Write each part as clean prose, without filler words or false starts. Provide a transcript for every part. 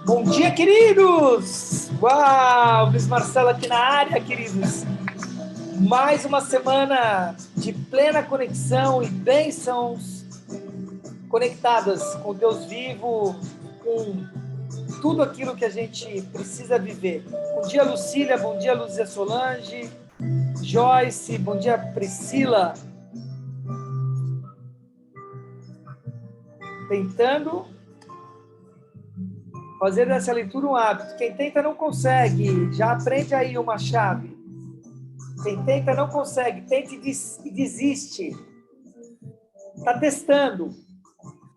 Bom dia, queridos! Uau! Luiz Marcelo aqui na área, queridos. Mais uma semana de plena conexão e bênçãos conectadas com Deus vivo, com tudo aquilo que a gente precisa viver. Bom dia, Lucília. Bom dia, Luzia Solange. Joyce. Bom dia, Priscila. Tentando fazer dessa leitura um hábito. Quem tenta não consegue. Já aprende aí uma chave. Quem tenta não consegue. Tenta e desiste. Está testando.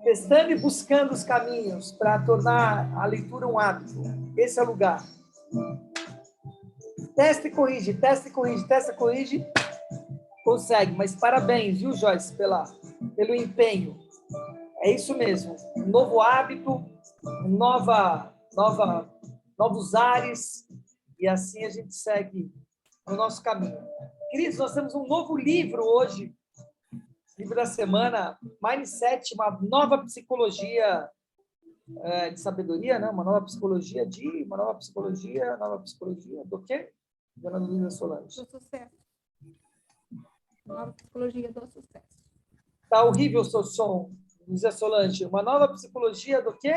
Testando e buscando os caminhos para tornar a leitura um hábito. Esse é o lugar. Testa e corrige, testa e corrige, testa e corrige. Consegue, mas parabéns, viu, Joyce, pelo empenho. É isso mesmo. Um novo hábito, novos ares, e assim a gente segue no nosso caminho. Queridos, nós temos um novo livro hoje, livro da semana, Mindset, uma nova psicologia de sabedoria, né? Uma nova psicologia do quê? Dona Luísa Solange. Do sucesso. Nova psicologia do sucesso. Tá horrível o seu som, Luísa Solange. Uma nova psicologia do quê?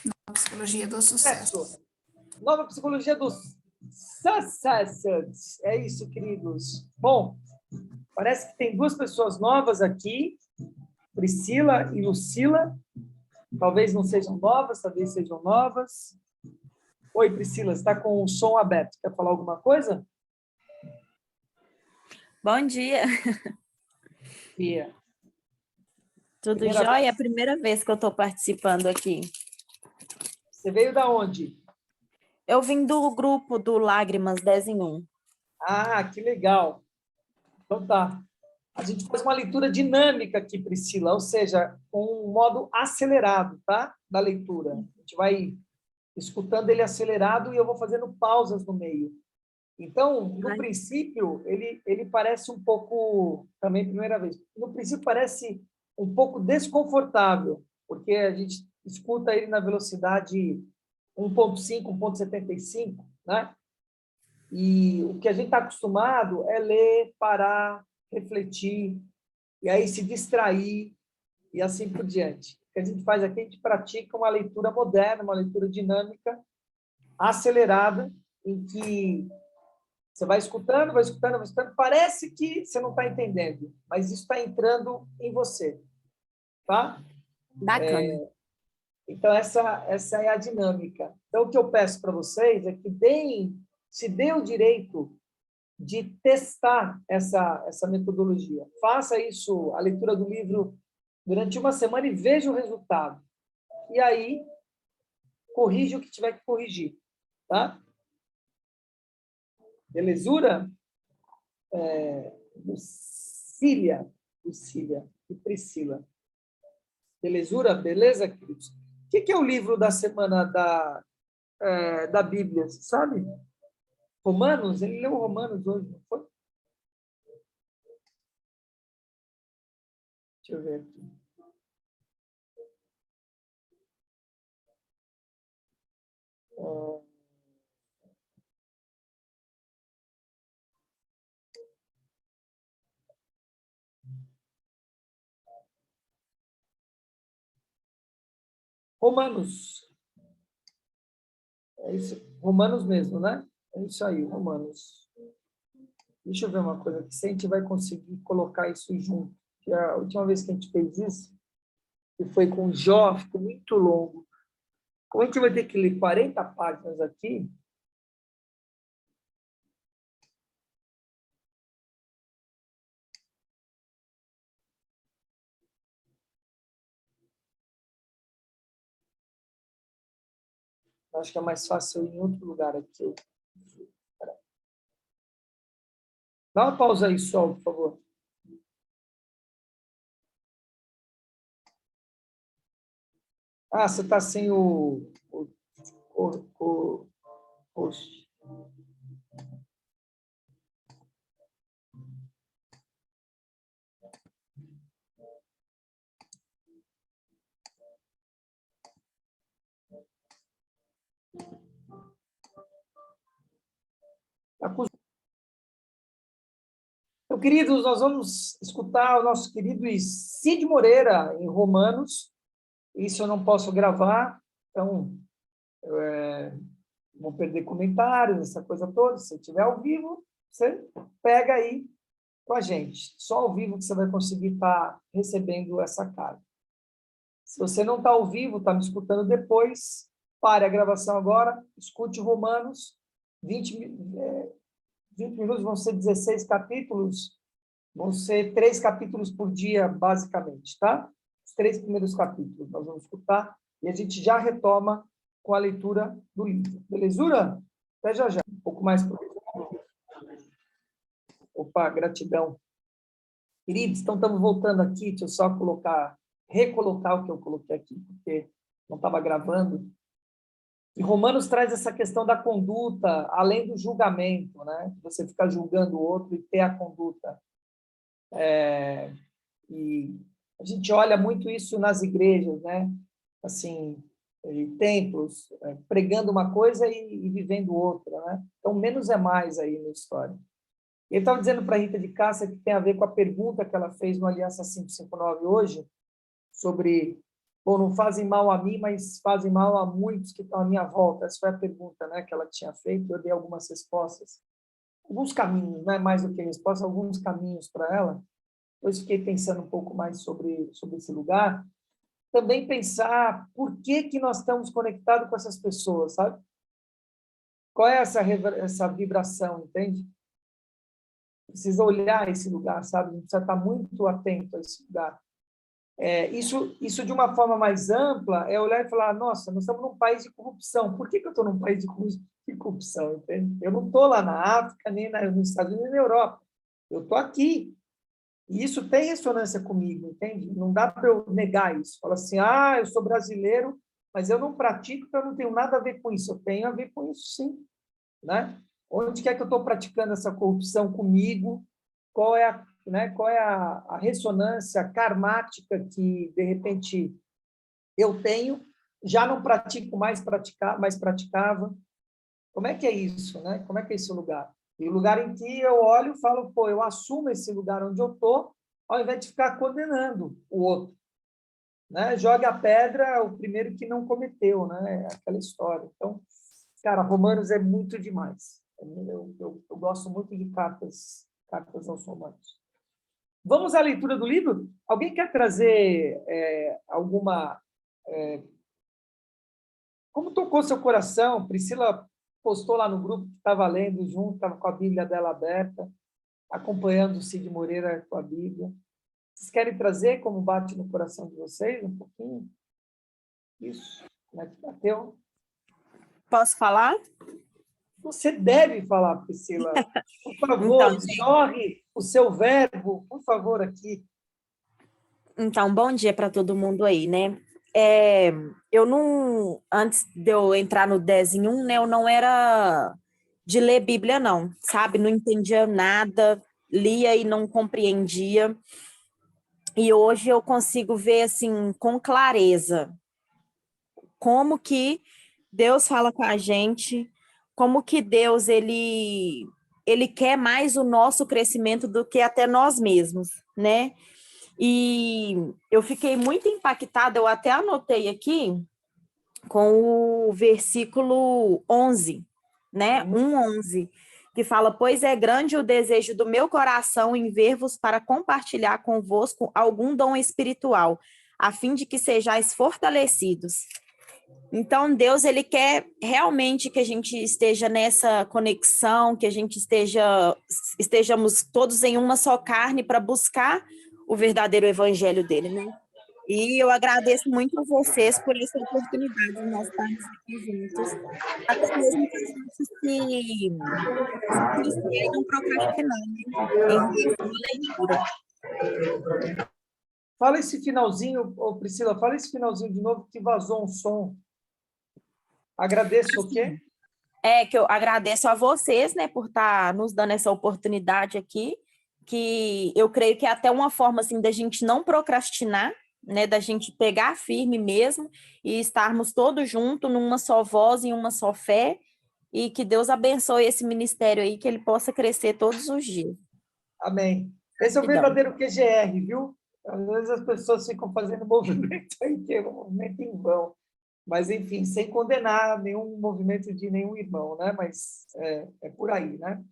Nova psicologia do sucesso. Nova psicologia do sucesso. É isso, queridos. Bom, parece que tem duas pessoas novas aqui, Priscila e Lucila. Talvez não sejam novas, talvez sejam novas. Oi, Priscila, você está com o som aberto. Quer falar alguma coisa? Bom dia. Pia. Tudo jóia? É a primeira vez que eu estou participando aqui. Você veio da onde? Eu vim do grupo do Lágrimas 10 em 1. Ah, que legal. Então tá. A gente faz uma leitura dinâmica aqui, Priscila, ou seja, com um modo acelerado, tá? Da leitura. A gente vai escutando ele acelerado e eu vou fazendo pausas no meio. Então, no princípio, ele parece um pouco, também primeira vez, no princípio parece um pouco desconfortável, porque a gente escuta ele na velocidade 1.5, 1.75, né? E o que a gente está acostumado é ler, parar, refletir, e aí se distrair, e assim por diante. O que a gente faz aqui, a gente pratica uma leitura moderna, uma leitura dinâmica, acelerada, em que você vai escutando, parece que você não está entendendo, mas isso está entrando em você, tá? Bacana. Então, essa é a dinâmica. Então, o que eu peço para vocês é que se dê o direito de testar essa metodologia. Faça isso, a leitura do livro, durante uma semana e veja o resultado. E aí, corrige o que tiver que corrigir, tá? Belezura? Lucília e Priscila. Belezura? Beleza, queridos? O que é o livro da semana da Bíblia, você sabe? Romanos? Ele leu Romanos hoje, não foi? Deixa eu ver aqui. Romanos. É isso. Romanos mesmo, né? É isso aí, Romanos. Deixa eu ver uma coisa aqui, se a gente vai conseguir colocar isso junto. Que a última vez que a gente fez isso, que foi com Jó, ficou muito longo. Como a gente vai ter que ler 40 páginas aqui, acho que é mais fácil ir em outro lugar aqui. Dá uma pausa aí, Sol, por favor. Ah, você está sem o host. queridos, nós vamos escutar o nosso querido Cid Moreira, em Romanos. Isso eu não posso gravar, então vou perder comentários, essa coisa toda. Se estiver ao vivo, você pega aí com a gente. Só ao vivo que você vai conseguir estar recebendo essa carga. Se você não está ao vivo, está me escutando depois, pare a gravação agora, escute Romanos, 20 minutos, vão ser 16 capítulos, vão ser 3 capítulos por dia, basicamente, tá? Os 3 primeiros capítulos nós vamos escutar, e a gente já retoma com a leitura do livro. Belezura? Até já já. Um pouco mais por Opa, gratidão. Queridos, então estamos voltando aqui, deixa eu só recolocar o que eu coloquei aqui, porque não estava gravando. E Romanos traz essa questão da conduta, além do julgamento, né? Você ficar julgando o outro e ter a conduta. E a gente olha muito isso nas igrejas, né? Assim, templos, pregando uma coisa e vivendo outra, né? Então, menos é mais aí na história. Ele estava dizendo para a Rita de Cássia que tem a ver com a pergunta que ela fez no Aliança 559 hoje, sobre, bom, não fazem mal a mim, mas fazem mal a muitos que estão à minha volta. Essa foi a pergunta, né, que ela tinha feito. Eu dei algumas respostas. Alguns caminhos, não é mais do que resposta, alguns caminhos para ela. Depois fiquei pensando um pouco mais sobre esse lugar. Também pensar por que nós estamos conectados com essas pessoas, sabe? Qual é essa vibração, entende? Precisa olhar esse lugar, sabe? A gente precisa estar muito atento a esse lugar. Isso de uma forma mais ampla, é olhar e falar, nossa, nós estamos num país de corrupção. Por que eu estou num país de corrupção? Entende? Eu não estou lá na África, nem nos Estados Unidos, nem na Europa. Eu estou aqui. E isso tem ressonância comigo, entende? Não dá para eu negar isso. Fala assim, eu sou brasileiro, mas eu não pratico, então eu não tenho nada a ver com isso. Eu tenho a ver com isso, sim. Né? Onde é que eu estou praticando essa corrupção comigo? Qual é a ressonância karmática que, de repente, eu tenho? Já não pratico mais, praticava. Como é que é isso? Né? Como é que é esse lugar? E o lugar em que eu olho e falo, pô, eu assumo esse lugar onde eu estou, ao invés de ficar condenando o outro. Né? Joga a pedra o primeiro que não cometeu, né? Aquela história. Então, cara, Romanos é muito demais. Eu gosto muito de cartas aos Romanos. Vamos à leitura do livro? Alguém quer trazer alguma... Como tocou seu coração? Priscila postou lá no grupo que estava lendo junto, estava com a Bíblia dela aberta, acompanhando o Cid Moreira com a Bíblia. Vocês querem trazer como bate no coração de vocês um pouquinho? Isso. Como é que bateu? Posso falar? Você deve falar, Priscila. Por favor, jorre o seu verbo, por favor, aqui. Então, bom dia para todo mundo aí, né? Eu não, antes de eu entrar no 10 em 1, né, eu não era de ler Bíblia, não, sabe? Não entendia nada, lia e não compreendia. E hoje eu consigo ver, assim, com clareza, como que Deus fala com a gente, como que Deus, ele quer mais o nosso crescimento do que até nós mesmos, né? E eu fiquei muito impactada, eu até anotei aqui, com o versículo 11, né? 1:11, que fala, pois é grande o desejo do meu coração em ver-vos para compartilhar convosco algum dom espiritual, a fim de que sejais fortalecidos. Então, Deus, ele quer realmente que a gente esteja nessa conexão, que a gente estejamos todos em uma só carne para buscar o verdadeiro evangelho dele, né? E eu agradeço muito a vocês por essa oportunidade de nós estarmos aqui juntos, até mesmo para a gente se policiar e não procrastinar, né? Em relação à leitura. Fala esse finalzinho, Priscila, fala esse finalzinho de novo, que vazou um som. Agradeço o quê? Que eu agradeço a vocês, né, por estar nos dando essa oportunidade aqui, que eu creio que é até uma forma, assim, da gente não procrastinar, né, da gente pegar firme mesmo e estarmos todos juntos numa só voz, em uma só fé, e que Deus abençoe esse ministério aí, que ele possa crescer todos os dias. Amém. Esse é o Gratidão. verdadeiro QGR, viu? Às vezes as pessoas ficam fazendo movimento aí, que é um movimento em vão. Mas, enfim, sem condenar nenhum movimento de nenhum irmão, né? Mas é por aí, né?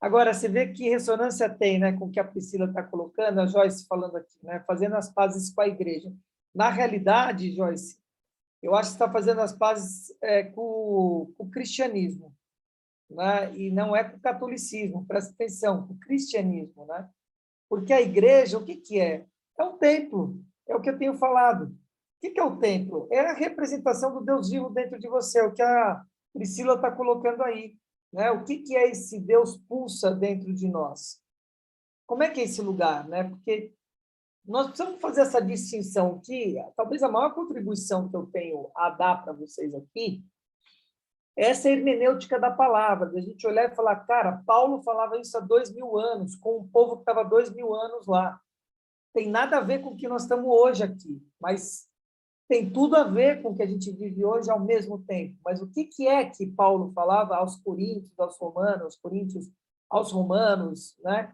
Agora, você vê que ressonância tem, né, com o que a Priscila está colocando, a Joyce falando aqui, né? Fazendo as pazes com a igreja. Na realidade, Joyce, eu acho que está fazendo as pazes com o cristianismo, né? E não é com o catolicismo, presta atenção, com o cristianismo, né? Porque a igreja, o que que é? É um templo, é o que eu tenho falado. O que que é o templo? É a representação do Deus vivo dentro de você, é o que a Priscila está colocando aí, né? O que que é esse Deus pulsa dentro de nós? Como é que é esse lugar, né? Porque nós precisamos fazer essa distinção que talvez a maior contribuição que eu tenho a dar para vocês aqui é essa hermenêutica da palavra, da gente olhar e falar, cara, Paulo falava isso há 2000 anos, com um povo que estava 2000 anos lá. Tem nada a ver com o que nós estamos hoje aqui, mas tem tudo a ver com o que a gente vive hoje ao mesmo tempo. Mas o que que é que Paulo falava aos coríntios, aos romanos, né?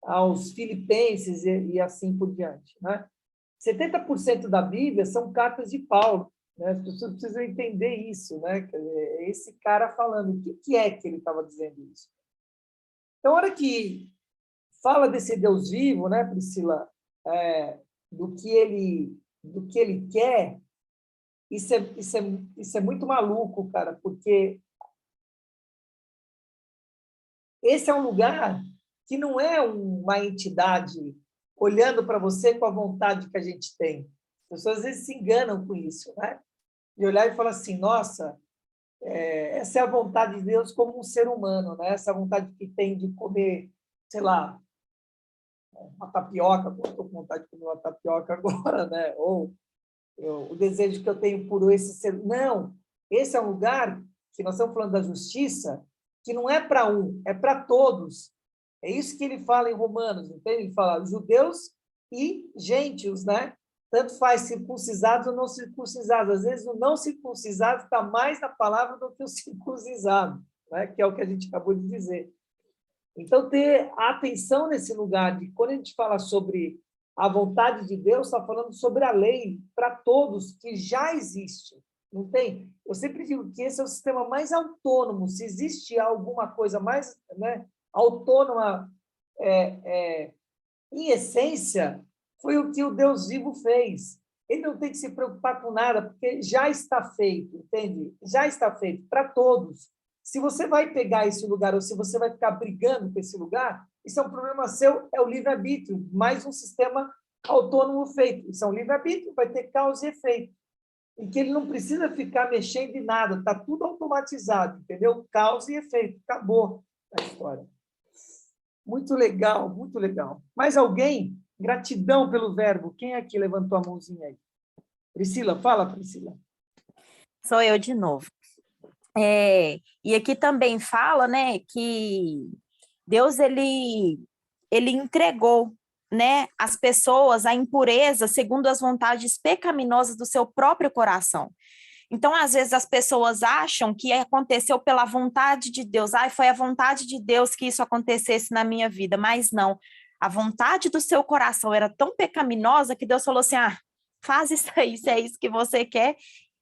Aos filipenses e assim por diante, né? 70% da Bíblia são cartas de Paulo, né? As pessoas precisam entender isso, né? Quer dizer, é esse cara falando, o que que é que ele estava dizendo isso? Então, a hora que fala desse Deus vivo, né, Priscila, do que ele quer, isso é muito maluco, cara, porque esse é um lugar que não é uma entidade olhando para você com a vontade que a gente tem. As pessoas às vezes se enganam com isso, né? E olhar e falar assim, nossa, essa é a vontade de Deus como um ser humano, né? Essa vontade que tem de comer, sei lá, uma tapioca, eu estou com vontade de comer uma tapioca agora, né? Ou o desejo que eu tenho por esse ser. Não, esse é um lugar que nós estamos falando da justiça, que não é para um, é para todos. É isso que ele fala em Romanos, entende? Ele fala judeus e gentios, né? Tanto faz circuncisados ou não circuncisados. Às vezes o não circuncisado está mais na palavra do que o circuncisado, né? Que é o que a gente acabou de dizer. Então, ter atenção nesse lugar de quando a gente fala sobre a vontade de Deus, está falando sobre a lei para todos que já existe. Não tem? Eu sempre digo que esse é o sistema mais autônomo. Se existe alguma coisa mais, né, autônoma em essência, foi o que o Deus vivo fez. Ele não tem que se preocupar com nada, porque já está feito, entende? Já está feito para todos. Se você vai pegar esse lugar ou se você vai ficar brigando com esse lugar, isso é um problema seu, é o livre-arbítrio, mais um sistema autônomo feito. Isso é um livre-arbítrio, vai ter causa e efeito. Em que ele não precisa ficar mexendo em nada, está tudo automatizado, entendeu? Causa e efeito, acabou a história. Muito legal, muito legal. Mais alguém? Gratidão pelo verbo. Quem é que levantou a mãozinha aí? Priscila, fala, Priscila. Sou eu de novo. E aqui também fala, né, que Deus, ele entregou, né, as pessoas à impureza segundo as vontades pecaminosas do seu próprio coração. Então, às vezes, as pessoas acham que aconteceu pela vontade de Deus. Foi a vontade de Deus que isso acontecesse na minha vida. Mas não. A vontade do seu coração era tão pecaminosa que Deus falou assim, faz isso aí, se é isso que você quer.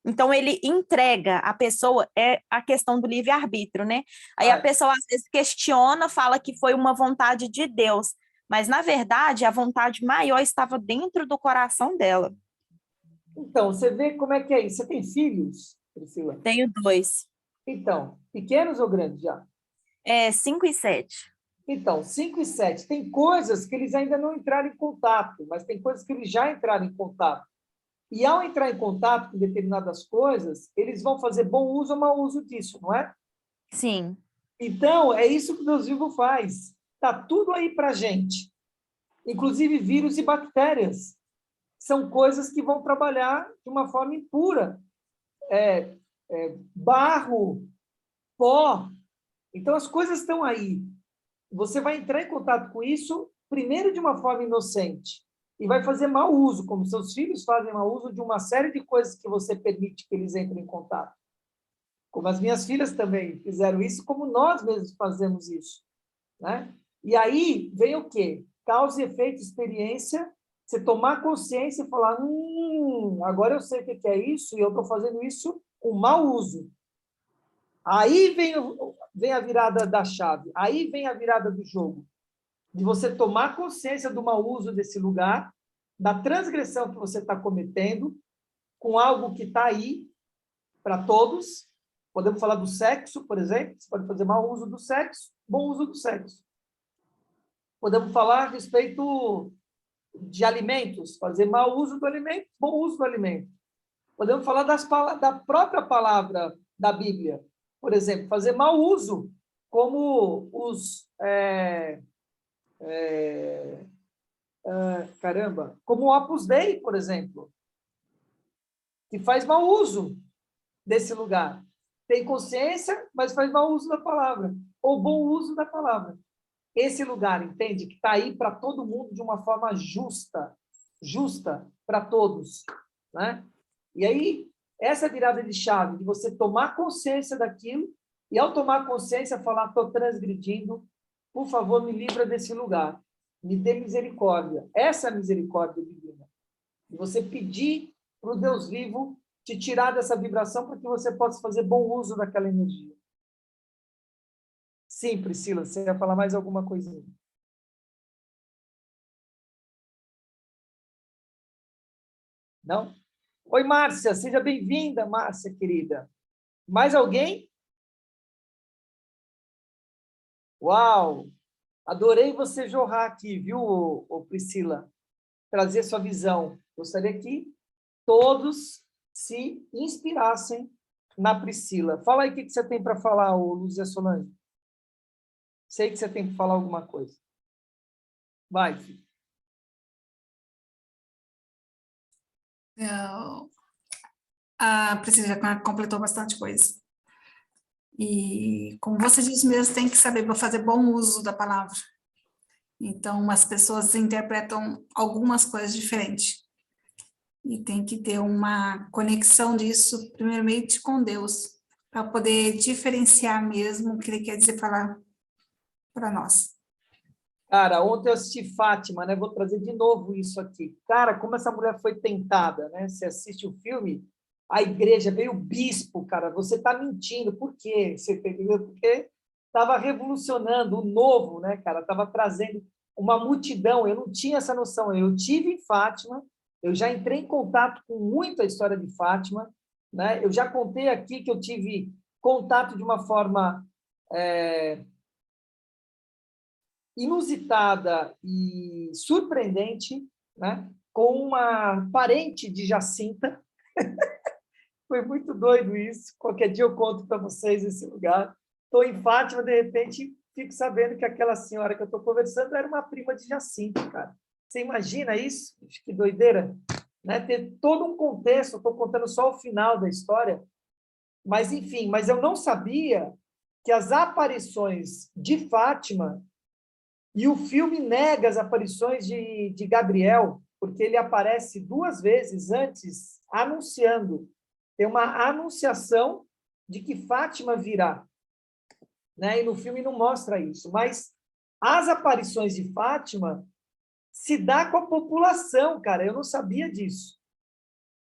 Então, ele entrega a pessoa, é a questão do livre-arbítrio, né? Aí a pessoa, às vezes, questiona, fala que foi uma vontade de Deus. Mas, na verdade, a vontade maior estava dentro do coração dela. Então, você vê como é que é isso. Você tem filhos, Priscila? Tenho 2. Então, pequenos ou grandes já? 5 e 7. Então, 5 e 7. Tem coisas que eles ainda não entraram em contato, mas tem coisas que eles já entraram em contato. E, ao entrar em contato com determinadas coisas, eles vão fazer bom uso ou mau uso disso, não é? Sim. Então, é isso que o Deus vivo faz. Está tudo aí para a gente. Inclusive vírus e bactérias. São coisas que vão trabalhar de uma forma impura. Barro, pó. Então, as coisas estão aí. Você vai entrar em contato com isso, primeiro de uma forma inocente, e vai fazer mau uso, como seus filhos fazem mau uso de uma série de coisas que você permite que eles entrem em contato. Como as minhas filhas também fizeram isso, como nós mesmos fazemos isso, né? E aí vem o quê? Causa e efeito, experiência, você tomar consciência e falar, agora eu sei o que é isso e eu estou fazendo isso com mau uso. Aí vem a virada da chave, aí vem a virada do jogo, de você tomar consciência do mau uso desse lugar, da transgressão que você está cometendo, com algo que está aí para todos. Podemos falar do sexo, por exemplo, você pode fazer mau uso do sexo, bom uso do sexo. Podemos falar a respeito de alimentos, fazer mau uso do alimento, bom uso do alimento. Podemos falar da própria palavra da Bíblia, por exemplo, fazer mau uso, como como o Opus Dei, por exemplo, que faz mau uso desse lugar. Tem consciência, mas faz mau uso da palavra, ou bom uso da palavra. Esse lugar, entende? Que está aí para todo mundo de uma forma justa para todos, né? E aí, essa virada de chave, de você tomar consciência daquilo, e ao tomar consciência, falar, estou transgredindo, por favor, me livra desse lugar, me dê misericórdia. Essa é a misericórdia divina. E você pedir para o Deus vivo te tirar dessa vibração para que você possa fazer bom uso daquela energia. Sim, Priscila, você ia falar mais alguma coisinha? Não? Oi, Márcia, seja bem-vinda, Márcia, querida. Mais alguém? Uau! Adorei você jorrar aqui, viu, Priscila? Trazer sua visão. Gostaria que todos se inspirassem na Priscila. Fala aí o que você tem para falar, Luzia Solange. Sei que você tem que falar alguma coisa. Vai, filho. A Priscila já completou bastante coisa. E, como você disse mesmo, tem que saber fazer bom uso da palavra. Então, as pessoas interpretam algumas coisas diferentes. E tem que ter uma conexão disso, primeiramente, com Deus, para poder diferenciar mesmo o que ele quer dizer falar para nós. Cara, ontem eu assisti Fátima, né? Vou trazer de novo isso aqui. Cara, como essa mulher foi tentada, né? Você assiste o filme, a igreja veio o bispo, cara, você está mentindo. Por quê? Você entendeu? Porque estava revolucionando o novo, né, cara? Estava trazendo uma multidão. Eu não tinha essa noção. Eu tive em Fátima, eu já entrei em contato com muita história de Fátima, né? Eu já contei aqui que eu tive contato de uma forma inusitada e surpreendente, né? Com uma parente de Jacinta. Foi muito doido isso. Qualquer dia eu conto para vocês esse lugar. Estou em Fátima, de repente, fico sabendo que aquela senhora que eu estou conversando era uma prima de Jacinta, cara. Você imagina isso? Que doideira, né? Ter todo um contexto, estou contando só o final da história, mas, enfim, mas eu não sabia que as aparições de Fátima, e o filme nega as aparições de Gabriel, porque ele aparece 2 vezes antes, anunciando. Tem uma anunciação de que Fátima virá, né? E no filme não mostra isso, mas as aparições de Fátima se dá com a população, cara. Eu não sabia disso,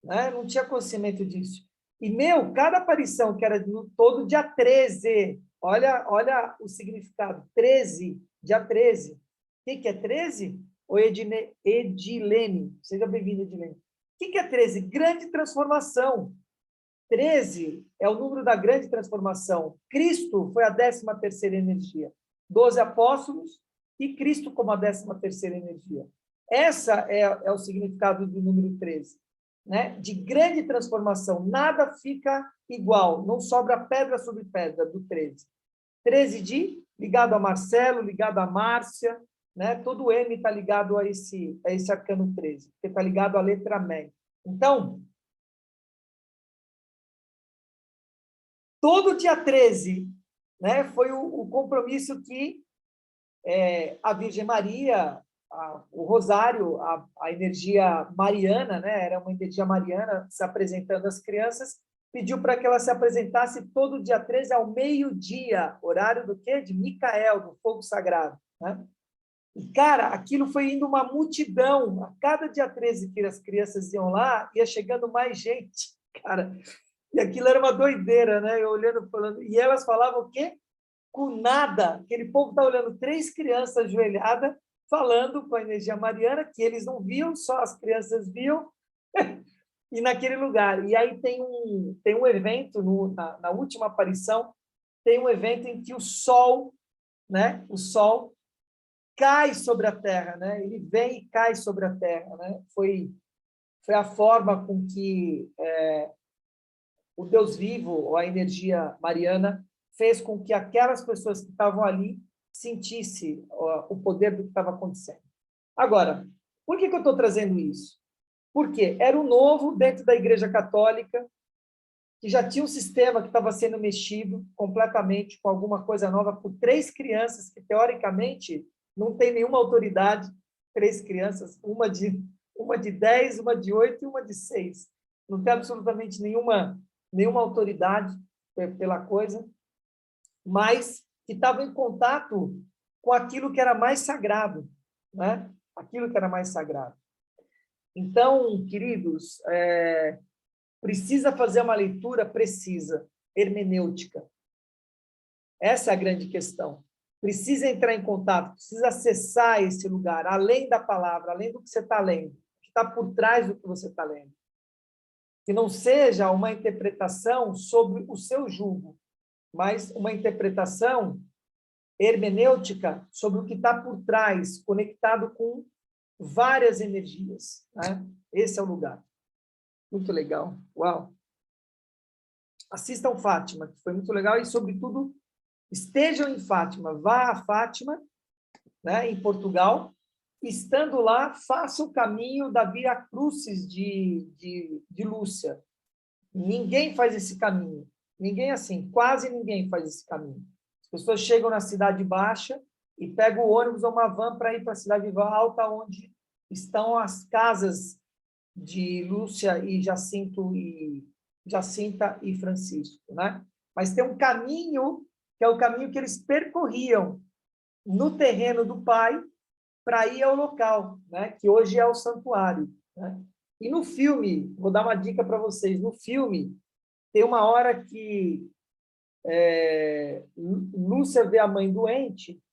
né? Não tinha conhecimento disso. E, cada aparição, que era todo dia 13, olha o significado, 13, dia 13. O que é 13? Oi, Edilene, seja bem-vinda, Edilene. O que é 13? Grande transformação. 13 é o número da grande transformação. Cristo foi a 13ª energia. 12 apóstolos e Cristo como a 13ª energia. Essa é o significado do número 13, né? De grande transformação. Nada fica igual, não sobra pedra sobre pedra do 13. 13 ligado a Marcelo, ligado a Márcia, né? Todo M está ligado a esse arcano 13, porque está ligado à letra MEI. Então, todo dia 13, né, foi o compromisso que a Virgem Maria, o Rosário, a energia mariana, né, era uma energia mariana se apresentando às crianças, pediu para que ela se apresentasse todo dia 13 ao meio-dia, horário do quê? De Micael, do fogo sagrado. né? E, cara, aquilo foi indo uma multidão. A cada dia 13 que as crianças iam lá, ia chegando mais gente, cara. E aquilo era uma doideira, né? Eu olhando, falando... E elas falavam o quê? Com nada. Aquele povo está olhando 3 crianças ajoelhadas, falando com a energia mariana, que eles não viam, só as crianças viam, e naquele lugar. E aí tem um evento, na última aparição, tem um evento em que o sol, né? O sol cai sobre a Terra, né? Ele vem e cai sobre a Terra, né? Foi a forma com que o Deus vivo, ou a energia mariana, fez com que aquelas pessoas que estavam ali sentissem o poder do que estava acontecendo. Agora, por que eu estou trazendo isso? Porque era o novo dentro da Igreja Católica, que já tinha um sistema que estava sendo mexido completamente com alguma coisa nova por 3 crianças que, teoricamente, não tem nenhuma autoridade, 3 crianças, uma de 10, uma de 8 e uma de 6. Não tem absolutamente nenhuma autoridade pela coisa, mas que estava em contato com aquilo que era mais sagrado, né? Aquilo que era mais sagrado. Então, queridos, precisa fazer uma leitura precisa, hermenêutica. Essa é a grande questão. Precisa entrar em contato, precisa acessar esse lugar, além da palavra, além do que você está lendo, que está por trás do que você está lendo. Que não seja uma interpretação sobre o seu julgo, mas uma interpretação hermenêutica sobre o que está por trás, conectado com várias energias, né? Esse é o lugar. Muito legal. Uau! Assistam Fátima, que foi muito legal, e, sobretudo, estejam em Fátima. Vá a Fátima, né, em Portugal. Estando lá, faça o caminho da Via Crucis de Lúcia. Ninguém faz esse caminho. Ninguém assim, quase ninguém faz esse caminho. As pessoas chegam na Cidade Baixa e pegam o ônibus ou uma van para ir para a Cidade Alta, onde estão as casas de Lúcia e Jacinta e Francisco, né? Mas tem um caminho, que é o caminho que eles percorriam no terreno do pai para ir ao local, né? Que hoje é o santuário, né? E no filme, vou dar uma dica para vocês, no filme tem uma hora que Lúcia vê a mãe doente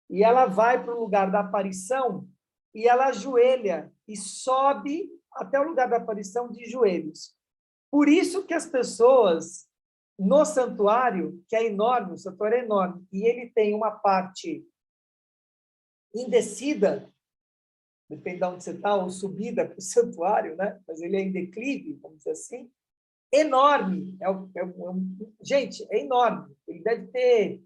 e ela vai para o lugar da aparição e ela ajoelha e sobe até o lugar da aparição de joelhos. Por isso que as pessoas no santuário, que é enorme, o santuário é enorme, e ele tem uma parte em descida, depende de onde você está, ou subida para o santuário, né? Mas ele é em declive, vamos dizer assim, enorme. Gente, é enorme. Ele deve ter,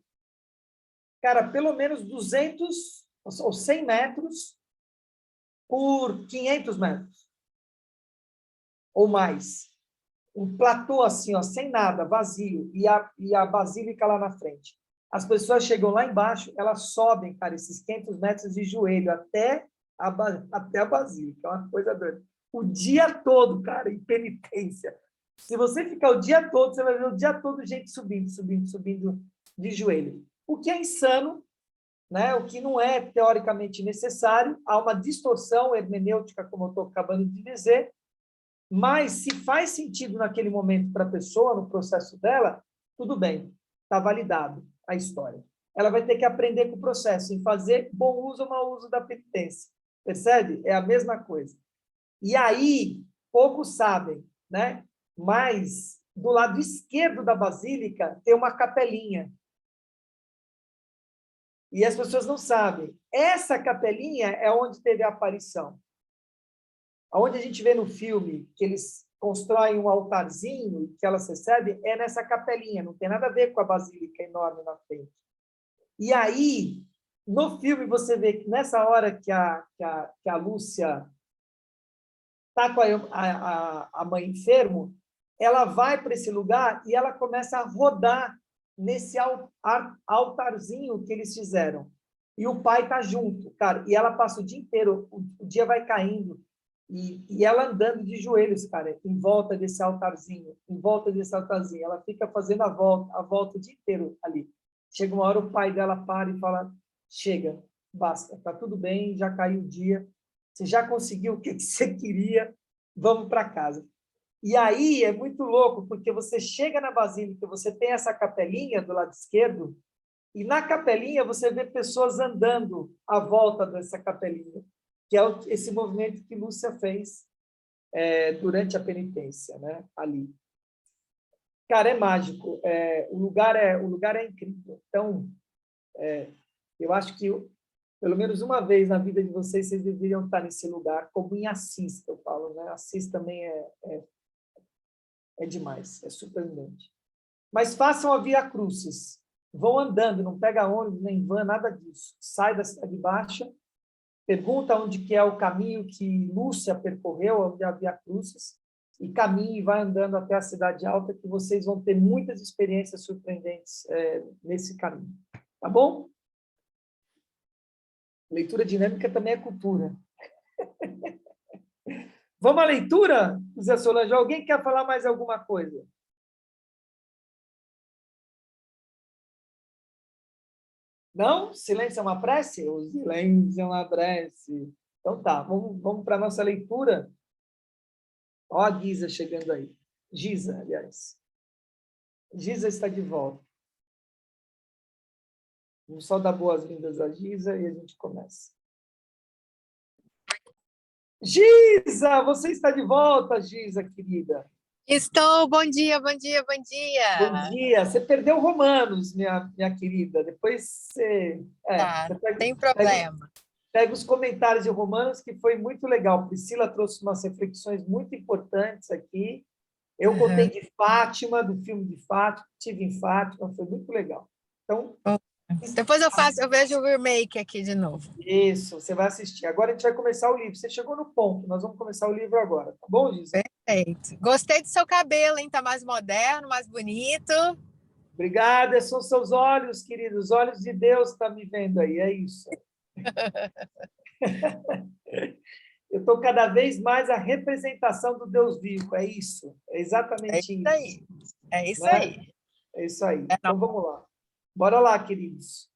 cara, pelo menos 200 ou 100 metros por 500 metros. Ou mais. Um platô assim, ó, sem nada, vazio, e a basílica lá na frente. As pessoas chegam lá embaixo, elas sobem, cara, esses 500 metros de joelho até a basílica. É uma coisa doida. O dia todo, cara, em penitência. Se você ficar o dia todo, você vai ver o dia todo gente subindo de joelho. O que é insano, né? O que não é teoricamente necessário. Há uma distorção hermenêutica, como eu estou acabando de dizer, mas se faz sentido naquele momento para a pessoa, no processo dela, tudo bem, está validado a história. Ela vai ter que aprender com o processo, em fazer bom uso ou mau uso da penitência. Percebe? É a mesma coisa. E aí, poucos sabem, né? Mas do lado esquerdo da basílica tem uma capelinha. E as pessoas não sabem. Essa capelinha é onde teve a aparição. Onde a gente vê no filme que eles constroem um altarzinho que elas recebem, é nessa capelinha, não tem nada a ver com a basílica enorme na frente. E aí, no filme, você vê que nessa hora que a Lúcia está com a mãe enfermo, ela vai para esse lugar e ela começa a rodar nesse altarzinho que eles fizeram. E o pai está junto, cara. E ela passa o dia inteiro, o dia vai caindo, e ela andando de joelhos, cara, em volta desse altarzinho, ela fica fazendo a volta o dia inteiro ali. Chega uma hora, o pai dela para e fala, chega, basta, está tudo bem, já caiu o dia, você já conseguiu o que você queria, vamos para casa. E aí é muito louco, porque você chega na Basílica, você tem essa capelinha do lado esquerdo, e na capelinha você vê pessoas andando à volta dessa capelinha, que é esse movimento que Lúcia fez durante a penitência, né? Ali. Cara, é mágico. O lugar é incrível. Então, eu acho que pelo menos uma vez na vida de vocês, vocês deveriam estar nesse lugar, como em Assis, que eu falo, né? Assis também é demais, é surpreendente. Mas façam a Via Crucis. Vão andando, não pega ônibus, nem van, nada disso. Sai da Cidade Baixa, pergunta onde que é o caminho que Lúcia percorreu, onde é a Via Crucis, e caminhe e vai andando até a Cidade Alta, que vocês vão ter muitas experiências surpreendentes nesse caminho. Tá bom? Leitura dinâmica também é cultura. Vamos à leitura, Zé Solange? Alguém quer falar mais alguma coisa? Não? Silêncio é uma prece? O silêncio é uma prece. Então tá, vamos para a nossa leitura. Ó a Giza chegando aí. Giza, aliás. Giza está de volta. Vamos só dar boas-vindas a Giza e a gente começa. Giza, você está de volta, Giza, querida. Estou, bom dia, bom dia, bom dia. Bom dia. Você perdeu Romanos, minha querida. Depois você... Tá, você pega, tem problema. Pega os comentários de Romanos, que foi muito legal. Priscila trouxe umas reflexões muito importantes aqui. Eu contei de Fátima, do filme de Fátima, estive em Fátima, foi muito legal. Então... Depois eu vejo o remake aqui de novo. Isso, você vai assistir. Agora a gente vai começar o livro. Você chegou no ponto, nós vamos começar o livro agora, tá bom, Giza? Perfeito. Gostei do seu cabelo, hein? Tá mais moderno, mais bonito. Obrigada, são seus olhos, queridos. Os olhos de Deus estão me vendo aí, é isso. Eu estou cada vez mais a representação do Deus vivo, é isso. É exatamente isso. Aí. É isso Né? aí. É isso aí. Então vamos lá. Bora lá, queridos.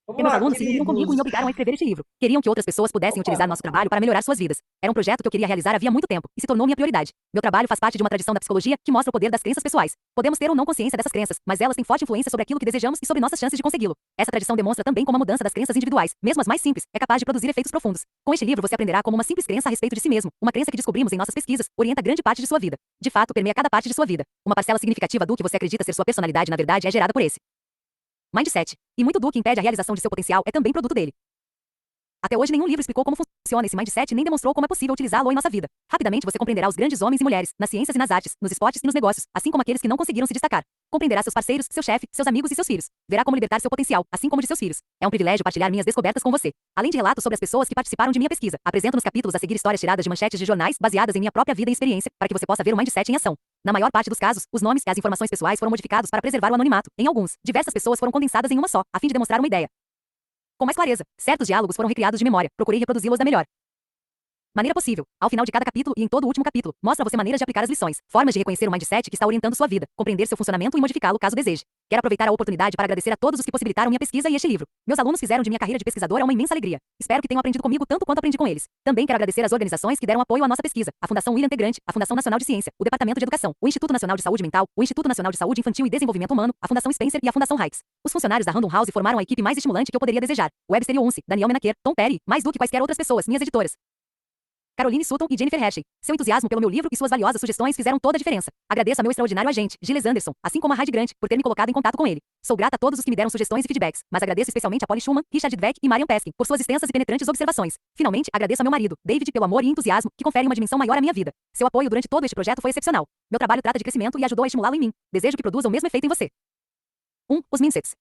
E meus alunos se reuniram comigo e me obrigaram a escrever este livro. Queriam que outras pessoas pudessem utilizar nosso trabalho para melhorar suas vidas. Era um projeto que eu queria realizar havia muito tempo e se tornou minha prioridade. Meu trabalho faz parte de uma tradição da psicologia que mostra o poder das crenças pessoais. Podemos ter ou não consciência dessas crenças, mas elas têm forte influência sobre aquilo que desejamos e sobre nossas chances de consegui-lo. Essa tradição demonstra também como a mudança das crenças individuais, mesmo as mais simples, é capaz de produzir efeitos profundos. Com este livro você aprenderá como uma simples crença a respeito de si mesmo, uma crença que descobrimos em nossas pesquisas, orienta grande parte de sua vida. De fato, permeia cada parte de sua vida. Uma parcela significativa do que você acredita ser sua personalidade na verdade é gerada por esse mindset. E muito do que impede a realização de seu potencial é também produto dele. Até hoje, nenhum livro explicou como funciona esse mindset nem demonstrou como é possível utilizá-lo em nossa vida. Rapidamente você compreenderá os grandes homens e mulheres, nas ciências e nas artes, nos esportes e nos negócios, assim como aqueles que não conseguiram se destacar. Compreenderá seus parceiros, seu chefe, seus amigos e seus filhos. Verá como libertar seu potencial, assim como de seus filhos. É um privilégio partilhar minhas descobertas com você. Além de relatos sobre as pessoas que participaram de minha pesquisa, apresento nos capítulos a seguir histórias tiradas de manchetes de jornais, baseadas em minha própria vida e experiência, para que você possa ver o mindset em ação. Na maior parte dos casos, os nomes e as informações pessoais foram modificados para preservar o anonimato. Em alguns, diversas pessoas foram condensadas em uma só, a fim de demonstrar uma ideia com mais clareza. Certos diálogos foram recriados de memória. Procurei reproduzi-los da melhor maneira possível. Ao final de cada capítulo e em todo o último capítulo, mostra a você maneiras de aplicar as lições, formas de reconhecer o mindset que está orientando sua vida, compreender seu funcionamento e modificá-lo caso deseje. Quero aproveitar a oportunidade para agradecer a todos os que possibilitaram minha pesquisa e este livro. Meus alunos fizeram de minha carreira de pesquisadora uma imensa alegria. Espero que tenham aprendido comigo tanto quanto aprendi com eles. Também quero agradecer às organizações que deram apoio à nossa pesquisa: a Fundação William T. Grant, a Fundação Nacional de Ciência, o Departamento de Educação, o Instituto Nacional de Saúde Mental, o Instituto Nacional de Saúde Infantil e Desenvolvimento Humano, a Fundação Spencer e a Fundação Hikes. Os funcionários da Random House formaram a equipe mais estimulante que eu poderia desejar. Webster Unce, Daniel Menaker, Tom Perry, mais do que quaisquer outras pessoas, minhas editoras Caroline Sutton e Jennifer Hershey. Seu entusiasmo pelo meu livro e suas valiosas sugestões fizeram toda a diferença. Agradeço a meu extraordinário agente, Gilles Anderson, assim como a Heidi Grant, por ter me colocado em contato com ele. Sou grata a todos os que me deram sugestões e feedbacks, mas agradeço especialmente a Polly Schumann, Richard Dweck e Marian Peskin, por suas extensas e penetrantes observações. Finalmente, agradeço ao meu marido, David, pelo amor e entusiasmo, que confere uma dimensão maior à minha vida. Seu apoio durante todo este projeto foi excepcional. Meu trabalho trata de crescimento e ajudou a estimulá-lo em mim. Desejo que produza o mesmo efeito em você. 1. Os mindsets.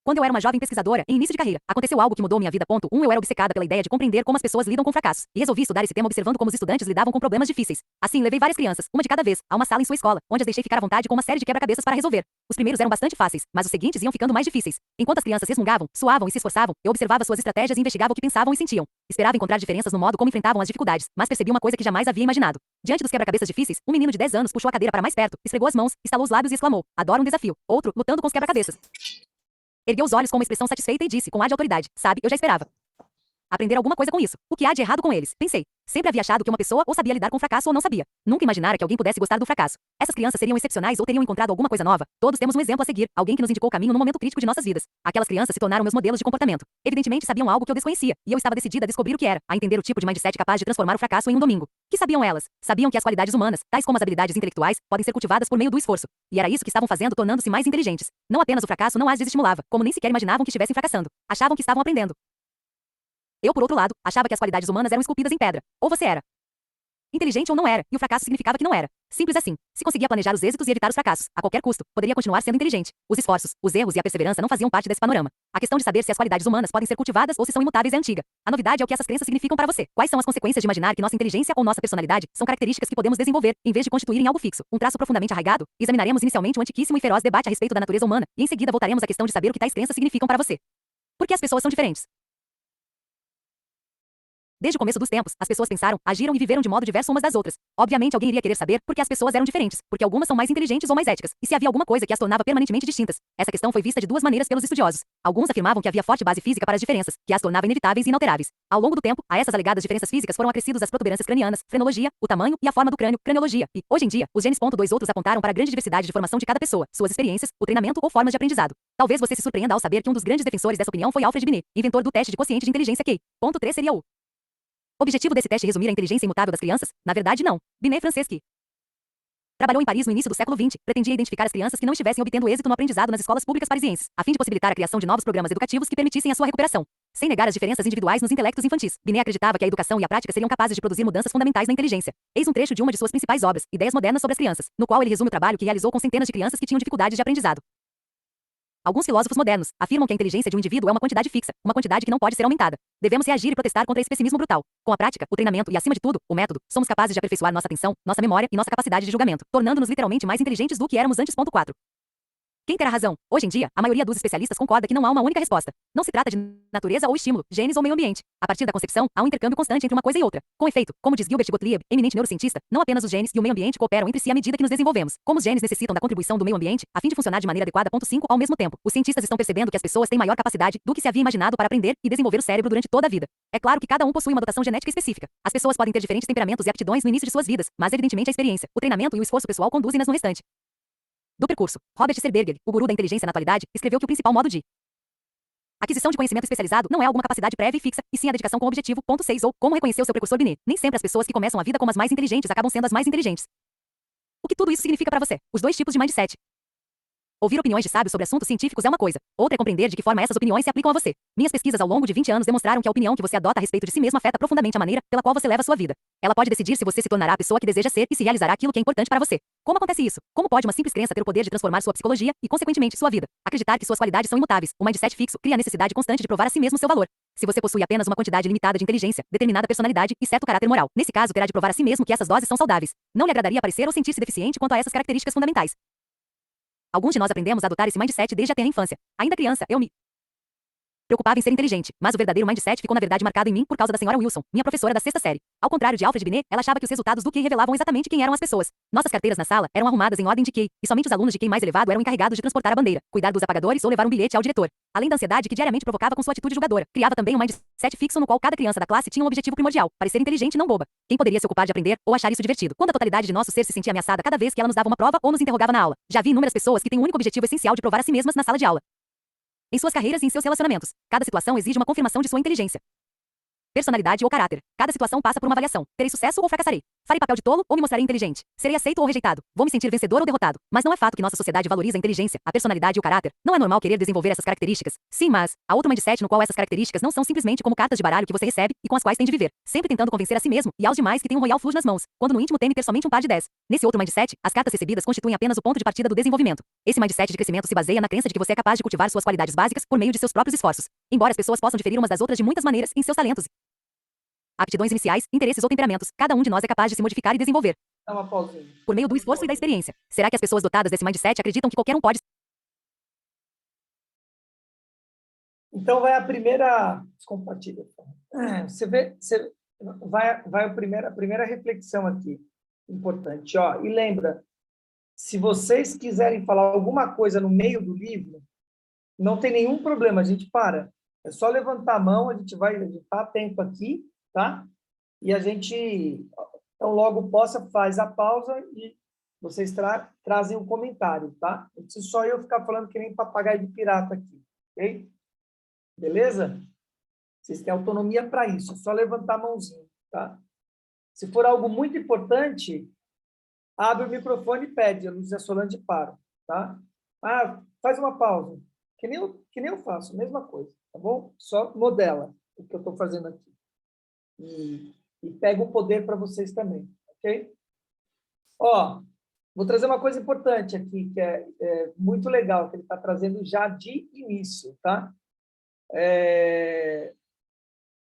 Quando eu era uma jovem pesquisadora, em início de carreira, aconteceu algo que mudou minha vida. Ponto 1. Eu era obcecada pela ideia de compreender como as pessoas lidam com fracassos. E resolvi estudar esse tema observando como os estudantes lidavam com problemas difíceis. Assim, levei várias crianças, uma de cada vez, a uma sala em sua escola, onde as deixei ficar à vontade com uma série de quebra-cabeças para resolver. Os primeiros eram bastante fáceis, mas os seguintes iam ficando mais difíceis. Enquanto as crianças resmungavam, suavam e se esforçavam, eu observava suas estratégias e investigava o que pensavam e sentiam. Esperava encontrar diferenças no modo como enfrentavam as dificuldades, mas percebi uma coisa que jamais havia imaginado. Diante dos quebra-cabeças difíceis, um menino de 10 anos puxou a cadeira para mais perto, esfregou as mãos, estalou os lábios e exclamou: "Adoro um desafio." Outro, lutando com os quebra-cabeças, ergueu os olhos com uma expressão satisfeita e disse, com ar de autoridade: "Sabe, eu já esperava aprender alguma coisa com isso. O que há de errado com eles?" Pensei. Sempre havia achado que uma pessoa ou sabia lidar com fracasso ou não sabia. Nunca imaginara que alguém pudesse gostar do fracasso. Essas crianças seriam excepcionais ou teriam encontrado alguma coisa nova. Todos temos um exemplo a seguir, alguém que nos indicou o caminho no momento crítico de nossas vidas. Aquelas crianças se tornaram meus modelos de comportamento. Evidentemente sabiam algo que eu desconhecia, e eu estava decidida a descobrir o que era, a entender o tipo de mindset capaz de transformar o fracasso em um domingo. Que sabiam elas? Sabiam que as qualidades humanas, tais como as habilidades intelectuais, podem ser cultivadas por meio do esforço. E era isso que estavam fazendo, tornando-se mais inteligentes. Não apenas o fracasso não as desestimulava, como nem sequer imaginavam que estivessem fracassando. Achavam que estavam aprendendo. Eu, por outro lado, achava que as qualidades humanas eram esculpidas em pedra. Ou você era inteligente ou não era, e o fracasso significava que não era. Simples assim. Se conseguia planejar os êxitos e evitar os fracassos, a qualquer custo, poderia continuar sendo inteligente. Os esforços, os erros e a perseverança não faziam parte desse panorama. A questão de saber se as qualidades humanas podem ser cultivadas ou se são imutáveis é antiga. A novidade é o que essas crenças significam para você. Quais são as consequências de imaginar que nossa inteligência ou nossa personalidade são características que podemos desenvolver, em vez de constituírem algo fixo, um traço profundamente arraigado? Examinaremos inicialmente um antiquíssimo e feroz debate a respeito da natureza humana, e em seguida voltaremos à questão de saber o que tais crenças significam para você. Por que as pessoas são diferentes? Desde o começo dos tempos, as pessoas pensaram, agiram e viveram de modo diverso umas das outras. Obviamente alguém iria querer saber por que as pessoas eram diferentes, porque algumas são mais inteligentes ou mais éticas, e se havia alguma coisa que as tornava permanentemente distintas. Essa questão foi vista de duas maneiras pelos estudiosos. Alguns afirmavam que havia forte base física para as diferenças, que as tornava inevitáveis e inalteráveis. Ao longo do tempo, a essas alegadas diferenças físicas foram acrescidos as protuberâncias cranianas, frenologia, o tamanho e a forma do crânio, craniologia, e, hoje em dia, os genes. Dois outros apontaram para a grande diversidade de formação de cada pessoa, suas experiências, o treinamento ou formas de aprendizado. Talvez você se surpreenda ao saber que um dos grandes defensores dessa opinião foi Alfred Binet, inventor do teste de quociente de inteligência Q. Ponto 3 seria o objetivo desse teste resumir a inteligência imutável das crianças? Na verdade, não. Binet francês que trabalhou em Paris no início do século XX, pretendia identificar as crianças que não estivessem obtendo êxito no aprendizado nas escolas públicas parisienses, a fim de possibilitar a criação de novos programas educativos que permitissem a sua recuperação. Sem negar as diferenças individuais nos intelectos infantis, Binet acreditava que a educação e a prática seriam capazes de produzir mudanças fundamentais na inteligência. Eis um trecho de uma de suas principais obras, Ideias Modernas sobre as Crianças, no qual ele resume o trabalho que realizou com centenas de crianças que tinham dificuldades de aprendizado. Alguns filósofos modernos afirmam que a inteligência de um indivíduo é uma quantidade fixa, uma quantidade que não pode ser aumentada. Devemos reagir e protestar contra esse pessimismo brutal. Com a prática, o treinamento e, acima de tudo, o método, somos capazes de aperfeiçoar nossa atenção, nossa memória e nossa capacidade de julgamento, tornando-nos literalmente mais inteligentes do que éramos antes. 4. Quem terá razão? Hoje em dia, a maioria dos especialistas concorda que não há uma única resposta. Não se trata de natureza ou estímulo, genes ou meio ambiente. A partir da concepção, há um intercâmbio constante entre uma coisa e outra. Com efeito, como diz Gilbert Gottlieb, eminente neurocientista, não apenas os genes e o meio ambiente cooperam entre si à medida que nos desenvolvemos. Como os genes necessitam da contribuição do meio ambiente, a fim de funcionar de maneira adequada. 5. Ao mesmo tempo, os cientistas estão percebendo que as pessoas têm maior capacidade do que se havia imaginado para aprender e desenvolver o cérebro durante toda a vida. É claro que cada um possui uma dotação genética específica. As pessoas podem ter diferentes temperamentos e aptidões no início de suas vidas, mas evidentemente a experiência, o treinamento e o esforço pessoal conduzem-nas no restante do percurso. Robert Serberger, o guru da inteligência na atualidade, escreveu que o principal modo de aquisição de conhecimento especializado não é alguma capacidade prévia e fixa, e sim a dedicação com o objetivo. 6. Ou como reconheceu seu precursor Binet. Nem sempre as pessoas que começam a vida como as mais inteligentes acabam sendo as mais inteligentes. O que tudo isso significa para você? Os dois tipos de mindset. Ouvir opiniões de sábios sobre assuntos científicos é uma coisa. Outra é compreender de que forma essas opiniões se aplicam a você. Minhas pesquisas ao longo de 20 anos demonstraram que a opinião que você adota a respeito de si mesmo afeta profundamente a maneira pela qual você leva a sua vida. Ela pode decidir se você se tornará a pessoa que deseja ser e se realizará aquilo que é importante para você. Como acontece isso? Como pode uma simples crença ter o poder de transformar sua psicologia e, consequentemente, sua vida? Acreditar que suas qualidades são imutáveis. O mindset fixo cria a necessidade constante de provar a si mesmo seu valor. Se você possui apenas uma quantidade limitada de inteligência, determinada personalidade e certo caráter moral, nesse caso terá de provar a si mesmo que essas doses são saudáveis. Não lhe agradaria parecer ou sentir-se deficiente quanto a essas características fundamentais. Alguns de nós aprendemos a adotar esse mindset desde a tenra infância. Ainda criança, eu me preocupava em ser inteligente, mas o verdadeiro mindset ficou na verdade marcado em mim por causa da senhora Wilson, minha professora da sexta série. Ao contrário de Alfred Binet, ela achava que os resultados do QI revelavam exatamente quem eram as pessoas. Nossas carteiras na sala eram arrumadas em ordem de QI, e somente os alunos de QI mais elevado eram encarregados de transportar a bandeira, cuidar dos apagadores ou levar um bilhete ao diretor. Além da ansiedade que diariamente provocava com sua atitude julgadora, criava também um mindset fixo no qual cada criança da classe tinha um objetivo primordial: parecer inteligente e não boba. Quem poderia se ocupar de aprender ou achar isso divertido? Quando a totalidade de nosso ser se sentia ameaçada cada vez que ela nos dava uma prova ou nos interrogava na aula. Já vi inúmeras pessoas que têm um único objetivo essencial de provar a si mesmas na sala de aula, em suas carreiras e em seus relacionamentos. Cada situação exige uma confirmação de sua inteligência personalidade ou caráter. Cada situação passa por uma avaliação. Terei sucesso ou fracassarei? Farei papel de tolo ou me mostrarei inteligente? Serei aceito ou rejeitado? Vou me sentir vencedor ou derrotado? Mas não é fato que nossa sociedade valoriza a inteligência, a personalidade e o caráter. Não é normal querer desenvolver essas características? Sim, mas há outro mindset no qual essas características não são simplesmente como cartas de baralho que você recebe e com as quais tem de viver, sempre tentando convencer a si mesmo e aos demais que tem um Royal Flush nas mãos, quando no íntimo teme ter somente um par de 10. Nesse outro mindset, as cartas recebidas constituem apenas o ponto de partida do desenvolvimento. Esse mindset de crescimento se baseia na crença de que você é capaz de cultivar suas qualidades básicas por meio de seus próprios esforços. Embora as pessoas possam diferir umas das outras de muitas maneiras em seus talentos, aptidões iniciais, interesses ou temperamentos, cada um de nós é capaz de se modificar e desenvolver Dá uma pausinha. por meio do esforço e da experiência. Será que as pessoas dotadas desse mindset acreditam que qualquer um pode? Então, vai a primeira... Descompartilha. Você vai a primeira reflexão aqui. Importante. Ó, e lembra, se vocês quiserem falar alguma coisa no meio do livro, não tem nenhum problema, a gente para. É só levantar a mão, a gente tá atento aqui, tá? E a gente, então, logo faz a pausa e vocês trazem um comentário, tá? Não precisa só eu ficar falando que nem papagaio de pirata aqui, ok? Beleza? Vocês têm autonomia para isso, é só levantar a mãozinha, tá? Se for algo muito importante, abre o microfone e pede, a Lúcia Solange para, tá? Ah, faz uma pausa, que nem eu faço, mesma coisa, tá bom? Só modela o que eu estou fazendo aqui. E pega o poder para vocês também, ok? Ó, vou trazer uma coisa importante aqui, que é muito legal, que ele está trazendo já de início, tá?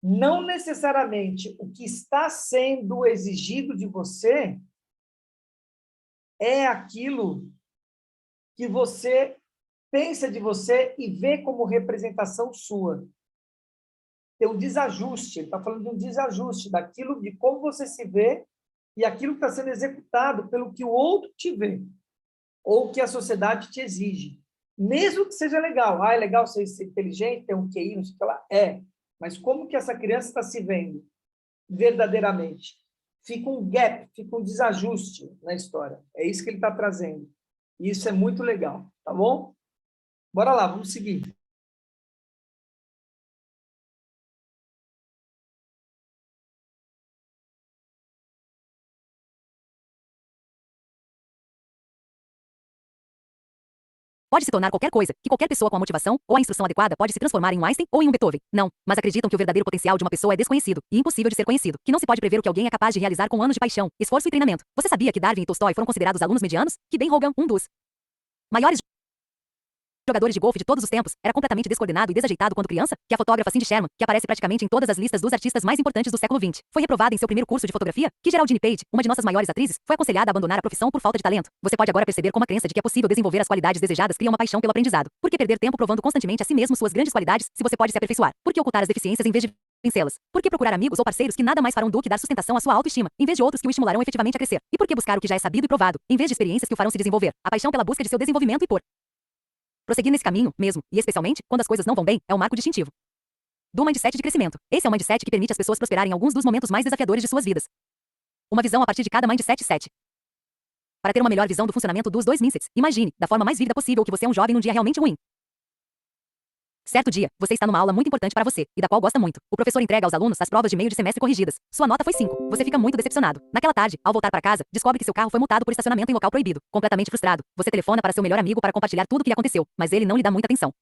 Não necessariamente o que está sendo exigido de você é aquilo que você pensa de você e vê como representação sua. Tem um desajuste, ele está falando de um desajuste daquilo, de como você se vê e aquilo que está sendo executado pelo que o outro te vê, ou que a sociedade te exige. Mesmo que seja legal. Ah, é legal ser inteligente, ter um QI, não sei o que lá. Mas como que essa criança está se vendo verdadeiramente? Fica um gap, fica um desajuste na história. É isso que ele está trazendo. E isso é muito legal, tá bom? Bora lá, vamos seguir. Pode se tornar qualquer coisa, que qualquer pessoa com a motivação ou a instrução adequada pode se transformar em um Einstein ou em um Beethoven. Não, mas acreditam que o verdadeiro potencial de uma pessoa é desconhecido e impossível de ser conhecido, que não se pode prever o que alguém é capaz de realizar com anos de paixão, esforço e treinamento. Você sabia que Darwin e Tolstói foram considerados alunos medianos? Que Ben Hogan, um dos maiores jogadores de golfe de todos os tempos, era completamente descoordenado e desajeitado quando criança? Que a fotógrafa Cindy Sherman, que aparece praticamente em todas as listas dos artistas mais importantes do século XX, foi reprovada em seu primeiro curso de fotografia? Que Geraldine Page, uma de nossas maiores atrizes, foi aconselhada a abandonar a profissão por falta de talento? Você pode agora perceber como a crença de que é possível desenvolver as qualidades desejadas cria uma paixão pelo aprendizado. Por que perder tempo provando constantemente a si mesmo suas grandes qualidades, se você pode se aperfeiçoar? Por que ocultar as deficiências em vez de vencê-las? Por que procurar amigos ou parceiros que nada mais farão do que dar sustentação à sua autoestima, em vez de outros que o estimularão efetivamente a crescer? E por que buscar o que já é sabido e provado, em vez de experiências que o farão se desenvolver? A paixão pela busca de seu desenvolvimento e por prosseguir nesse caminho, mesmo, e especialmente, quando as coisas não vão bem, é um marco distintivo do mindset de crescimento. Esse é o mindset que permite às pessoas prosperarem em alguns dos momentos mais desafiadores de suas vidas. Uma visão a partir de cada mindset 7. Para ter uma melhor visão do funcionamento dos dois mindsets, imagine, da forma mais vívida possível, que você é um jovem num dia realmente ruim. Certo dia, você está numa aula muito importante para você, e da qual gosta muito. O professor entrega aos alunos as provas de meio de semestre corrigidas. Sua nota foi 5. Você fica muito decepcionado. Naquela tarde, ao voltar para casa, descobre que seu carro foi multado por estacionamento em local proibido. Completamente frustrado, você telefona para seu melhor amigo para compartilhar tudo o que lhe aconteceu, mas ele não lhe dá muita atenção.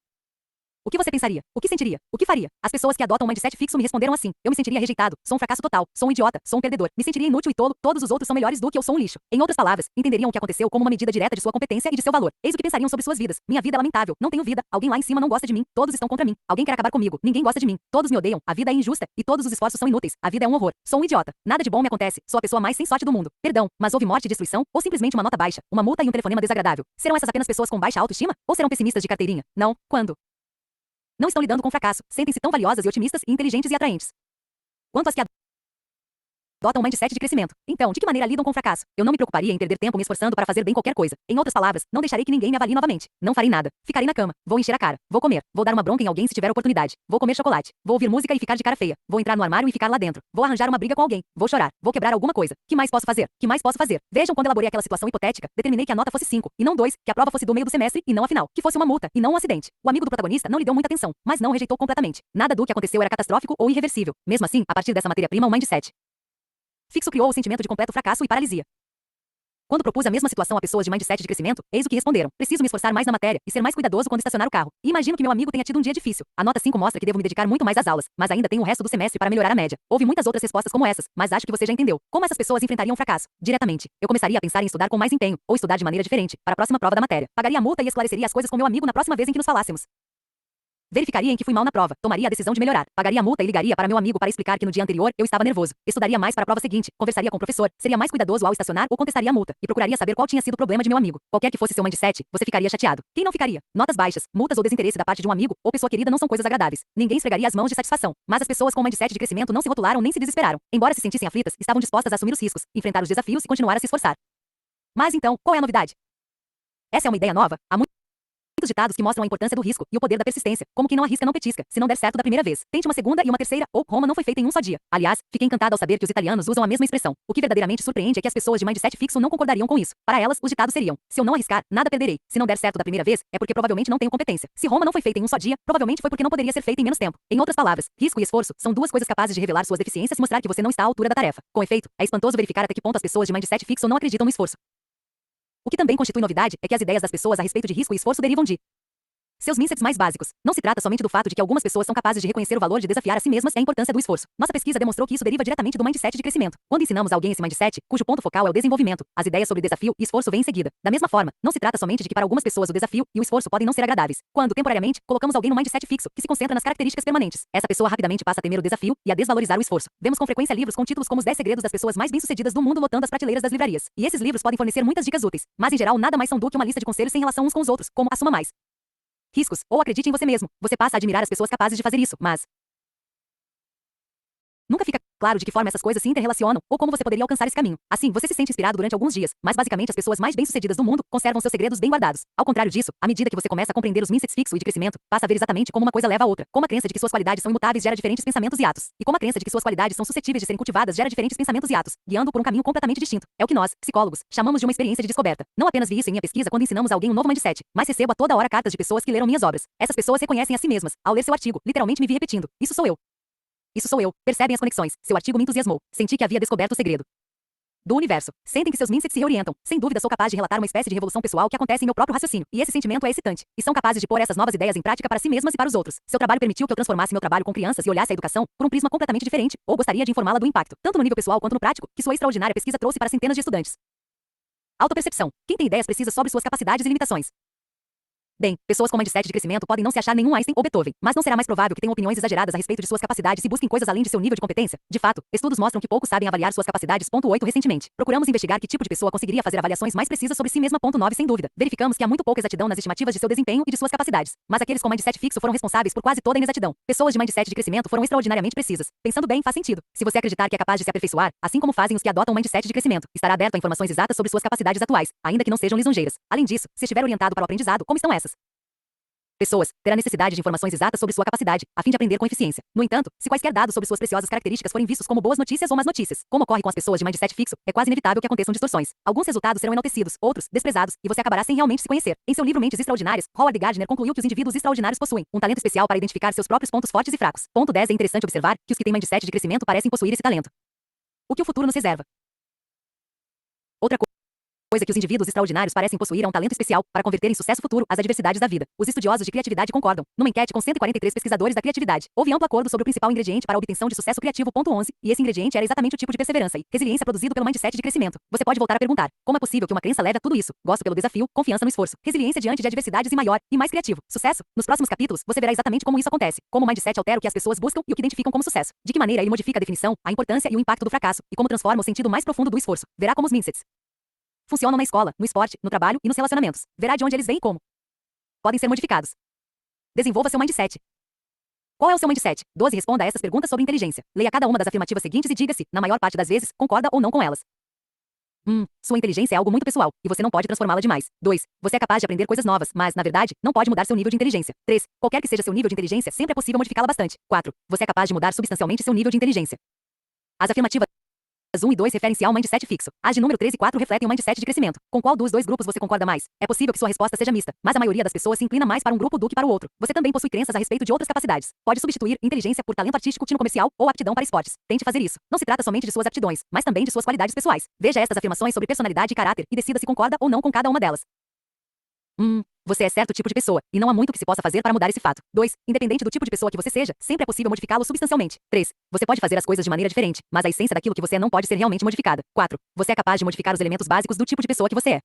O que você pensaria? O que sentiria? O que faria? As pessoas que adotam um mindset fixo me responderam assim: eu me sentiria rejeitado, sou um fracasso total, sou um idiota, sou um perdedor, me sentiria inútil e tolo, todos os outros são melhores do que eu sou um lixo. Em outras palavras, entenderiam o que aconteceu como uma medida direta de sua competência e de seu valor. Eis o que pensariam sobre suas vidas. Minha vida é lamentável, não tenho vida, alguém lá em cima não gosta de mim, todos estão contra mim, alguém quer acabar comigo, ninguém gosta de mim, todos me odeiam, a vida é injusta, e todos os esforços são inúteis, a vida é um horror, sou um idiota, nada de bom me acontece, sou a pessoa mais sem sorte do mundo. Perdão, mas houve morte e destruição, ou simplesmente uma nota baixa, uma multa e um telefonema desagradável. Serão essas apenas pessoas com baixa autoestima? Ou serão pessimistas de carteirinha? Não, quando não estão lidando com fracasso, sentem-se tão valiosas e otimistas e inteligentes e atraentes quanto as que adotam um mindset de crescimento. Então, de que maneira lidam com o fracasso? Eu não me preocuparia em perder tempo me esforçando para fazer bem qualquer coisa. Em outras palavras, não deixarei que ninguém me avalie novamente. Não farei nada. Ficarei na cama. Vou encher a cara. Vou comer. Vou dar uma bronca em alguém se tiver oportunidade. Vou comer chocolate. Vou ouvir música e ficar de cara feia. Vou entrar no armário e ficar lá dentro. Vou arranjar uma briga com alguém. Vou chorar. Vou quebrar alguma coisa. Que mais posso fazer? Que mais posso fazer? Vejam, quando elaborei aquela situação hipotética, determinei que a nota fosse 5 e não 2, que a prova fosse do meio do semestre e não a final, que fosse uma multa e não um acidente. O amigo do protagonista não lhe deu muita atenção, mas não rejeitou completamente. Nada do que aconteceu era catastrófico ou irreversível. Mesmo assim, a partir dessa matéria-prima, o mindset fixo criou o sentimento de completo fracasso e paralisia. Quando propus a mesma situação a pessoas de mindset de crescimento, eis o que responderam: preciso me esforçar mais na matéria e ser mais cuidadoso quando estacionar o carro. E imagino que meu amigo tenha tido um dia difícil. A nota 5 mostra que devo me dedicar muito mais às aulas, mas ainda tenho o resto do semestre para melhorar a média. Houve muitas outras respostas como essas, mas acho que você já entendeu. Como essas pessoas enfrentariam o fracasso? Diretamente. Eu começaria a pensar em estudar com mais empenho, ou estudar de maneira diferente, para a próxima prova da matéria. Pagaria a multa e esclareceria as coisas com meu amigo na próxima vez em que nos falássemos. Verificaria em que fui mal na prova, tomaria a decisão de melhorar, pagaria a multa e ligaria para meu amigo para explicar que no dia anterior eu estava nervoso, estudaria mais para a prova seguinte, conversaria com o professor, seria mais cuidadoso ao estacionar ou contestaria a multa, e procuraria saber qual tinha sido o problema de meu amigo. Qualquer que fosse seu mindset, você ficaria chateado. Quem não ficaria? Notas baixas, multas ou desinteresse da parte de um amigo ou pessoa querida não são coisas agradáveis. Ninguém esfregaria as mãos de satisfação, mas as pessoas com mindset de crescimento não se rotularam nem se desesperaram. Embora se sentissem aflitas, estavam dispostas a assumir os riscos, enfrentar os desafios e continuar a se esforçar. Mas então, qual é a novidade? Essa é uma ideia nova. Há muitos ditados que mostram a importância do risco e o poder da persistência, como quem não arrisca não petisca, se não der certo da primeira vez. Tente uma segunda e uma terceira, ou Roma não foi feita em um só dia. Aliás, fiquei encantada ao saber que os italianos usam a mesma expressão. O que verdadeiramente surpreende é que as pessoas de mindset fixo não concordariam com isso. Para elas, os ditados seriam: se eu não arriscar, nada perderei. Se não der certo da primeira vez, é porque provavelmente não tenho competência. Se Roma não foi feita em um só dia, provavelmente foi porque não poderia ser feita em menos tempo. Em outras palavras, risco e esforço são duas coisas capazes de revelar suas deficiências e mostrar que você não está à altura da tarefa. Com efeito, é espantoso verificar até que ponto as pessoas de mindset fixo não acreditam no esforço. O que também constitui novidade é que as ideias das pessoas a respeito de risco e esforço derivam de seus mindsets mais básicos. Não se trata somente do fato de que algumas pessoas são capazes de reconhecer o valor de desafiar a si mesmas e a importância do esforço. Nossa pesquisa demonstrou que isso deriva diretamente do mindset de crescimento. Quando ensinamos a alguém esse mindset, cujo ponto focal é o desenvolvimento, as ideias sobre desafio e esforço vêm em seguida. Da mesma forma, não se trata somente de que para algumas pessoas o desafio e o esforço podem não ser agradáveis. Quando, temporariamente, colocamos alguém no mindset fixo, que se concentra nas características permanentes, essa pessoa rapidamente passa a temer o desafio e a desvalorizar o esforço. Vemos com frequência livros com títulos como Os 10 segredos das pessoas mais bem-sucedidas do mundo lotando as prateleiras das livrarias. E esses livros podem fornecer muitas dicas úteis, mas em geral nada mais são do que uma lista de conselhos sem relação uns com os outros, como assuma mais riscos, ou acredite em você mesmo. Você passa a admirar as pessoas capazes de fazer isso, mas nunca fica claro de que forma essas coisas se interrelacionam, ou como você poderia alcançar esse caminho. Assim, você se sente inspirado durante alguns dias, mas basicamente as pessoas mais bem-sucedidas do mundo conservam seus segredos bem guardados. Ao contrário disso, à medida que você começa a compreender os mindsets fixo e de crescimento, passa a ver exatamente como uma coisa leva a outra. Como a crença de que suas qualidades são imutáveis gera diferentes pensamentos e atos. E como a crença de que suas qualidades são suscetíveis de serem cultivadas gera diferentes pensamentos e atos, guiando por um caminho completamente distinto. É o que nós, psicólogos, chamamos de uma experiência de descoberta. Não apenas vi isso em minha pesquisa quando ensinamos a alguém um novo mindset, mas recebo a toda hora cartas de pessoas que leram minhas obras. Essas pessoas reconhecem a si mesmas. Ao ler seu artigo, literalmente me vi repetindo: isso sou eu. Isso sou eu. Percebem as conexões. Seu artigo me entusiasmou. Senti que havia descoberto o segredo do universo. Sentem que seus mindsets se reorientam. Sem dúvida sou capaz de relatar uma espécie de revolução pessoal que acontece em meu próprio raciocínio. E esse sentimento é excitante. E são capazes de pôr essas novas ideias em prática para si mesmas e para os outros. Seu trabalho permitiu que eu transformasse meu trabalho com crianças e olhasse a educação por um prisma completamente diferente, ou gostaria de informá-la do impacto, tanto no nível pessoal quanto no prático, que sua extraordinária pesquisa trouxe para centenas de estudantes. Autopercepção. Quem tem ideias precisa sobre suas capacidades e limitações. Bem, pessoas com mindset de crescimento podem não se achar nenhum Einstein ou Beethoven, mas não será mais provável que tenham opiniões exageradas a respeito de suas capacidades e busquem coisas além de seu nível de competência? De fato, estudos mostram que poucos sabem avaliar suas capacidades. 8 Recentemente, procuramos investigar que tipo de pessoa conseguiria fazer avaliações mais precisas sobre si mesma. 9 Sem dúvida, verificamos que há muito pouca exatidão nas estimativas de seu desempenho e de suas capacidades, mas aqueles com mindset fixo foram responsáveis por quase toda a inexatidão. Pessoas de mindset de crescimento foram extraordinariamente precisas. Pensando bem, faz sentido. Se você acreditar que é capaz de se aperfeiçoar, assim como fazem os que adotam um mindset de crescimento, estará aberto a informações exatas sobre suas capacidades atuais, ainda que não sejam lisonjeiras. Além disso, se estiver orientado para o aprendizado, como estão essas pessoas, terá necessidade de informações exatas sobre sua capacidade, a fim de aprender com eficiência. No entanto, se quaisquer dados sobre suas preciosas características forem vistos como boas notícias ou más notícias, como ocorre com as pessoas de mindset fixo, é quase inevitável que aconteçam distorções. Alguns resultados serão enaltecidos, outros, desprezados, e você acabará sem realmente se conhecer. Em seu livro Mentes Extraordinárias, Howard Gardner concluiu que os indivíduos extraordinários possuem um talento especial para identificar seus próprios pontos fortes e fracos. 10 É interessante observar que os que têm mindset de crescimento parecem possuir esse talento. O que o futuro nos reserva? Outra coisa que os indivíduos extraordinários parecem possuir é um talento especial para converter em sucesso futuro as adversidades da vida. Os estudiosos de criatividade concordam. Numa enquete com 143 pesquisadores da criatividade, houve amplo acordo sobre o principal ingrediente para a obtenção de sucesso criativo. 11 E esse ingrediente era exatamente o tipo de perseverança e resiliência produzido pelo mindset de crescimento. Você pode voltar a perguntar: como é possível que uma crença leve a tudo isso? Gosto pelo desafio, confiança no esforço, resiliência diante de adversidades e maior e mais criativo sucesso. Nos próximos capítulos, você verá exatamente como isso acontece, como o mindset altera o que as pessoas buscam e o que identificam como sucesso, de que maneira ele modifica a definição, a importância e o impacto do fracasso, e como transforma o sentido mais profundo do esforço. Verá como os mindsets funcionam na escola, no esporte, no trabalho e nos relacionamentos. Verá de onde eles vêm e como podem ser modificados. Desenvolva seu mindset. Qual é o seu mindset? 12. Responda a essas perguntas sobre inteligência. Leia cada uma das afirmativas seguintes e diga se, na maior parte das vezes, concorda ou não com elas. Sua inteligência é algo muito pessoal, e você não pode transformá-la demais. 2. Você é capaz de aprender coisas novas, mas, na verdade, não pode mudar seu nível de inteligência. 3. Qualquer que seja seu nível de inteligência, sempre é possível modificá-la bastante. 4. Você é capaz de mudar substancialmente seu nível de inteligência. As afirmativas 1 e 2 referem-se ao mindset fixo. As de número 3 e 4 refletem o mindset de crescimento. Com qual dos dois grupos você concorda mais? É possível que sua resposta seja mista, mas a maioria das pessoas se inclina mais para um grupo do que para o outro. Você também possui crenças a respeito de outras capacidades. Pode substituir inteligência por talento artístico, tino comercial ou aptidão para esportes. Tente fazer isso. Não se trata somente de suas aptidões, mas também de suas qualidades pessoais. Veja estas afirmações sobre personalidade e caráter e decida se concorda ou não com cada uma delas. Você é certo tipo de pessoa, e não há muito que se possa fazer para mudar esse fato. 2. Independente do tipo de pessoa que você seja, sempre é possível modificá-lo substancialmente. 3. Você pode fazer as coisas de maneira diferente, mas a essência daquilo que você é não pode ser realmente modificada. 4. Você é capaz de modificar os elementos básicos do tipo de pessoa que você é.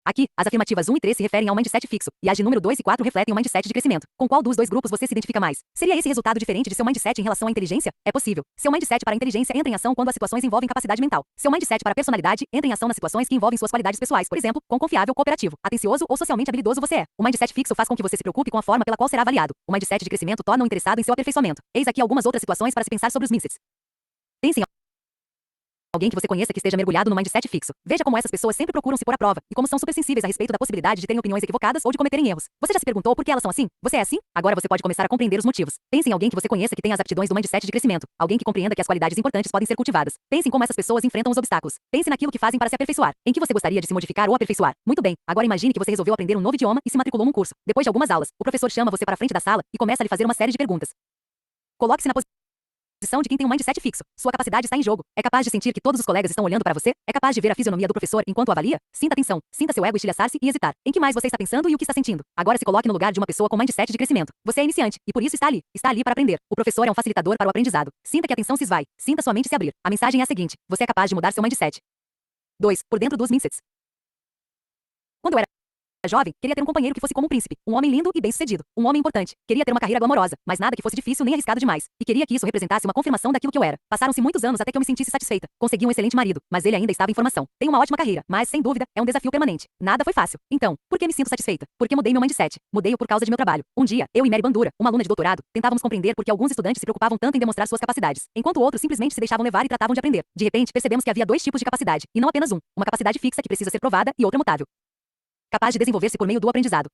Aqui, as afirmativas 1 e 3 se referem ao mindset fixo, e as de número 2 e 4 refletem o mindset de crescimento. Com qual dos dois grupos você se identifica mais? Seria esse resultado diferente de seu mindset em relação à inteligência? É possível. Seu mindset para a inteligência entra em ação quando as situações envolvem capacidade mental. Seu mindset para a personalidade entra em ação nas situações que envolvem suas qualidades pessoais, por exemplo, quão confiável, cooperativo, atencioso ou socialmente habilidoso você é. O mindset fixo faz com que você se preocupe com a forma pela qual será avaliado. O mindset de crescimento torna-o interessado em seu aperfeiçoamento. Eis aqui algumas outras situações para se pensar sobre os mindsets. Pense em alguém que você conheça que esteja mergulhado no mindset fixo. Veja como essas pessoas sempre procuram se pôr à prova, e como são supersensíveis a respeito da possibilidade de terem opiniões equivocadas ou de cometerem erros. Você já se perguntou por que elas são assim? Você é assim? Agora você pode começar a compreender os motivos. Pense em alguém que você conheça que tem as aptidões do mindset de crescimento. Alguém que compreenda que as qualidades importantes podem ser cultivadas. Pense em como essas pessoas enfrentam os obstáculos. Pense naquilo que fazem para se aperfeiçoar. Em que você gostaria de se modificar ou aperfeiçoar. Muito bem, agora imagine que você resolveu aprender um novo idioma e se matriculou num curso. Depois de algumas aulas, o professor chama você para a frente da sala e começa a lhe fazer uma série de perguntas. Coloque-se na posição de quem tem um mindset fixo. Sua capacidade está em jogo. É capaz de sentir que todos os colegas estão olhando para você? É capaz de ver a fisionomia do professor enquanto o avalia? Sinta atenção. Sinta seu ego estilhaçar-se e hesitar. Em que mais você está pensando e o que está sentindo? Agora se coloque no lugar de uma pessoa com mindset de crescimento. Você é iniciante, e por isso está ali. Está ali para aprender. O professor é um facilitador para o aprendizado. Sinta que a atenção se esvai. Sinta sua mente se abrir. A mensagem é a seguinte: você é capaz de mudar seu mindset. 2. Por dentro dos mindsets. Quando eu era jovem, queria ter um companheiro que fosse como um príncipe, um homem lindo e bem-sucedido, um homem importante. Queria ter uma carreira glamourosa, mas nada que fosse difícil nem arriscado demais. E queria que isso representasse uma confirmação daquilo que eu era. Passaram-se muitos anos até que eu me sentisse satisfeita. Consegui um excelente marido, mas ele ainda estava em formação. Tem uma ótima carreira, mas, sem dúvida, é um desafio permanente. Nada foi fácil. Então, por que me sinto satisfeita? Porque mudei meu mindset. Mudei-o por causa de meu trabalho. Um dia, eu e Mary Bandura, uma aluna de doutorado, tentávamos compreender por que alguns estudantes se preocupavam tanto em demonstrar suas capacidades, enquanto outros simplesmente se deixavam levar e tratavam de aprender. De repente, percebemos que havia dois tipos de capacidade, e não apenas um. Uma capacidade fixa que precisa ser provada e outra mutável, capaz de desenvolver-se por meio do aprendizado.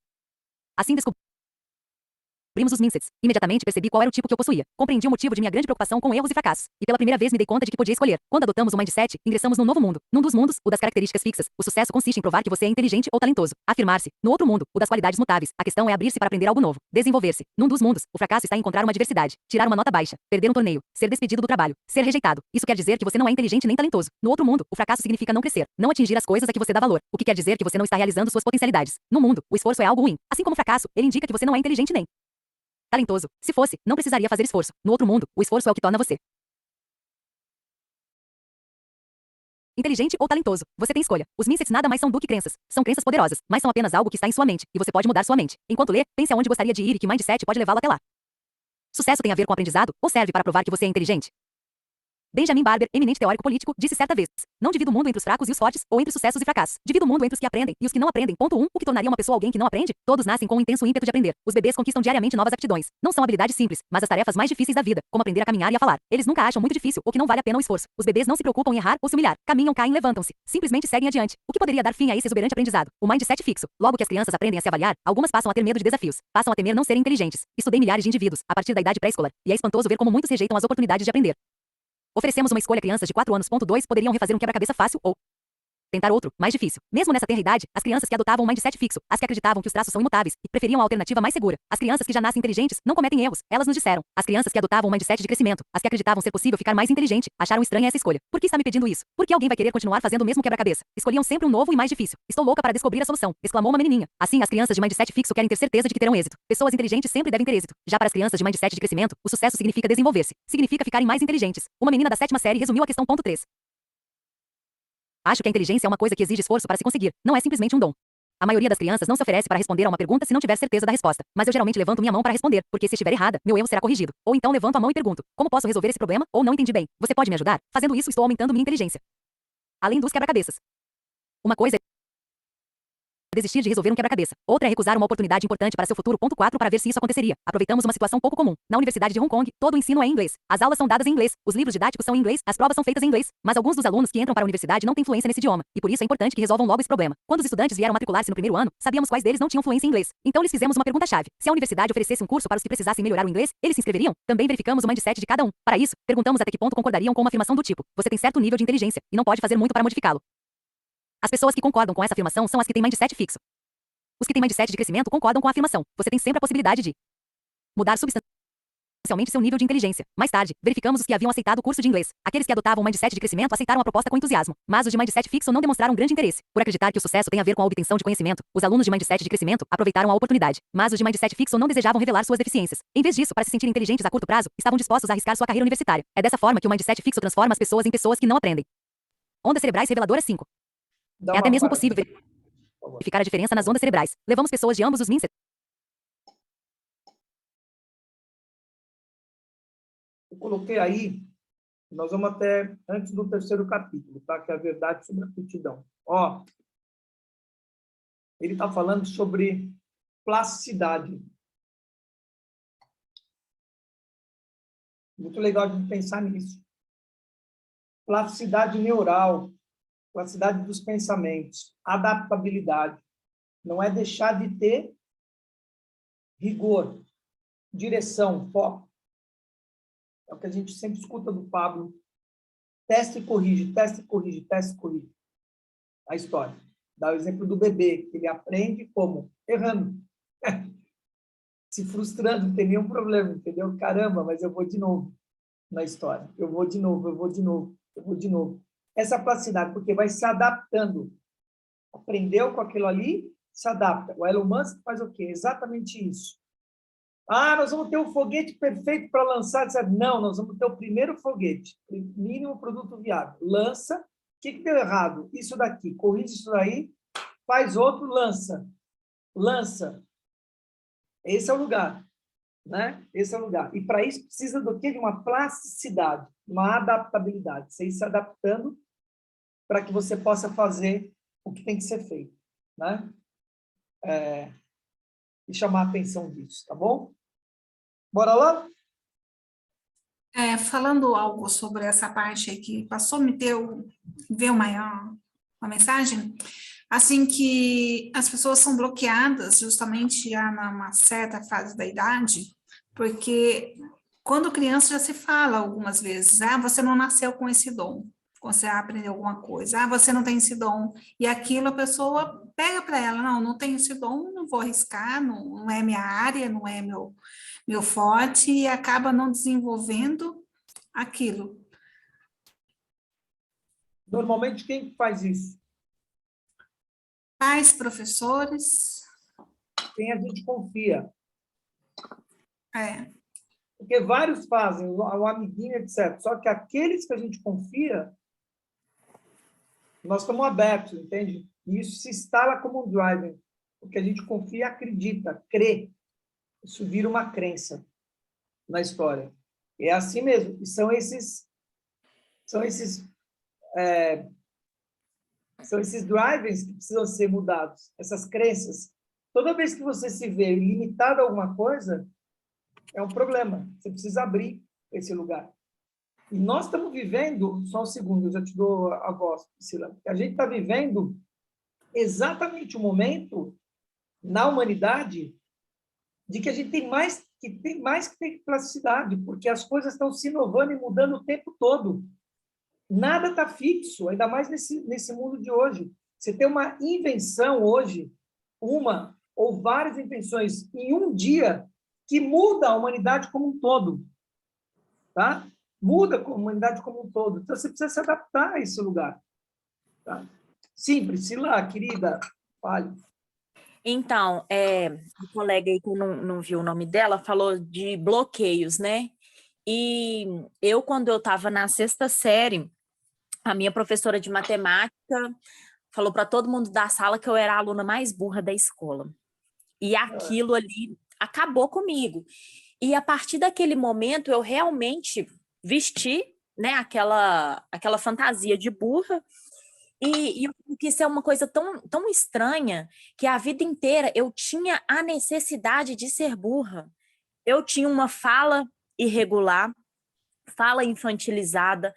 Assim descobrimos os mindsets. Imediatamente percebi qual era o tipo que eu possuía. Compreendi o motivo de minha grande preocupação com erros e fracassos. E pela primeira vez me dei conta de que podia escolher. Quando adotamos o mindset, ingressamos num novo mundo. Num dos mundos, o das características fixas. O sucesso consiste em provar que você é inteligente ou talentoso. Afirmar-se. No outro mundo, o das qualidades mutáveis. A questão é abrir-se para aprender algo novo. Desenvolver-se. Num dos mundos, o fracasso está em encontrar uma diversidade. Tirar uma nota baixa. Perder um torneio. Ser despedido do trabalho. Ser rejeitado. Isso quer dizer que você não é inteligente nem talentoso. No outro mundo, o fracasso significa não crescer. Não atingir as coisas a que você dá valor. O que quer dizer que você não está realizando suas potencialidades. No mundo, o esforço é algo ruim. Assim como o fracasso, ele indica que você não é inteligente nem talentoso. Se fosse, não precisaria fazer esforço. No outro mundo, o esforço é o que torna você inteligente ou talentoso. Você tem escolha. Os mindsets nada mais são do que crenças. São crenças poderosas, mas são apenas algo que está em sua mente, e você pode mudar sua mente. Enquanto lê, pense aonde gostaria de ir e que mindset pode levá-lo até lá. Sucesso tem a ver com aprendizado ou serve para provar que você é inteligente? Benjamin Barber, eminente teórico político, disse certa vez: não divido o mundo entre os fracos e os fortes, ou entre sucessos e fracassos. Divido o mundo entre os que aprendem e os que não aprendem. Ponto 1. O que tornaria uma pessoa alguém que não aprende? Todos nascem com um intenso ímpeto de aprender. Os bebês conquistam diariamente novas aptidões. Não são habilidades simples, mas as tarefas mais difíceis da vida, como aprender a caminhar e a falar. Eles nunca acham muito difícil ou que não vale a pena o esforço. Os bebês não se preocupam em errar ou se humilhar. Caminham, caem, levantam-se. Simplesmente seguem adiante. O que poderia dar fim a esse exuberante aprendizado? O mindset fixo. Logo que as crianças aprendem a se avaliar, algumas passam a ter medo de desafios. Passam a temer não serem inteligentes. Estudei milhares de indivíduos, a partir da idade pré-escolar, e é espantoso ver como muitos rejeitam as oportunidades de aprender. Oferecemos uma escolha a crianças de 4 anos. 2 poderiam refazer um quebra-cabeça fácil ou tentar outro, mais difícil. Mesmo nessa tenra idade, as crianças que adotavam um mindset fixo, as que acreditavam que os traços são imutáveis e preferiam a alternativa mais segura. As crianças que já nascem inteligentes não cometem erros, elas nos disseram. As crianças que adotavam um mindset de crescimento, as que acreditavam ser possível ficar mais inteligente, acharam estranha essa escolha. Por que está me pedindo isso? Por que alguém vai querer continuar fazendo o mesmo quebra-cabeça? Escolhiam sempre um novo e mais difícil. Estou louca para descobrir a solução, exclamou uma menininha. Assim, as crianças de mindset fixo querem ter certeza de que terão êxito. Pessoas inteligentes sempre devem ter êxito. Já para as crianças de mindset de crescimento, o sucesso significa desenvolver-se, significa ficarem mais inteligentes. Uma menina da 7ª série resumiu a questão. 3. Acho que a inteligência é uma coisa que exige esforço para se conseguir, não é simplesmente um dom. A maioria das crianças não se oferece para responder a uma pergunta se não tiver certeza da resposta, mas eu geralmente levanto minha mão para responder, porque se estiver errada, meu erro será corrigido. Ou então levanto a mão e pergunto: como posso resolver esse problema? Ou não entendi bem. Você pode me ajudar? Fazendo isso, estou aumentando minha inteligência. Além dos quebra-cabeças. Uma coisa desistir de resolver um quebra-cabeça. Outra é recusar uma oportunidade importante para seu futuro. Ponto 4 para ver se isso aconteceria. Aproveitamos uma situação pouco comum. Na Universidade de Hong Kong, todo o ensino é em inglês. As aulas são dadas em inglês, os livros didáticos são em inglês, as provas são feitas em inglês, mas alguns dos alunos que entram para a universidade não têm fluência nesse idioma, e por isso é importante que resolvam logo esse problema. Quando os estudantes vieram matricular-se no primeiro ano, sabíamos quais deles não tinham fluência em inglês. Então lhes fizemos uma pergunta-chave. Se a universidade oferecesse um curso para os que precisassem melhorar o inglês, eles se inscreveriam? Também verificamos o mindset de cada um. Para isso, perguntamos até que ponto concordariam com uma afirmação do tipo: você tem certo nível de inteligência e não pode fazer muito para modificá-lo. As pessoas que concordam com essa afirmação são as que têm mindset fixo. Os que têm mindset de crescimento concordam com a afirmação: você tem sempre a possibilidade de mudar substancialmente seu nível de inteligência. Mais tarde, verificamos os que haviam aceitado o curso de inglês. Aqueles que adotavam o mindset de crescimento aceitaram a proposta com entusiasmo, mas os de mindset fixo não demonstraram grande interesse. Por acreditar que o sucesso tem a ver com a obtenção de conhecimento, os alunos de mindset de crescimento aproveitaram a oportunidade, mas os de mindset fixo não desejavam revelar suas deficiências. Em vez disso, para se sentirem inteligentes a curto prazo, estavam dispostos a arriscar sua carreira universitária. É dessa forma que o mindset fixo transforma as pessoas em pessoas que não aprendem. Ondas cerebrais reveladoras 5. Dá É até uma mesmo parada, possível por favor. verificar a diferença nas ondas cerebrais. Levamos pessoas de ambos os mindsets. Eu coloquei aí, nós vamos até antes do terceiro capítulo, tá? Que é a verdade sobre a aptidão. Ó, ele está falando sobre plasticidade. Muito legal de pensar nisso. Plasticidade neural, plasticidade dos pensamentos, adaptabilidade. Não é deixar de ter rigor, direção, foco. É o que a gente sempre escuta do Pablo. Teste e corrige, teste e corrige, teste e corrige. A história. Dá o exemplo do bebê, que ele aprende como? Errando. Se frustrando, não tem nenhum problema, entendeu? Caramba, mas eu vou de novo na história. Eu vou de novo, eu vou de novo, eu vou de novo. Essa plasticidade, porque vai se adaptando. Aprendeu com aquilo ali, se adapta. O Elon Musk faz o quê? Exatamente isso. Ah, nós vamos ter um foguete perfeito para lançar. Não, nós vamos ter o primeiro foguete, mínimo produto viável. Lança. O que deu errado? Isso daqui. Corrige isso daí, faz outro, lança. Lança. Esse é o lugar, né? Esse é o lugar. E para isso precisa do quê? De uma plasticidade, uma adaptabilidade. Você ir se adaptando para que você possa fazer o que tem que ser feito, né? E chamar a atenção disso, tá bom? Bora lá? Falando algo sobre essa parte aí que passou, ver uma mensagem, assim que as pessoas são bloqueadas justamente já numa certa fase da idade, porque quando criança já se fala algumas vezes, você não nasceu com esse dom, você aprendeu alguma coisa, você não tem esse dom, e aquilo a pessoa pega para ela, não tenho esse dom, não vou arriscar, não é minha área, não é meu forte, e acaba não desenvolvendo aquilo. Normalmente, quem faz isso? Pais, professores. Quem a gente confia. É. Porque vários fazem, o amiguinho, etc. Só que aqueles que a gente confia, nós estamos abertos, entende? E isso se instala como um driver. Porque a gente confia, acredita, crê. Isso vira uma crença na história. É assim mesmo. E são esses drivers que precisam ser mudados, essas crenças. Toda vez que você se vê limitado a alguma coisa, é um problema. Você precisa abrir esse lugar. E nós estamos vivendo, só um segundo, eu já te dou a voz, Priscila. A gente está vivendo exatamente o momento na humanidade de que a gente tem mais que ter plasticidade, porque as coisas estão se inovando e mudando o tempo todo. Nada está fixo, ainda mais nesse mundo de hoje. Você tem uma invenção hoje, uma ou várias invenções em um dia que muda a humanidade como um todo. Tá? Muda a humanidade como um todo. Então, você precisa se adaptar a esse lugar. Tá? Sim, Priscila, querida, fale. Então, a colega aí que eu não vi o nome dela falou de bloqueios, né? E eu, quando eu estava na 6ª série, a minha professora de matemática falou para todo mundo da sala que eu era a aluna mais burra da escola. E aquilo ali acabou comigo. E a partir daquele momento, eu realmente vesti, né, aquela fantasia de burra E eu acho que isso é uma coisa tão estranha, que a vida inteira eu tinha a necessidade de ser burra. Eu tinha uma fala irregular, fala infantilizada,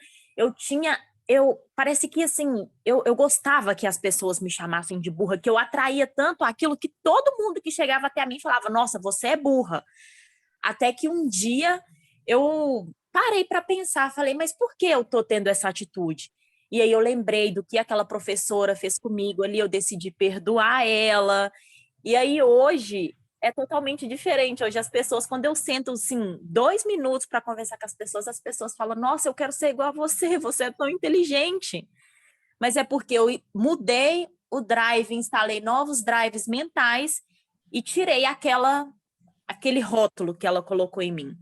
parece que assim, eu gostava que as pessoas me chamassem de burra, que eu atraía tanto aquilo que todo mundo que chegava até mim falava, nossa, você é burra. Até que um dia eu parei para pensar, falei, mas por que eu tô tendo essa atitude? E aí eu lembrei do que aquela professora fez comigo ali, eu decidi perdoar ela. E aí hoje é totalmente diferente. Hoje as pessoas, quando eu sento assim, 2 minutos para conversar com as pessoas falam, nossa, eu quero ser igual a você, você é tão inteligente. Mas é porque eu mudei o drive, instalei novos drives mentais e tirei aquele rótulo que ela colocou em mim.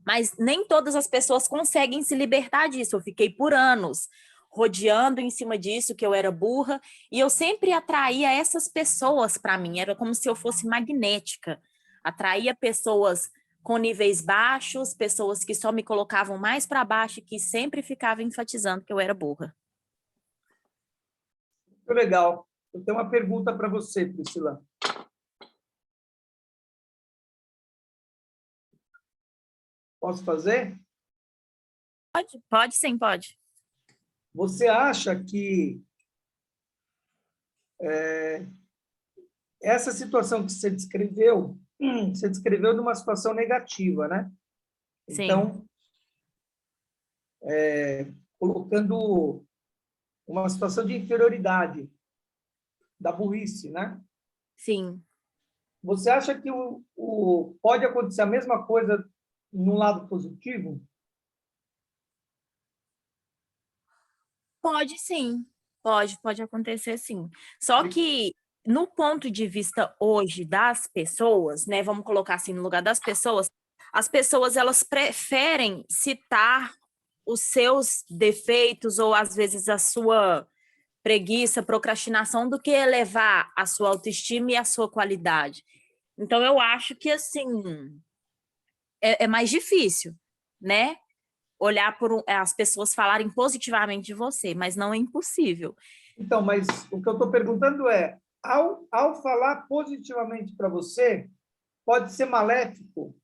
Mas nem todas as pessoas conseguem se libertar disso. Eu fiquei por anos rodeando em cima disso, que eu era burra, e eu sempre atraía essas pessoas para mim, era como se eu fosse magnética. Atraía pessoas com níveis baixos, pessoas que só me colocavam mais para baixo e que sempre ficavam enfatizando que eu era burra. Muito legal. Eu tenho uma pergunta para você, Priscila. Posso fazer? Pode sim, pode. Você acha que essa situação que você descreveu numa situação negativa, né? Sim. Então, colocando uma situação de inferioridade da burrice, né? Sim. Você acha que pode acontecer a mesma coisa no lado positivo? Pode sim, pode acontecer sim. Só que no ponto de vista hoje das pessoas, né, vamos colocar assim no lugar das pessoas, as pessoas elas preferem citar os seus defeitos ou às vezes a sua preguiça, procrastinação do que elevar a sua autoestima e a sua qualidade. Então eu acho que assim é mais difícil, né? Olhar as pessoas falarem positivamente de você, mas não é impossível. Então, mas o que eu estou perguntando é, ao falar positivamente para você, pode ser maléfico?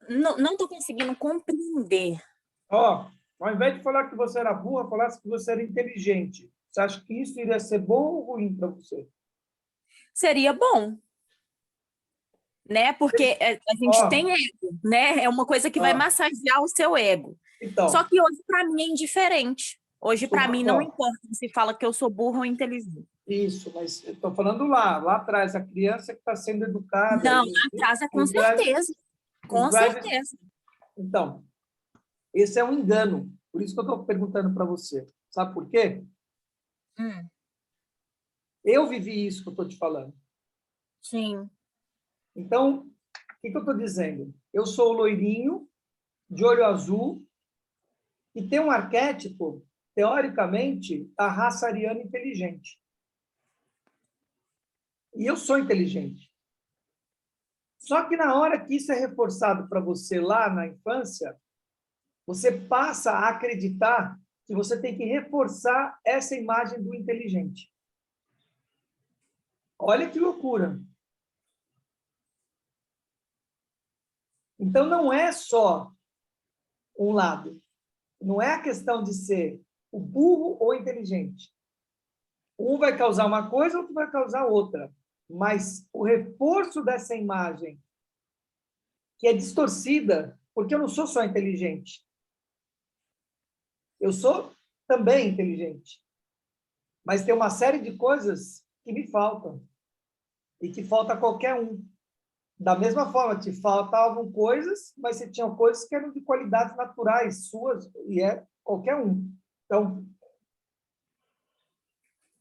Não estou conseguindo compreender. Ó, ao invés de falar que você era burra, falasse que você era inteligente. Você acha que isso iria ser bom ou ruim para você? Seria bom, né? Porque a gente Ó, tem ego, né? É uma coisa que vai ó, massagear o seu ego. Só então, que hoje, para mim, é indiferente. Hoje, para mim, não ó, importa se fala que eu sou burra ou inteligente. isso, mas eu estou falando lá atrás, a criança que está sendo educada, Não, lá atrás é com os drives, certeza. os Com drives. certeza. Então, esse é um engano. Por isso que eu estou perguntando para você. Sabe por quê? Eu vivi isso que eu estou te falando. Sim. Então, o que eu estou dizendo? Eu sou loirinho, de olho azul, e tem um arquétipo, teoricamente, da raça ariana inteligente. E eu sou inteligente. Só que na hora que isso é reforçado para você lá na infância, você passa a acreditar que você tem que reforçar essa imagem do inteligente. Olha que loucura. Então, não é só um lado. Não é a questão de ser o burro ou inteligente. Um vai causar uma coisa, outro vai causar outra. Mas o reforço dessa imagem, que é distorcida, porque eu não sou só inteligente. Eu sou também inteligente. Mas tem uma série de coisas que me faltam. E que falta a qualquer um. Da mesma forma, te faltavam coisas, mas você tinha coisas que eram de qualidades naturais, suas, e é qualquer um. Então,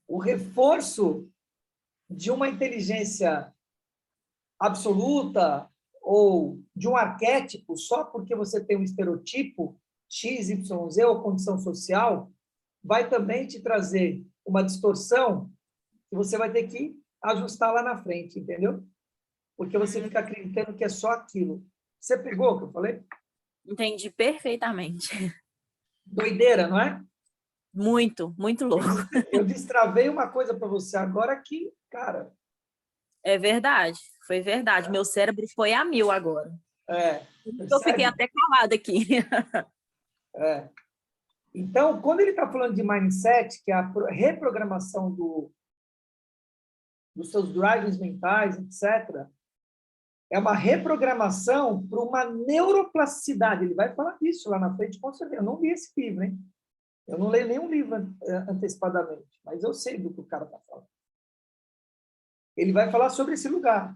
o reforço de uma inteligência absoluta ou de um arquétipo, só porque você tem um estereotipo X, Y, Z ou condição social, vai também te trazer uma distorção que você vai ter que ajustar lá na frente, entendeu? Porque você fica acreditando que é só aquilo. Você pegou o que eu falei? Entendi perfeitamente. Doideira, não é? Muito, muito louco. Eu destravei uma coisa para você agora que, cara, É verdade, foi verdade. Meu cérebro foi a mil agora. Eu fiquei percebe? até calada aqui. É. Então, quando ele está falando de mindset, que é a reprogramação dos seus drivers mentais, etc., é uma reprogramação para uma neuroplasticidade. Ele vai falar disso lá na frente, com certeza. Eu não li esse livro, hein? Eu não leio nenhum livro antecipadamente, mas eu sei do que o cara está falando. Ele vai falar sobre esse lugar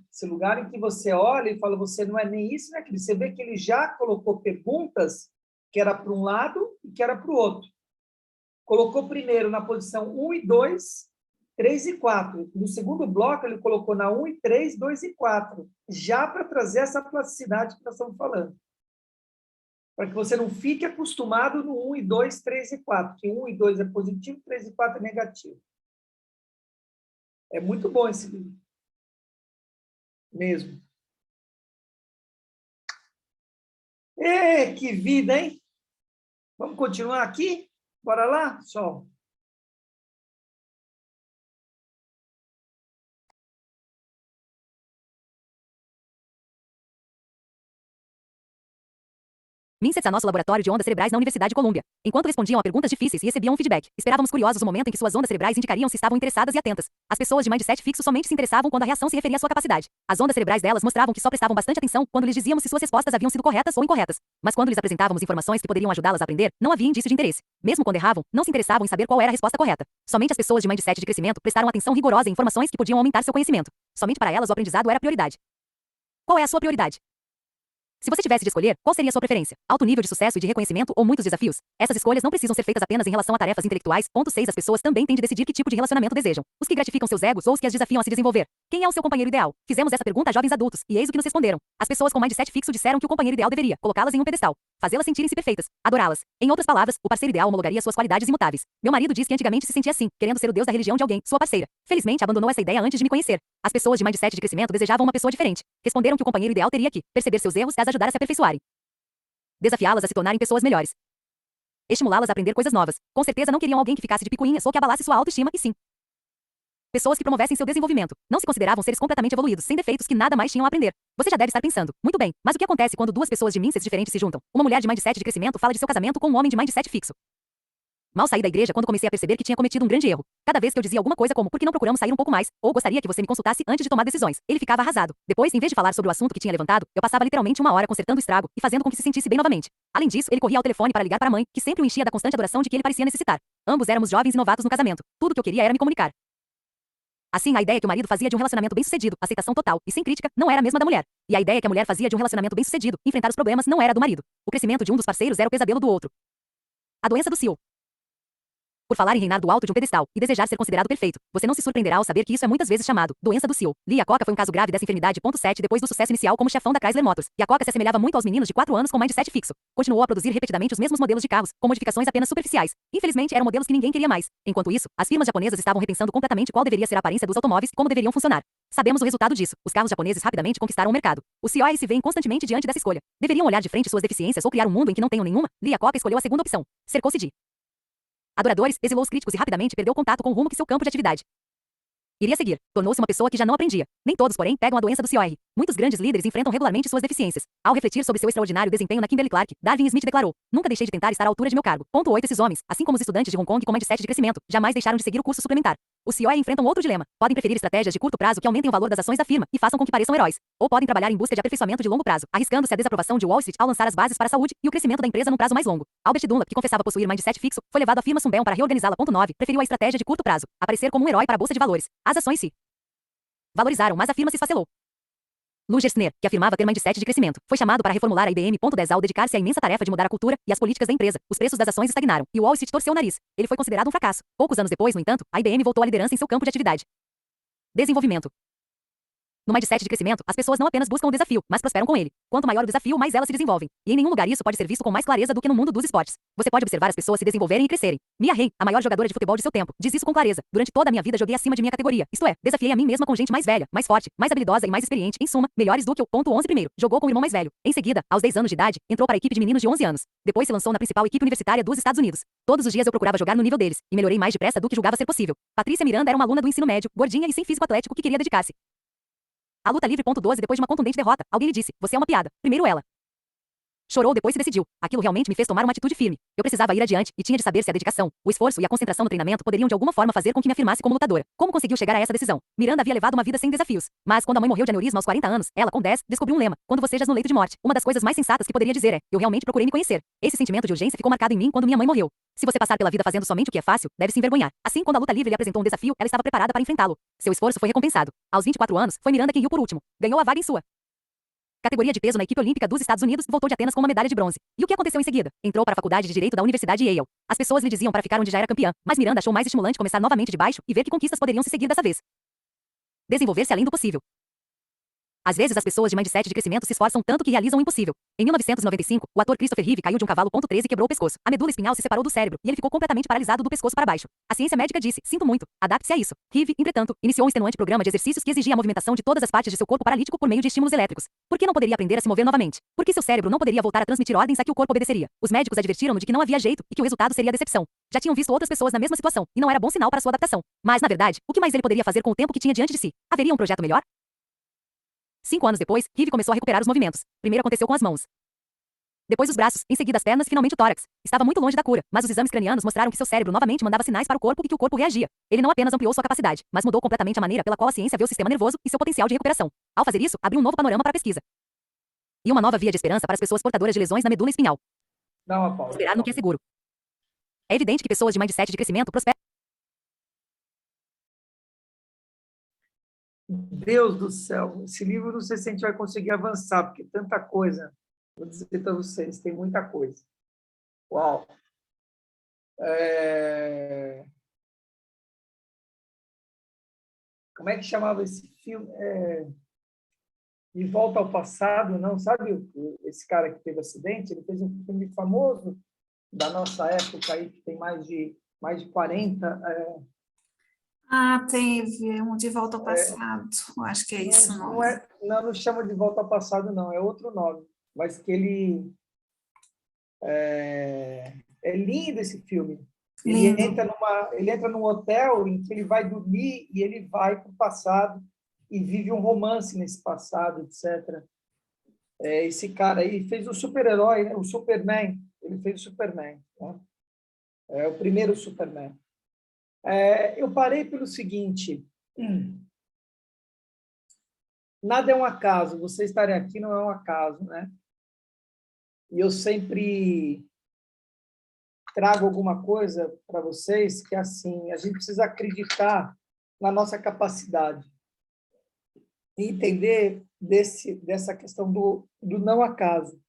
em que você olha e fala, você não é nem isso, nem aquilo. Você vê que ele já colocou perguntas que era para um lado e que era para o outro. Colocou primeiro na posição 1 e 2, 3 e 4. No segundo bloco, ele colocou na 1 e 3, 2 e 4, já para trazer essa plasticidade que nós estamos falando. Para que você não fique acostumado no 1 e 2, 3 e 4, que 1 e 2 é positivo, 3 e 4 é negativo. É muito bom esse livro. Mesmo. Que vida, hein? Vamos continuar aqui? Bora lá, Sol? Minsets a nosso laboratório de ondas cerebrais na Universidade de Colômbia. Enquanto respondiam a perguntas difíceis e recebiam um feedback, esperávamos curiosos o momento em que suas ondas cerebrais indicariam se estavam interessadas e atentas. As pessoas de mindset fixo somente se interessavam quando a reação se referia à sua capacidade. As ondas cerebrais delas mostravam que só prestavam bastante atenção quando lhes dizíamos se suas respostas haviam sido corretas ou incorretas. Mas quando lhes apresentávamos informações que poderiam ajudá-las a aprender, não havia indício de interesse. Mesmo quando erravam, não se interessavam em saber qual era a resposta correta. Somente as pessoas de mindset de crescimento prestaram atenção rigorosa em informações que podiam aumentar seu conhecimento. Somente para elas o aprendizado era prioridade. Qual é a sua prioridade? Se você tivesse de escolher, qual seria a sua preferência? Alto nível de sucesso e de reconhecimento ou muitos desafios? Essas escolhas não precisam ser feitas apenas em relação a tarefas intelectuais. Ponto 6. As pessoas também têm de decidir que tipo de relacionamento desejam. Os que gratificam seus egos ou os que as desafiam a se desenvolver. Quem é o seu companheiro ideal? Fizemos essa pergunta a jovens adultos, e eis o que nos responderam. As pessoas com mindset fixo disseram que o companheiro ideal deveria colocá-las em um pedestal, fazê-las sentirem-se perfeitas, adorá-las. Em outras palavras, o parceiro ideal homologaria suas qualidades imutáveis. Meu marido diz que antigamente se sentia assim, querendo ser o deus da religião de alguém, sua parceira. Felizmente, abandonou essa ideia antes de me conhecer. As pessoas de mindset de crescimento desejavam uma pessoa diferente. Responderam que o companheiro ideal teria que perceber seus erros e as ajudar a se aperfeiçoarem. Desafiá-las a se tornarem pessoas melhores. Estimulá-las a aprender coisas novas. Com certeza não queriam alguém que ficasse de picuinhas ou que abalasse sua autoestima, e sim pessoas que promovessem seu desenvolvimento. Não se consideravam seres completamente evoluídos, sem defeitos que nada mais tinham a aprender. Você já deve estar pensando, muito bem, mas o que acontece quando duas pessoas de mindsets diferentes se juntam? Uma mulher de mindset de crescimento fala de seu casamento com um homem de mindset fixo. Mal saí da igreja quando comecei a perceber que tinha cometido um grande erro. Cada vez que eu dizia alguma coisa como, por que não procuramos sair um pouco mais? Ou gostaria que você me consultasse antes de tomar decisões. Ele ficava arrasado. Depois, em vez de falar sobre o assunto que tinha levantado, eu passava literalmente uma hora consertando o estrago e fazendo com que se sentisse bem novamente. Além disso, ele corria ao telefone para ligar para a mãe, que sempre o enchia da constante adoração de que ele parecia necessitar. Ambos éramos jovens e novatos no casamento. Tudo o que eu queria era me comunicar. Assim, a ideia que o marido fazia de um relacionamento bem-sucedido, aceitação total e sem crítica, não era a mesma da mulher. E a ideia que a mulher fazia de um relacionamento bem-sucedido, enfrentar os problemas, não era a do marido. O crescimento de um dos parceiros era o pesadelo do outro. A doença do CEO. Por falar em reinar do alto de um pedestal e desejar ser considerado perfeito, você não se surpreenderá ao saber que isso é muitas vezes chamado doença do CEO. Lee Iacocca foi um caso grave dessa enfermidade. 7. Depois do sucesso inicial como chefão da Chrysler Motors, Iacocca se assemelhava muito aos meninos de 4 anos com mindset fixo. Continuou a produzir repetidamente os mesmos modelos de carros, com modificações apenas superficiais. Infelizmente, eram modelos que ninguém queria mais. Enquanto isso, as firmas japonesas estavam repensando completamente qual deveria ser a aparência dos automóveis e como deveriam funcionar. Sabemos o resultado disso. Os carros japoneses rapidamente conquistaram o mercado. Os CEOs se veem constantemente diante dessa escolha. Deveriam olhar de frente suas deficiências ou criar um mundo em que não tenham nenhuma? Lee Iacocca escolheu a segunda opção. Cercou-se de adoradores, exilou os críticos e rapidamente perdeu contato com o rumo que seu campo de atividade iria seguir. Tornou-se uma pessoa que já não aprendia. Nem todos, porém, pegam a doença do COR. Muitos grandes líderes enfrentam regularmente suas deficiências. Ao refletir sobre seu extraordinário desempenho na Kimberly-Clark, Darwin Smith declarou: nunca deixei de tentar estar à altura de meu cargo. 8. Esses homens, assim como os estudantes de Hong Kong com mindset de crescimento, jamais deixaram de seguir o curso suplementar. Os CEOs enfrentam outro dilema. Podem preferir estratégias de curto prazo que aumentem o valor das ações da firma e façam com que pareçam heróis. Ou podem trabalhar em busca de aperfeiçoamento de longo prazo, arriscando-se a desaprovação de Wall Street ao lançar as bases para a saúde e o crescimento da empresa num prazo mais longo. Albert Dunlap, que confessava possuir mindset fixo, foi levado à firma Sunbelt para reorganizá-la. 9. Preferiu a estratégia de curto prazo, aparecer como um herói para a bolsa de valores. As ações se valorizaram, mas a firma se esfacelou. Lou Gerstner, que afirmava ter mindset de crescimento, foi chamado para reformular a IBM. 10. Ao dedicar-se à imensa tarefa de mudar a cultura e as políticas da empresa, os preços das ações estagnaram e o Wall Street torceu o nariz. Ele foi considerado um fracasso. Poucos anos depois, no entanto, a IBM voltou à liderança em seu campo de atividade. Desenvolvimento. No mindset de crescimento, as pessoas não apenas buscam o desafio, mas prosperam com ele. Quanto maior o desafio, mais elas se desenvolvem. E em nenhum lugar isso pode ser visto com mais clareza do que no mundo dos esportes. Você pode observar as pessoas se desenvolverem e crescerem. Mia Hamm, a maior jogadora de futebol de seu tempo, diz isso com clareza. Durante toda a minha vida joguei acima de minha categoria. Isto é, desafiei a mim mesma com gente mais velha, mais forte, mais habilidosa e mais experiente. Em suma, melhores do que eu. 11 primeiro. Jogou com o irmão mais velho. Em seguida, aos 10 anos de idade, entrou para a equipe de meninos de 11 anos. Depois se lançou na principal equipe universitária dos Estados Unidos. Todos os dias eu procurava jogar no nível deles, e melhorei mais depressa do que julgava ser possível. Patrícia Miranda era uma aluna do ensino médio, gordinha e sem físico atlético que queria dedicar-se a luta livre. 12 Depois de uma contundente derrota, alguém lhe disse: você é uma piada. Primeiro ela chorou, depois se decidiu. Aquilo realmente me fez tomar uma atitude firme. Eu precisava ir adiante, e tinha de saber se a dedicação, o esforço e a concentração no treinamento poderiam de alguma forma fazer com que me afirmasse como lutadora. Como conseguiu chegar a essa decisão? Miranda havia levado uma vida sem desafios. Mas quando a mãe morreu de aneurisma aos 40 anos, ela, com 10, descobriu um lema: quando você jaz no leito de morte. Uma das coisas mais sensatas que poderia dizer é: eu realmente procurei me conhecer. Esse sentimento de urgência ficou marcado em mim quando minha mãe morreu. Se você passar pela vida fazendo somente o que é fácil, deve se envergonhar. Assim, quando a luta livre lhe apresentou um desafio, ela estava preparada para enfrentá-lo. Seu esforço foi recompensado. Aos 24 anos, foi Miranda quem riu por último. Ganhou a vaga em sua categoria de peso na equipe olímpica dos Estados Unidos, voltou de Atenas com uma medalha de bronze. E o que aconteceu em seguida? Entrou para a faculdade de Direito da Universidade Yale. As pessoas lhe diziam para ficar onde já era campeã, mas Miranda achou mais estimulante começar novamente de baixo e ver que conquistas poderiam se seguir dessa vez. Desenvolver-se além do possível. Às vezes as pessoas de mindset de crescimento se esforçam tanto que realizam o impossível. Em 1995, o ator Christopher Reeve caiu de um cavalo. 13 e quebrou o pescoço. A medula espinhal se separou do cérebro, e ele ficou completamente paralisado do pescoço para baixo. A ciência médica disse: sinto muito, adapte-se a isso. Reeve, entretanto, iniciou um extenuante programa de exercícios que exigia a movimentação de todas as partes de seu corpo paralítico por meio de estímulos elétricos. Por que não poderia aprender a se mover novamente? Por que seu cérebro não poderia voltar a transmitir ordens a que o corpo obedeceria? Os médicos advertiram-no de que não havia jeito e que o resultado seria decepção. Já tinham visto outras pessoas na mesma situação, e não era bom sinal para sua adaptação. Mas, na verdade, o que mais ele poderia fazer com o tempo que tinha diante de si? Haveria um projeto melhor? 5 anos depois, Reeve começou a recuperar os movimentos. Primeiro aconteceu com as mãos, depois os braços, em seguida as pernas e finalmente o tórax. Estava muito longe da cura, mas os exames cranianos mostraram que seu cérebro novamente mandava sinais para o corpo e que o corpo reagia. Ele não apenas ampliou sua capacidade, mas mudou completamente a maneira pela qual a ciência vê o sistema nervoso e seu potencial de recuperação. Ao fazer isso, abriu um novo panorama para a pesquisa e uma nova via de esperança para as pessoas portadoras de lesões na medula espinhal. Dá uma pausa. Esperar no que é seguro. É evidente que pessoas de mindset de crescimento prosperam. Deus do céu, esse livro não sei se a gente vai conseguir avançar, porque tanta coisa. Vou dizer para vocês, tem muita coisa. Uau! Como é que chamava esse filme? De Volta ao Passado, não? Sabe esse cara que teve acidente? Ele fez um filme famoso da nossa época, aí, que tem mais de 40. Teve um De Volta ao Passado. Eu acho que é isso o nome. Não chama De Volta ao Passado, não. É outro nome. Mas que ele... É lindo esse filme. Lindo. Ele entra num hotel em que ele vai dormir e ele vai para o passado e vive um romance nesse passado, etc. Esse cara aí fez o super-herói, né? O Superman. Ele fez o Superman. Né? É o primeiro Superman. Eu parei pelo seguinte: nada é um acaso. Você estarem aqui não é um acaso, né? E eu sempre trago alguma coisa para vocês que, assim, a gente precisa acreditar na nossa capacidade e entender dessa questão do não acaso.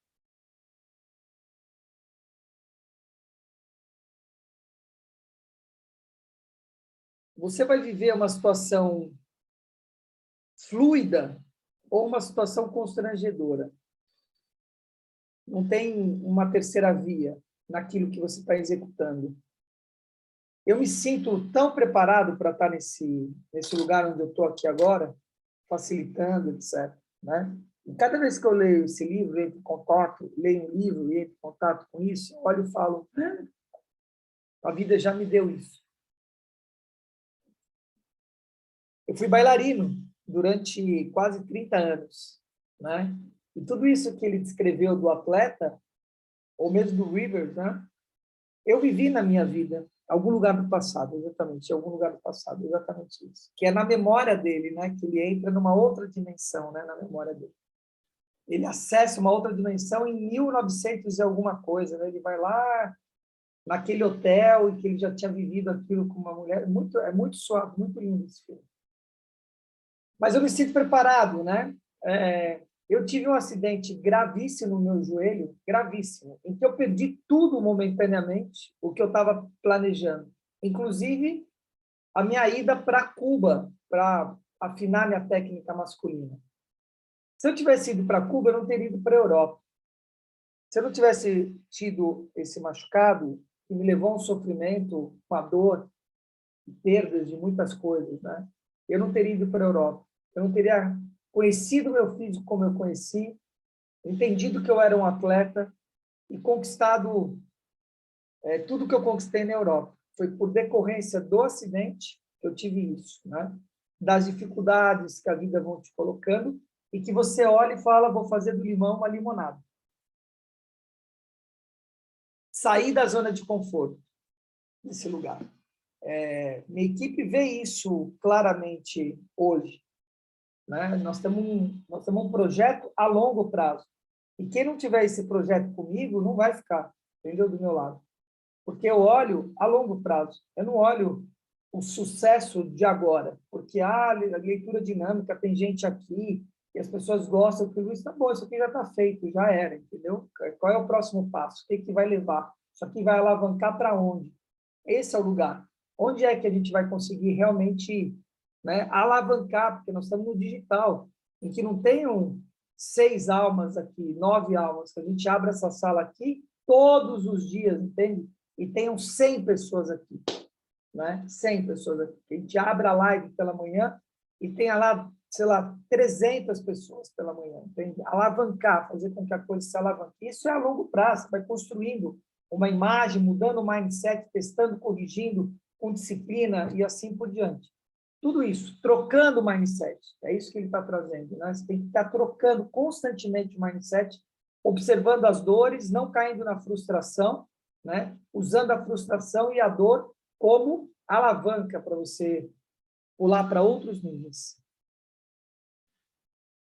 Você vai viver uma situação fluida ou uma situação constrangedora. Não tem uma terceira via naquilo que você está executando. Eu me sinto tão preparado para estar nesse lugar onde eu estou aqui agora, facilitando, etc. Né? E cada vez que eu leio esse livro, entro em contato, leio um livro e entro em contato com isso, olho e falo: a vida já me deu isso. Eu fui bailarino durante quase 30 anos. Né? E tudo isso que ele descreveu do atleta, ou mesmo do Rivers, né? Eu vivi na minha vida, algum lugar do passado, exatamente, em algum lugar do passado, exatamente isso. Que é na memória dele, né? Que ele entra numa outra dimensão, né? Na memória dele. Ele acessa uma outra dimensão em 1900 e alguma coisa, né? Ele vai lá naquele hotel em que ele já tinha vivido aquilo com uma mulher. É muito suave, muito lindo esse filme. Mas eu me sinto preparado, né? Eu tive um acidente gravíssimo no meu joelho, gravíssimo, em que eu perdi tudo momentaneamente, o que eu estava planejando. Inclusive, a minha ida para Cuba, para afinar minha técnica masculina. Se eu tivesse ido para Cuba, eu não teria ido para a Europa. Se eu não tivesse tido esse machucado, que me levou a um sofrimento, uma dor, perdas de muitas coisas, né? Eu não teria ido para a Europa. Eu não teria conhecido meu físico como eu conheci, entendido que eu era um atleta e conquistado tudo que eu conquistei na Europa. Foi por decorrência do acidente que eu tive isso, né? Das dificuldades que a vida vão te colocando e que você olha e fala, vou fazer do limão uma limonada. Sair da zona de conforto nesse lugar. Minha equipe vê isso claramente hoje, né? Nós temos um projeto a longo prazo. E quem não tiver esse projeto comigo não vai ficar, entendeu? Do meu lado. Porque eu olho a longo prazo. Eu não olho o sucesso de agora. Porque a leitura dinâmica, tem gente aqui e as pessoas gostam do isso. Tá bom, isso aqui já está feito, já era, entendeu? Qual é o próximo passo? O que vai levar? Isso aqui vai alavancar para onde? Esse é o lugar. Onde é que a gente vai conseguir realmente, né, alavancar? Porque nós estamos no digital, em que não tenham 6 almas aqui, 9 almas, que a gente abre essa sala aqui todos os dias, entende? E tenham 100 pessoas aqui, né? 100 pessoas aqui. A gente abre a live pela manhã e tenha lá, sei lá, 300 pessoas pela manhã, entende? Alavancar, fazer com que a coisa se alavanque. Isso é a longo prazo, vai construindo uma imagem, mudando o mindset, testando, corrigindo, com disciplina e assim por diante. Tudo isso, trocando o mindset. É isso que ele está trazendo, né? Você tem que estar trocando constantemente o mindset, observando as dores, não caindo na frustração, né? Usando a frustração e a dor como alavanca para você pular para outros níveis.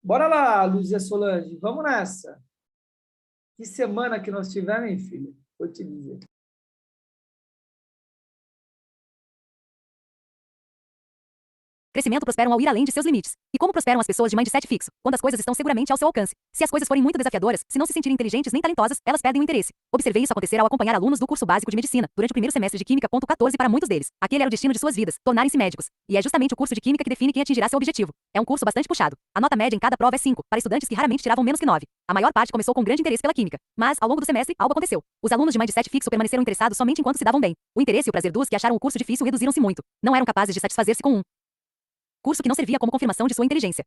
Bora lá, Luzia Solange, vamos nessa. Que semana que nós tivemos, hein, filha? Vou te dizer. Crescimento prosperam ao ir além de seus limites. E como prosperam as pessoas de mindset fixo? Quando as coisas estão seguramente ao seu alcance. Se as coisas forem muito desafiadoras, se não se sentirem inteligentes nem talentosas, elas perdem o interesse. Observei isso acontecer ao acompanhar alunos do curso básico de medicina, durante o primeiro semestre de Química. 14 para muitos deles. Aquele era o destino de suas vidas, tornarem-se médicos. E é justamente o curso de Química que define quem atingirá seu objetivo. É um curso bastante puxado. A nota média em cada prova é 5, para estudantes que raramente tiravam menos que 9. A maior parte começou com grande interesse pela Química. Mas, ao longo do semestre, algo aconteceu. Os alunos de mindset fixo permaneceram interessados somente enquanto se davam bem. O interesse e o prazer dos que acharam o curso difícil reduziram-se muito. Não eram capazes de satisfazer-se com um curso que não servia como confirmação de sua inteligência.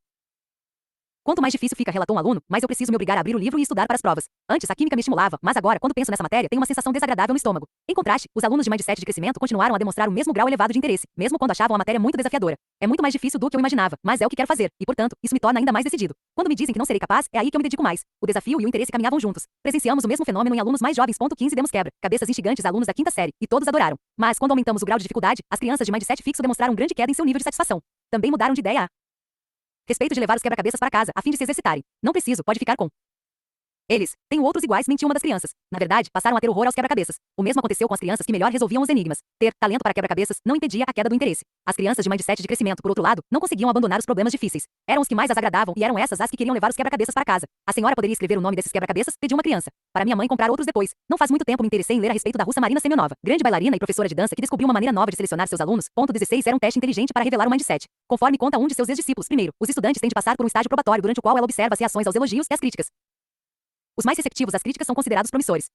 Quanto mais difícil fica, relatou um aluno, mais eu preciso me obrigar a abrir o livro e estudar para as provas. Antes, a química me estimulava, mas agora, quando penso nessa matéria, tenho uma sensação desagradável no estômago. Em contraste, os alunos de mindset de crescimento continuaram a demonstrar o mesmo grau elevado de interesse, mesmo quando achavam a matéria muito desafiadora. É muito mais difícil do que eu imaginava, mas é o que quero fazer, e, portanto, isso me torna ainda mais decidido. Quando me dizem que não serei capaz, é aí que eu me dedico mais. O desafio e o interesse caminhavam juntos. Presenciamos o mesmo fenômeno em alunos mais jovens. 15 demos quebra, cabeças instigantes a alunos da 5ª série, e todos adoraram. Mas, quando aumentamos o grau de dificuldade, as crianças de mindset fixo demonstraram grande queda em seu nível de satisfação. Também mudaram de ideia a respeito de levar os quebra-cabeças para casa, a fim de se exercitarem. Não preciso, pode ficar com eles. Tenho outros iguais, mentiu uma das crianças. Na verdade, passaram a ter horror aos quebra-cabeças. O mesmo aconteceu com as crianças que melhor resolviam os enigmas. Ter talento para quebra-cabeças não impedia a queda do interesse. As crianças de mindset de crescimento, por outro lado, não conseguiam abandonar os problemas difíceis. Eram os que mais as agradavam e eram essas as que queriam levar os quebra-cabeças para casa. A senhora poderia escrever o nome desses quebra-cabeças? Pediu uma criança. Para minha mãe comprar outros depois. Não faz muito tempo me interessei em ler a respeito da russa Marina Semionova, grande bailarina e professora de dança que descobriu uma maneira nova de selecionar seus alunos. 16 era um teste inteligente para revelar o mindset. Conforme conta um de seus ex-discípulos, primeiro, os estudantes têm de passar por um estágio probatório durante o qual ela observa as reações aos elogios e às críticas. Os mais receptivos às críticas são considerados promissores.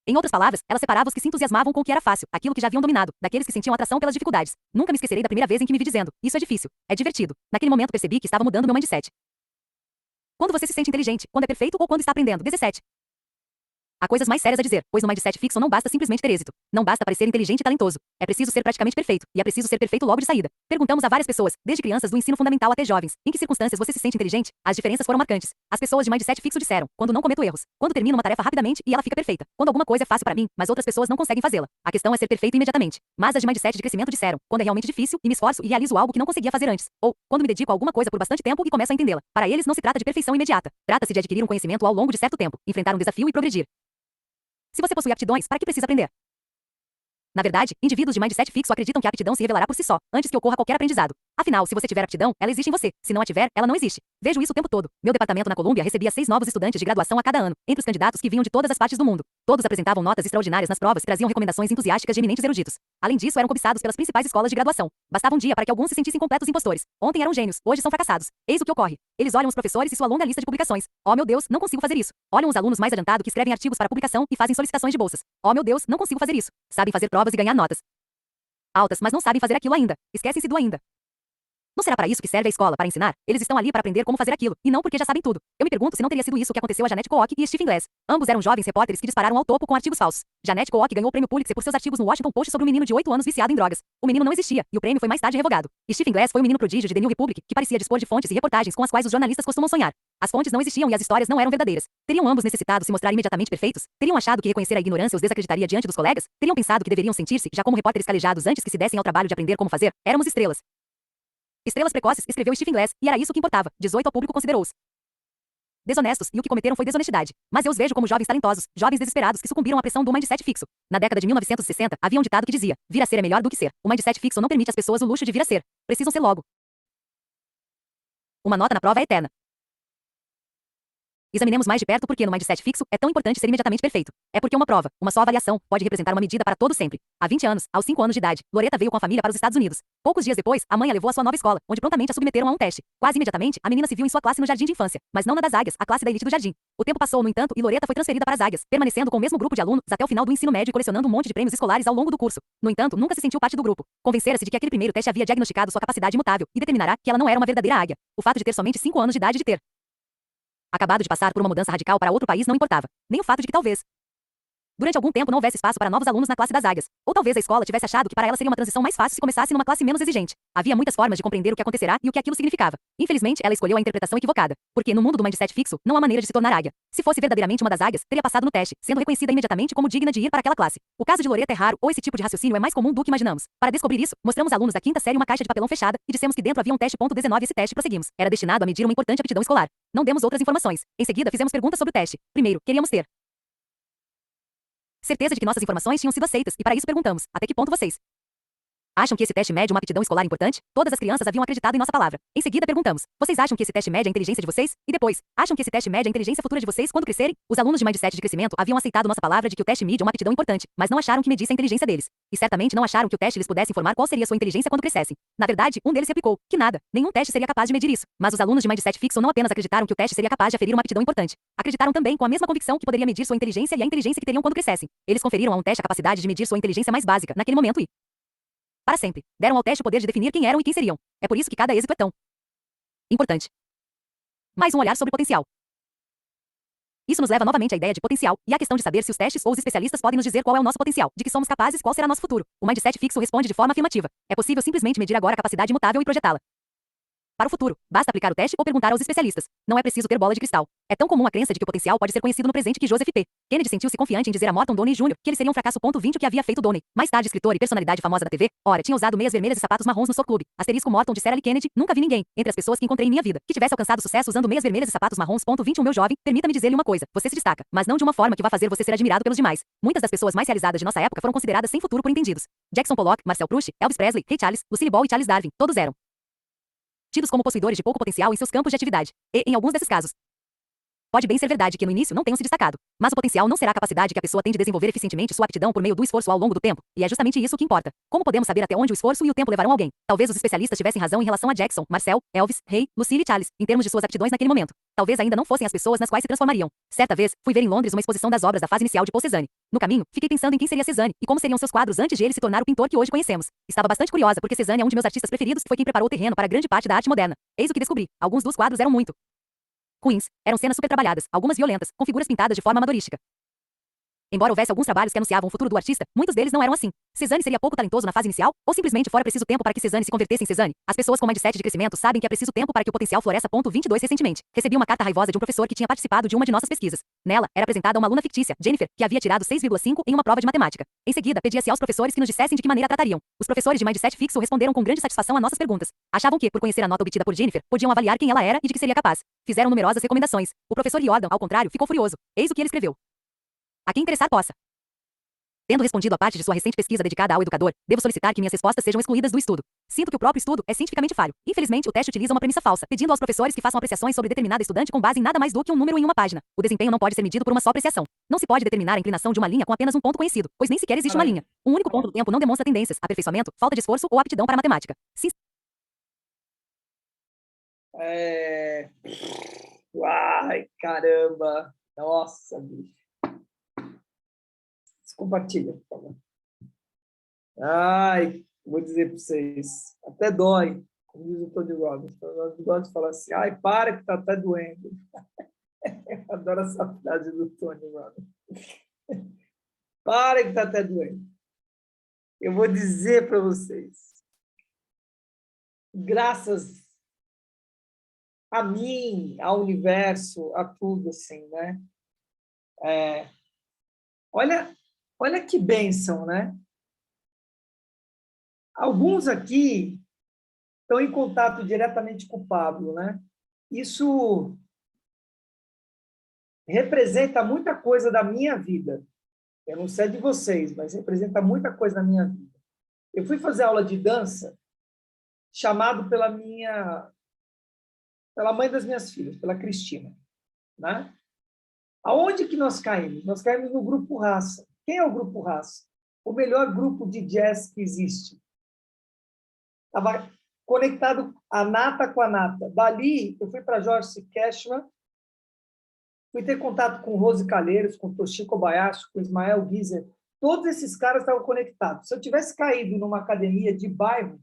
Em outras palavras, ela separava os que se entusiasmavam com o que era fácil, aquilo que já haviam dominado, daqueles que sentiam atração pelas dificuldades. Nunca me esquecerei da primeira vez em que me vi dizendo: isso é difícil, é divertido. Naquele momento percebi que estava mudando meu mindset. Quando você se sente inteligente, quando é perfeito ou quando está aprendendo? 17. Há coisas mais sérias a dizer, pois no mindset fixo não basta simplesmente ter êxito. Não basta parecer inteligente e talentoso. É preciso ser praticamente perfeito, e é preciso ser perfeito logo de saída. Perguntamos a várias pessoas, desde crianças do ensino fundamental até jovens, em que circunstâncias você se sente inteligente? As diferenças foram marcantes. As pessoas de mindset fixo disseram: quando não cometo erros, quando termino uma tarefa rapidamente e ela fica perfeita, quando alguma coisa é fácil para mim, mas outras pessoas não conseguem fazê-la. A questão é ser perfeito imediatamente. Mas as de mindset de crescimento disseram: quando é realmente difícil e me esforço e realizo algo que não conseguia fazer antes, ou quando me dedico a alguma coisa por bastante tempo e começo a entendê-la. Para eles não se trata de perfeição imediata. Trata-se de adquirir um conhecimento ao longo de certo tempo, enfrentar um desafio e progredir. Se você possui aptidões, para que precisa aprender? Na verdade, indivíduos de mindset fixo acreditam que a aptidão se revelará por si só, antes que ocorra qualquer aprendizado. Afinal, se você tiver aptidão, ela existe em você. Se não a tiver, ela não existe. Vejo isso o tempo todo. Meu departamento na Colômbia recebia 6 novos estudantes de graduação a cada ano, entre os candidatos que vinham de todas as partes do mundo. Todos apresentavam notas extraordinárias nas provas e traziam recomendações entusiásticas de eminentes eruditos. Além disso, eram cobiçados pelas principais escolas de graduação. Bastava um dia para que alguns se sentissem completos impostores. Ontem eram gênios, hoje são fracassados. Eis o que ocorre. Eles olham os professores e sua longa lista de publicações. Oh meu Deus, não consigo fazer isso. Olham os alunos mais adiantados que escrevem artigos para publicação e fazem solicitações de bolsas. Oh meu Deus, não consigo fazer isso. Sabem fazer provas e ganhar notas altas, mas não sabem fazer aquilo ainda. Esquecem-se do ainda. Não será para isso que serve a escola, para ensinar? Eles estão ali para aprender como fazer aquilo, e não porque já sabem tudo. Eu me pergunto se não teria sido isso que aconteceu a Janette Cook e Stephen Glass. Ambos eram jovens repórteres que dispararam ao topo com artigos falsos. Janette Cook ganhou o prêmio Pulitzer por seus artigos no Washington Post sobre um menino de 8 anos viciado em drogas. O menino não existia, e o prêmio foi mais tarde revogado. Stephen Glass foi um menino prodígio de The New Republic, que parecia dispor de fontes e reportagens com as quais os jornalistas costumam sonhar. As fontes não existiam e as histórias não eram verdadeiras. Teriam ambos necessitado se mostrar imediatamente perfeitos? Teriam achado que reconhecer a ignorância os desacreditaria diante dos colegas? Teriam pensado que deveriam sentir-se já como repórteres calejados antes que se dessem ao trabalho de aprender como fazer? Éramos estrelas. Estrelas precoces, escreveu Stephen Glass, e era isso que importava. 18 ao público considerou-os desonestos, e o que cometeram foi desonestidade. Mas eu os vejo como jovens talentosos, jovens desesperados que sucumbiram à pressão do mindset fixo. Na década de 1960, havia um ditado que dizia: vir a ser é melhor do que ser. O mindset fixo não permite às pessoas o luxo de vir a ser. Precisam ser logo. Uma nota na prova é eterna. Examinemos mais de perto porque no mindset fixo é tão importante ser imediatamente perfeito. É porque uma prova, uma só avaliação, pode representar uma medida para todo sempre. Há 20 anos, aos 5 anos de idade, Loretta veio com a família para os Estados Unidos. Poucos dias depois, a mãe a levou à sua nova escola, onde prontamente a submeteram a um teste. Quase imediatamente, a menina se viu em sua classe no jardim de infância, mas não na das águias, a classe da elite do jardim. O tempo passou, no entanto, e Loretta foi transferida para as águias, permanecendo com o mesmo grupo de alunos até o final do ensino médio e colecionando um monte de prêmios escolares ao longo do curso. No entanto, nunca se sentiu parte do grupo. Convencera-se de que aquele primeiro teste havia diagnosticado sua capacidade imutável e determinará que ela não era uma verdadeira águia. O fato de ter somente 5 anos de idade e de ter acabado de passar por uma mudança radical para outro país não importava. Nem o fato de que talvez durante algum tempo não houvesse espaço para novos alunos na classe das águias. Ou talvez a escola tivesse achado que para ela seria uma transição mais fácil se começasse numa classe menos exigente. Havia muitas formas de compreender o que acontecerá e o que aquilo significava. Infelizmente, ela escolheu a interpretação equivocada. Porque no mundo do mindset fixo, não há maneira de se tornar águia. Se fosse verdadeiramente uma das águias, teria passado no teste, sendo reconhecida imediatamente como digna de ir para aquela classe. O caso de Loretta é raro, ou esse tipo de raciocínio é mais comum do que imaginamos. Para descobrir isso, mostramos alunos da quinta série uma caixa de papelão fechada e dissemos que dentro havia um teste .19 e esse teste prosseguimos. Era destinado a medir uma importante aptidão escolar. Não demos outras informações. Em seguida, fizemos perguntas sobre o teste. Primeiro, queríamos ter certeza de que nossas informações tinham sido aceitas, e para isso perguntamos: até que ponto vocês acham que esse teste mede uma aptidão escolar importante? Todas as crianças haviam acreditado em nossa palavra. Em seguida perguntamos: vocês acham que esse teste mede a inteligência de vocês? E depois, acham que esse teste mede a inteligência futura de vocês quando crescerem? Os alunos de mindset de crescimento haviam aceitado nossa palavra de que o teste mede uma aptidão importante, mas não acharam que medisse a inteligência deles. E certamente não acharam que o teste lhes pudesse informar qual seria sua inteligência quando crescessem. Na verdade, um deles replicou que nada, nenhum teste seria capaz de medir isso. Mas os alunos de mindset fixo não apenas acreditaram que o teste seria capaz de aferir uma aptidão importante. Acreditaram também com a mesma convicção que poderia medir sua inteligência e a inteligência que teriam quando crescessem. Eles conferiram a um teste a capacidade de medir sua inteligência mais básica, naquele momento e para sempre. Deram ao teste o poder de definir quem eram e quem seriam. É por isso que cada êxito é tão importante. Mais um olhar sobre potencial. Isso nos leva novamente à ideia de potencial, e à questão de saber se os testes ou os especialistas podem nos dizer qual é o nosso potencial, de que somos capazes, qual será nosso futuro. O mindset fixo responde de forma afirmativa. É possível simplesmente medir agora a capacidade imutável e projetá-la para o futuro. Basta aplicar o teste ou perguntar aos especialistas. Não é preciso ter bola de cristal. É tão comum a crença de que o potencial pode ser conhecido no presente que Joseph P. Kennedy sentiu-se confiante em dizer a Morton Downey Jr. que ele seria um fracasso. 20 o que havia feito Downey. Mais tarde, escritor e personalidade famosa da TV, ora, tinha usado meias vermelhas e sapatos marrons no seu clube. Asterisco Morton dissera a Kennedy: nunca vi ninguém, entre as pessoas que encontrei em minha vida, que tivesse alcançado sucesso usando meias vermelhas e sapatos marrons. 21 meu jovem, permita-me dizer-lhe uma coisa: você se destaca, mas não de uma forma que vá fazer você ser admirado pelos demais. Muitas das pessoas mais realizadas de nossa época foram consideradas sem futuro por entendidos. Jackson Pollock, Marcel Proust, Elvis Presley, Ray Charles, Lucille Ball e Charles Darwin, todos eram tidos como possuidores de pouco potencial em seus campos de atividade. E, em alguns desses casos, pode bem ser verdade que no início não tenham se destacado, mas o potencial não será a capacidade que a pessoa tem de desenvolver eficientemente sua aptidão por meio do esforço ao longo do tempo, e é justamente isso que importa. Como podemos saber até onde o esforço e o tempo levarão alguém? Talvez os especialistas tivessem razão em relação a Jackson, Marcel, Elvis, Ray, Lucille e Charles, em termos de suas aptidões naquele momento. Talvez ainda não fossem as pessoas nas quais se transformariam. Certa vez, fui ver em Londres uma exposição das obras da fase inicial de Paul Cézanne. No caminho, fiquei pensando em quem seria Cézanne e como seriam seus quadros antes de ele se tornar o pintor que hoje conhecemos. Estava bastante curiosa porque Cézanne é um de meus artistas preferidos e foi quem preparou o terreno para grande parte da arte moderna. Eis o que descobri: alguns dos quadros eram muito ruins. Eram cenas super trabalhadas, algumas violentas, com figuras pintadas de forma amadorística. Embora houvesse alguns trabalhos que anunciavam o futuro do artista, muitos deles não eram assim. Cézanne seria pouco talentoso na fase inicial, ou simplesmente fora preciso tempo para que Cézanne se convertesse em Cézanne? As pessoas com mindset de crescimento sabem que é preciso tempo para que o potencial floresça. 22 Recentemente, recebi uma carta raivosa de um professor que tinha participado de uma de nossas pesquisas. Nela, era apresentada uma aluna fictícia, Jennifer, que havia tirado 6,5 em uma prova de matemática. Em seguida, pedia-se aos professores que nos dissessem de que maneira a tratariam. Os professores de mindset fixo responderam com grande satisfação a nossas perguntas. Achavam que, por conhecer a nota obtida por Jennifer, podiam avaliar quem ela era e de que seria capaz. Fizeram numerosas recomendações. O professor Riordan, ao contrário, ficou furioso. Eis o que ele escreveu: a quem interessar possa Tendo respondido a parte de sua recente pesquisa dedicada ao educador, devo solicitar que minhas respostas sejam excluídas do estudo. Sinto que o próprio estudo é cientificamente falho. Infelizmente, o teste utiliza uma premissa falsa, pedindo aos professores que façam apreciações sobre determinada estudante com base em nada mais do que um número em uma página. O desempenho não pode ser medido por uma só apreciação. Não se pode determinar a inclinação de uma linha com apenas um ponto conhecido, pois nem sequer existe uma linha. Um único ponto do tempo não demonstra tendências, aperfeiçoamento, falta de esforço ou aptidão para matemática. Uai, caramba! Nossa, bicho. Compartilha, por favor. Ai, vou dizer para vocês, até dói, como diz o Tony Robbins. Eu gosto de falar assim, ai, para que está até doendo. Eu adoro essa frase do Tony Robbins. Para que está até doendo. Eu vou dizer para vocês, graças a mim, ao universo, a tudo, assim, né? Olha que bênção, né? Alguns aqui estão em contato diretamente com o Pablo, né? Isso representa muita coisa da minha vida. Eu não sei de vocês, mas representa muita coisa da minha vida. Eu fui fazer aula de dança, chamado pela mãe das minhas filhas, pela Cristina, né? Aonde que nós caímos? Nós caímos no Grupo Raça. Quem é o Grupo Raça? O melhor grupo de jazz que existe. Estava conectado a nata com a nata. Dali, eu fui para Jorge C. Cashman, fui ter contato com Rose Calheiros, com Toshiko Kobayashi, com Ismael Guizer. Todos esses caras estavam conectados. Se eu tivesse caído numa academia de bairro,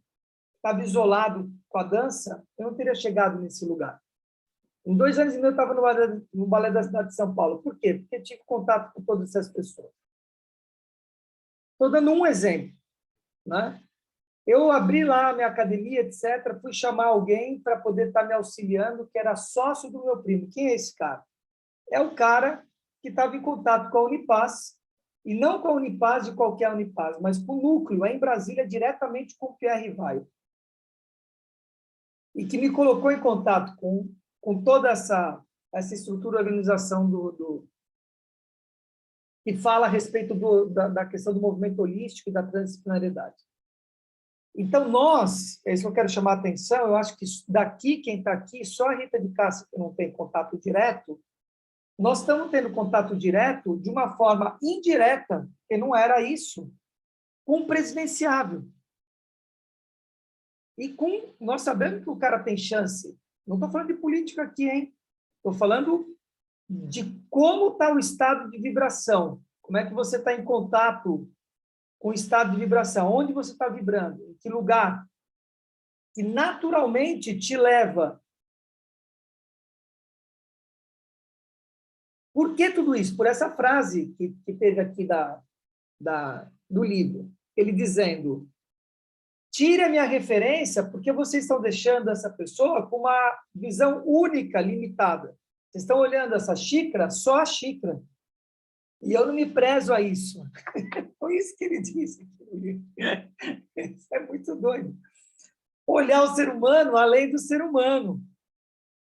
estava isolado com a dança, eu não teria chegado nesse lugar. Em 2 anos e meio, eu estava no Balé da cidade de São Paulo. Por quê? Porque eu tive contato com todas essas pessoas. Estou dando um exemplo, né? Eu abri lá a minha academia, etc., fui chamar alguém para poder estar me auxiliando, que era sócio do meu primo. Quem é esse cara? É o cara que estava em contato com a Unipaz, e não com a Unipaz de qualquer Unipaz, mas com o núcleo, em Brasília, diretamente com o Pierre Vaio. E que me colocou em contato com toda essa estrutura de organização que fala a respeito da questão do movimento holístico e da transdisciplinariedade. Então, é isso que eu quero chamar a atenção, eu acho que daqui, quem está aqui, só a Rita de Cássia que não tem contato direto, nós estamos tendo contato direto de uma forma indireta, que não era isso, com o presidenciável. E nós sabemos que o cara tem chance. Não estou falando de política aqui, hein? Estou falando de como está o estado de vibração. Como é que você está em contato com o estado de vibração? Onde você está vibrando? Em que lugar? Que naturalmente te leva. Por que tudo isso? Por essa frase que teve aqui do livro. Ele dizendo: tire a minha referência porque vocês estão deixando essa pessoa com uma visão única, limitada. Vocês estão olhando essa xícara, só a xícara. E eu não me prezo a isso. Foi isso que ele disse. Isso é muito doido. Olhar o ser humano além do ser humano.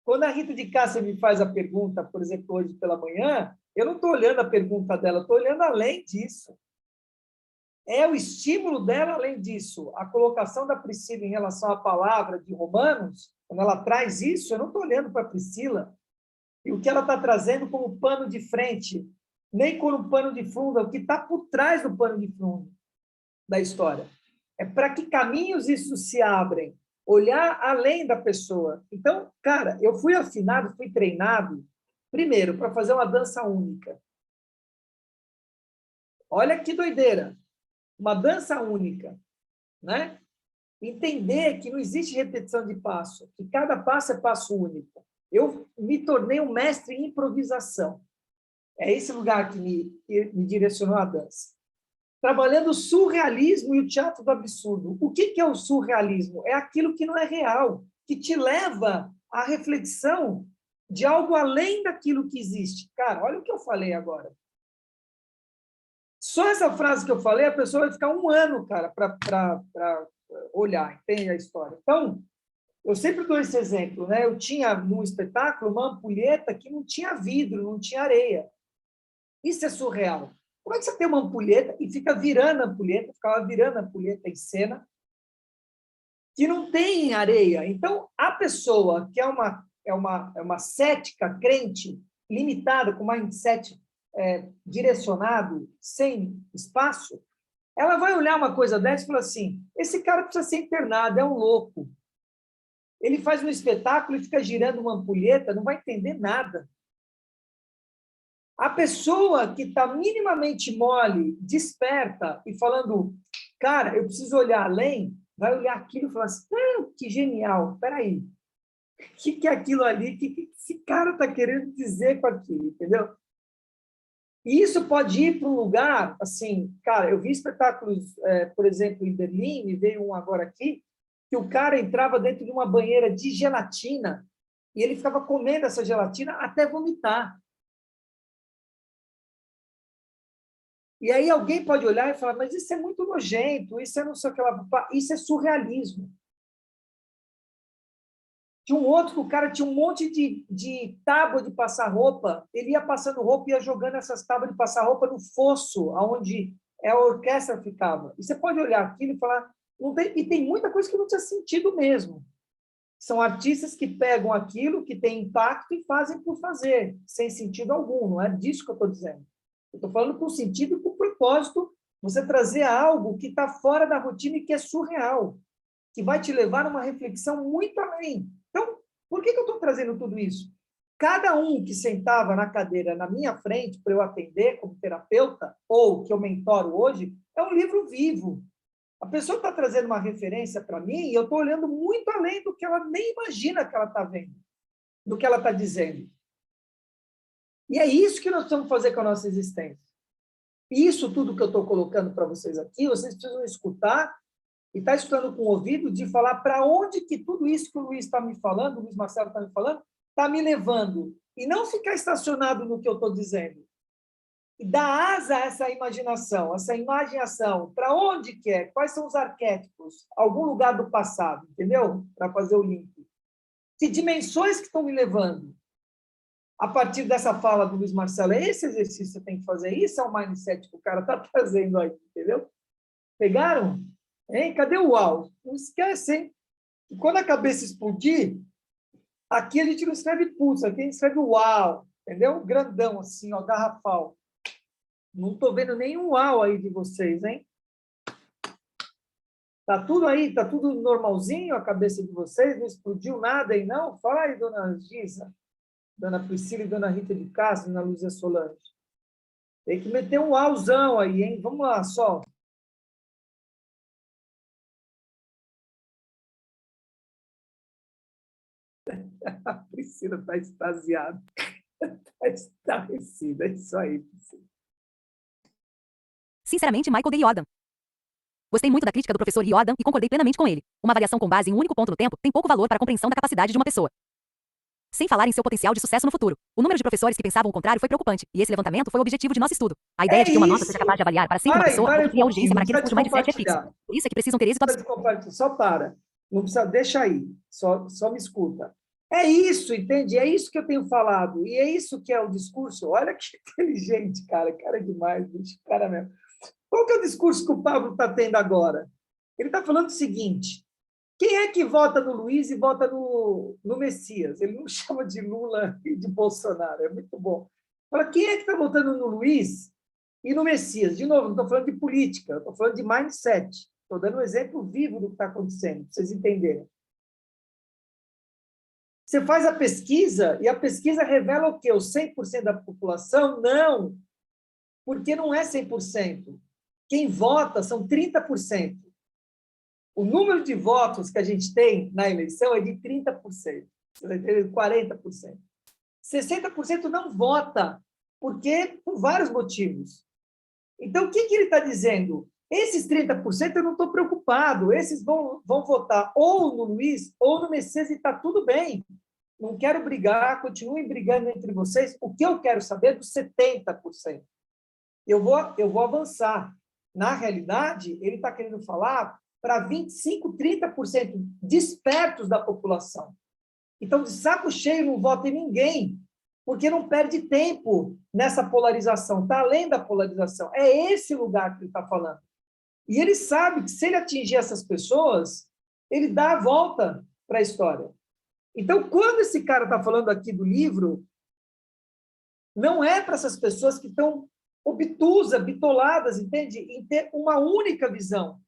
Quando a Rita de Cássia me faz a pergunta, por exemplo, hoje pela manhã, eu não estou olhando a pergunta dela, estou olhando além disso. É o estímulo dela além disso. A colocação da Priscila em relação à palavra de Romanos, quando ela traz isso, eu não estou olhando para a Priscila e o que ela está trazendo como pano de frente, nem como pano de fundo, é o que está por trás do pano de fundo da história. É para que caminhos isso se abrem, olhar além da pessoa. Então, cara, eu fui afinado, fui treinado, primeiro, para fazer uma dança única. Olha que doideira! Uma dança única, né? Entender que não existe repetição de passo, que cada passo é passo único. Eu me tornei um mestre em improvisação. É esse lugar que me direcionou à dança. Trabalhando o surrealismo e o teatro do absurdo. O que é o surrealismo? É aquilo que não é real, que te leva à reflexão de algo além daquilo que existe. Cara, olha o que eu falei agora. Só essa frase que eu falei, a pessoa vai ficar 1 ano, cara, para olhar, entende a história. Então, eu sempre dou esse exemplo, né? Eu tinha, num espetáculo, uma ampulheta que não tinha vidro, não tinha areia. Isso é surreal. Como é que você tem uma ampulheta e fica virando a ampulheta, ficava virando a ampulheta em cena, que não tem areia? Então, a pessoa que é uma cética crente, limitada, com mindset direcionado, sem espaço, ela vai olhar uma coisa dessa e falar assim, esse cara precisa ser internado, é um louco. Ele faz um espetáculo e fica girando uma ampulheta, não vai entender nada. A pessoa que está minimamente mole, desperta e falando, cara, eu preciso olhar além, vai olhar aquilo e falar assim, que genial, peraí, o que é aquilo ali? O que esse cara está querendo dizer com aquilo, entendeu? E isso pode ir para um lugar, assim, cara, eu vi espetáculos, por exemplo, em Berlim, e veio um agora aqui, que o cara entrava dentro de uma banheira de gelatina e ele ficava comendo essa gelatina até vomitar. E aí alguém pode olhar e falar, mas isso é muito nojento, isso é não sei o que lá, isso é surrealismo. Tinha um outro que o cara tinha um monte de tábua de passar roupa, ele ia passando roupa e ia jogando essas tábuas de passar roupa no fosso, onde a orquestra ficava. E você pode olhar aquilo e falar, não tem, e tem muita coisa que não tinha sentido mesmo. São artistas que pegam aquilo que tem impacto e fazem por fazer, sem sentido algum, não é disso que eu estou dizendo. Eu estou falando com sentido e com propósito, você trazer algo que está fora da rotina e que é surreal, que vai te levar a uma reflexão muito além. Então, por que eu estou trazendo tudo isso? Cada um que sentava na cadeira na minha frente para eu atender como terapeuta, ou que eu mentoro hoje, é um livro vivo. A pessoa está trazendo uma referência para mim e eu estou olhando muito além do que ela nem imagina que ela está vendo, do que ela está dizendo. E é isso que nós precisamos fazer com a nossa existência. Isso tudo que eu estou colocando para vocês aqui, vocês precisam escutar e estar escutando com o ouvido de falar para onde que tudo isso que o Luiz está me falando, o Luiz Marcelo está me falando, está me levando. E não ficar estacionado no que eu estou dizendo. E dar asa a essa imaginação, essa imaginação. Para onde que é? Quais são os arquétipos? Algum lugar do passado, entendeu? Para fazer o link. Que dimensões que estão me levando? A partir dessa fala do Luiz Marcelo, é esse exercício que você tem que fazer. Isso é o mindset que o cara está trazendo aí, entendeu? Pegaram? Hein? Cadê o uau? Não esquece, hein? E quando a cabeça explodir, aqui a gente não escreve pulso, aqui a gente escreve uau, entendeu? Grandão, assim, ó, garrafal. Não estou vendo nenhum uau aí de vocês, hein? Tá tudo aí? Tá tudo normalzinho a cabeça de vocês? Não explodiu nada aí, não? Fala aí, dona Gisa, dona Priscila e dona Rita de Castro, dona Luzia Solange. Tem que meter um uauzão aí, hein? Vamos lá, só. A Priscila está extasiada. Está estarrecida. É isso aí, Priscila. Sinceramente, Michael D. Jordan. Gostei muito da crítica do professor Jordan e concordei plenamente com ele. Uma avaliação com base em um único ponto no tempo tem pouco valor para a compreensão da capacidade de uma pessoa. Sem falar em seu potencial de sucesso no futuro. O número de professores que pensavam o contrário foi preocupante, e esse levantamento foi o objetivo de nosso estudo. A ideia de que uma nota seja capaz de avaliar para sempre uma pessoa é o que cria urgência para aqueles cujo mindset é fixo. Por isso é que precisam ter êxito absoluto. Só para. Não precisa, deixa aí. Só me escuta. É isso, entende? É isso que eu tenho falado. E é isso que é o discurso. Olha que inteligente, cara. Cara é demais, bicho. Cara mesmo. Qual que é o discurso que o Pablo está tendo agora? Ele está falando o seguinte: quem é que vota no Luiz e vota no Messias? Ele não chama de Lula e de Bolsonaro, é muito bom. Fala, quem é que está votando no Luiz e no Messias? De novo, não estou falando de política, estou falando de mindset. Estou dando um exemplo vivo do que está acontecendo, para vocês entenderem. Você faz a pesquisa e a pesquisa revela o quê? Os 100% da população? Não, porque não é 100%. Quem vota são 30%. O número de votos que a gente tem na eleição é de 30%. Você está entendendo? 40%. 60% não vota, por vários motivos. Então, o que ele está dizendo? Esses 30% eu não estou preocupado. Esses vão votar ou no Luiz ou no Messias e está tudo bem. Não quero brigar, continuem brigando entre vocês. O que eu quero saber é dos 70%. Eu vou avançar. Na realidade, ele está querendo falar para 25%, 30% despertos da população. Então, de saco cheio, não vota em ninguém. porque não perde tempo nessa polarização, está além da polarização. É esse lugar que ele está falando. E ele sabe que se ele atingir essas pessoas, ele dá a volta para a história. Então, quando esse cara está falando aqui do livro, não é para essas pessoas que estão obtusas, bitoladas, entende? Em ter uma única visão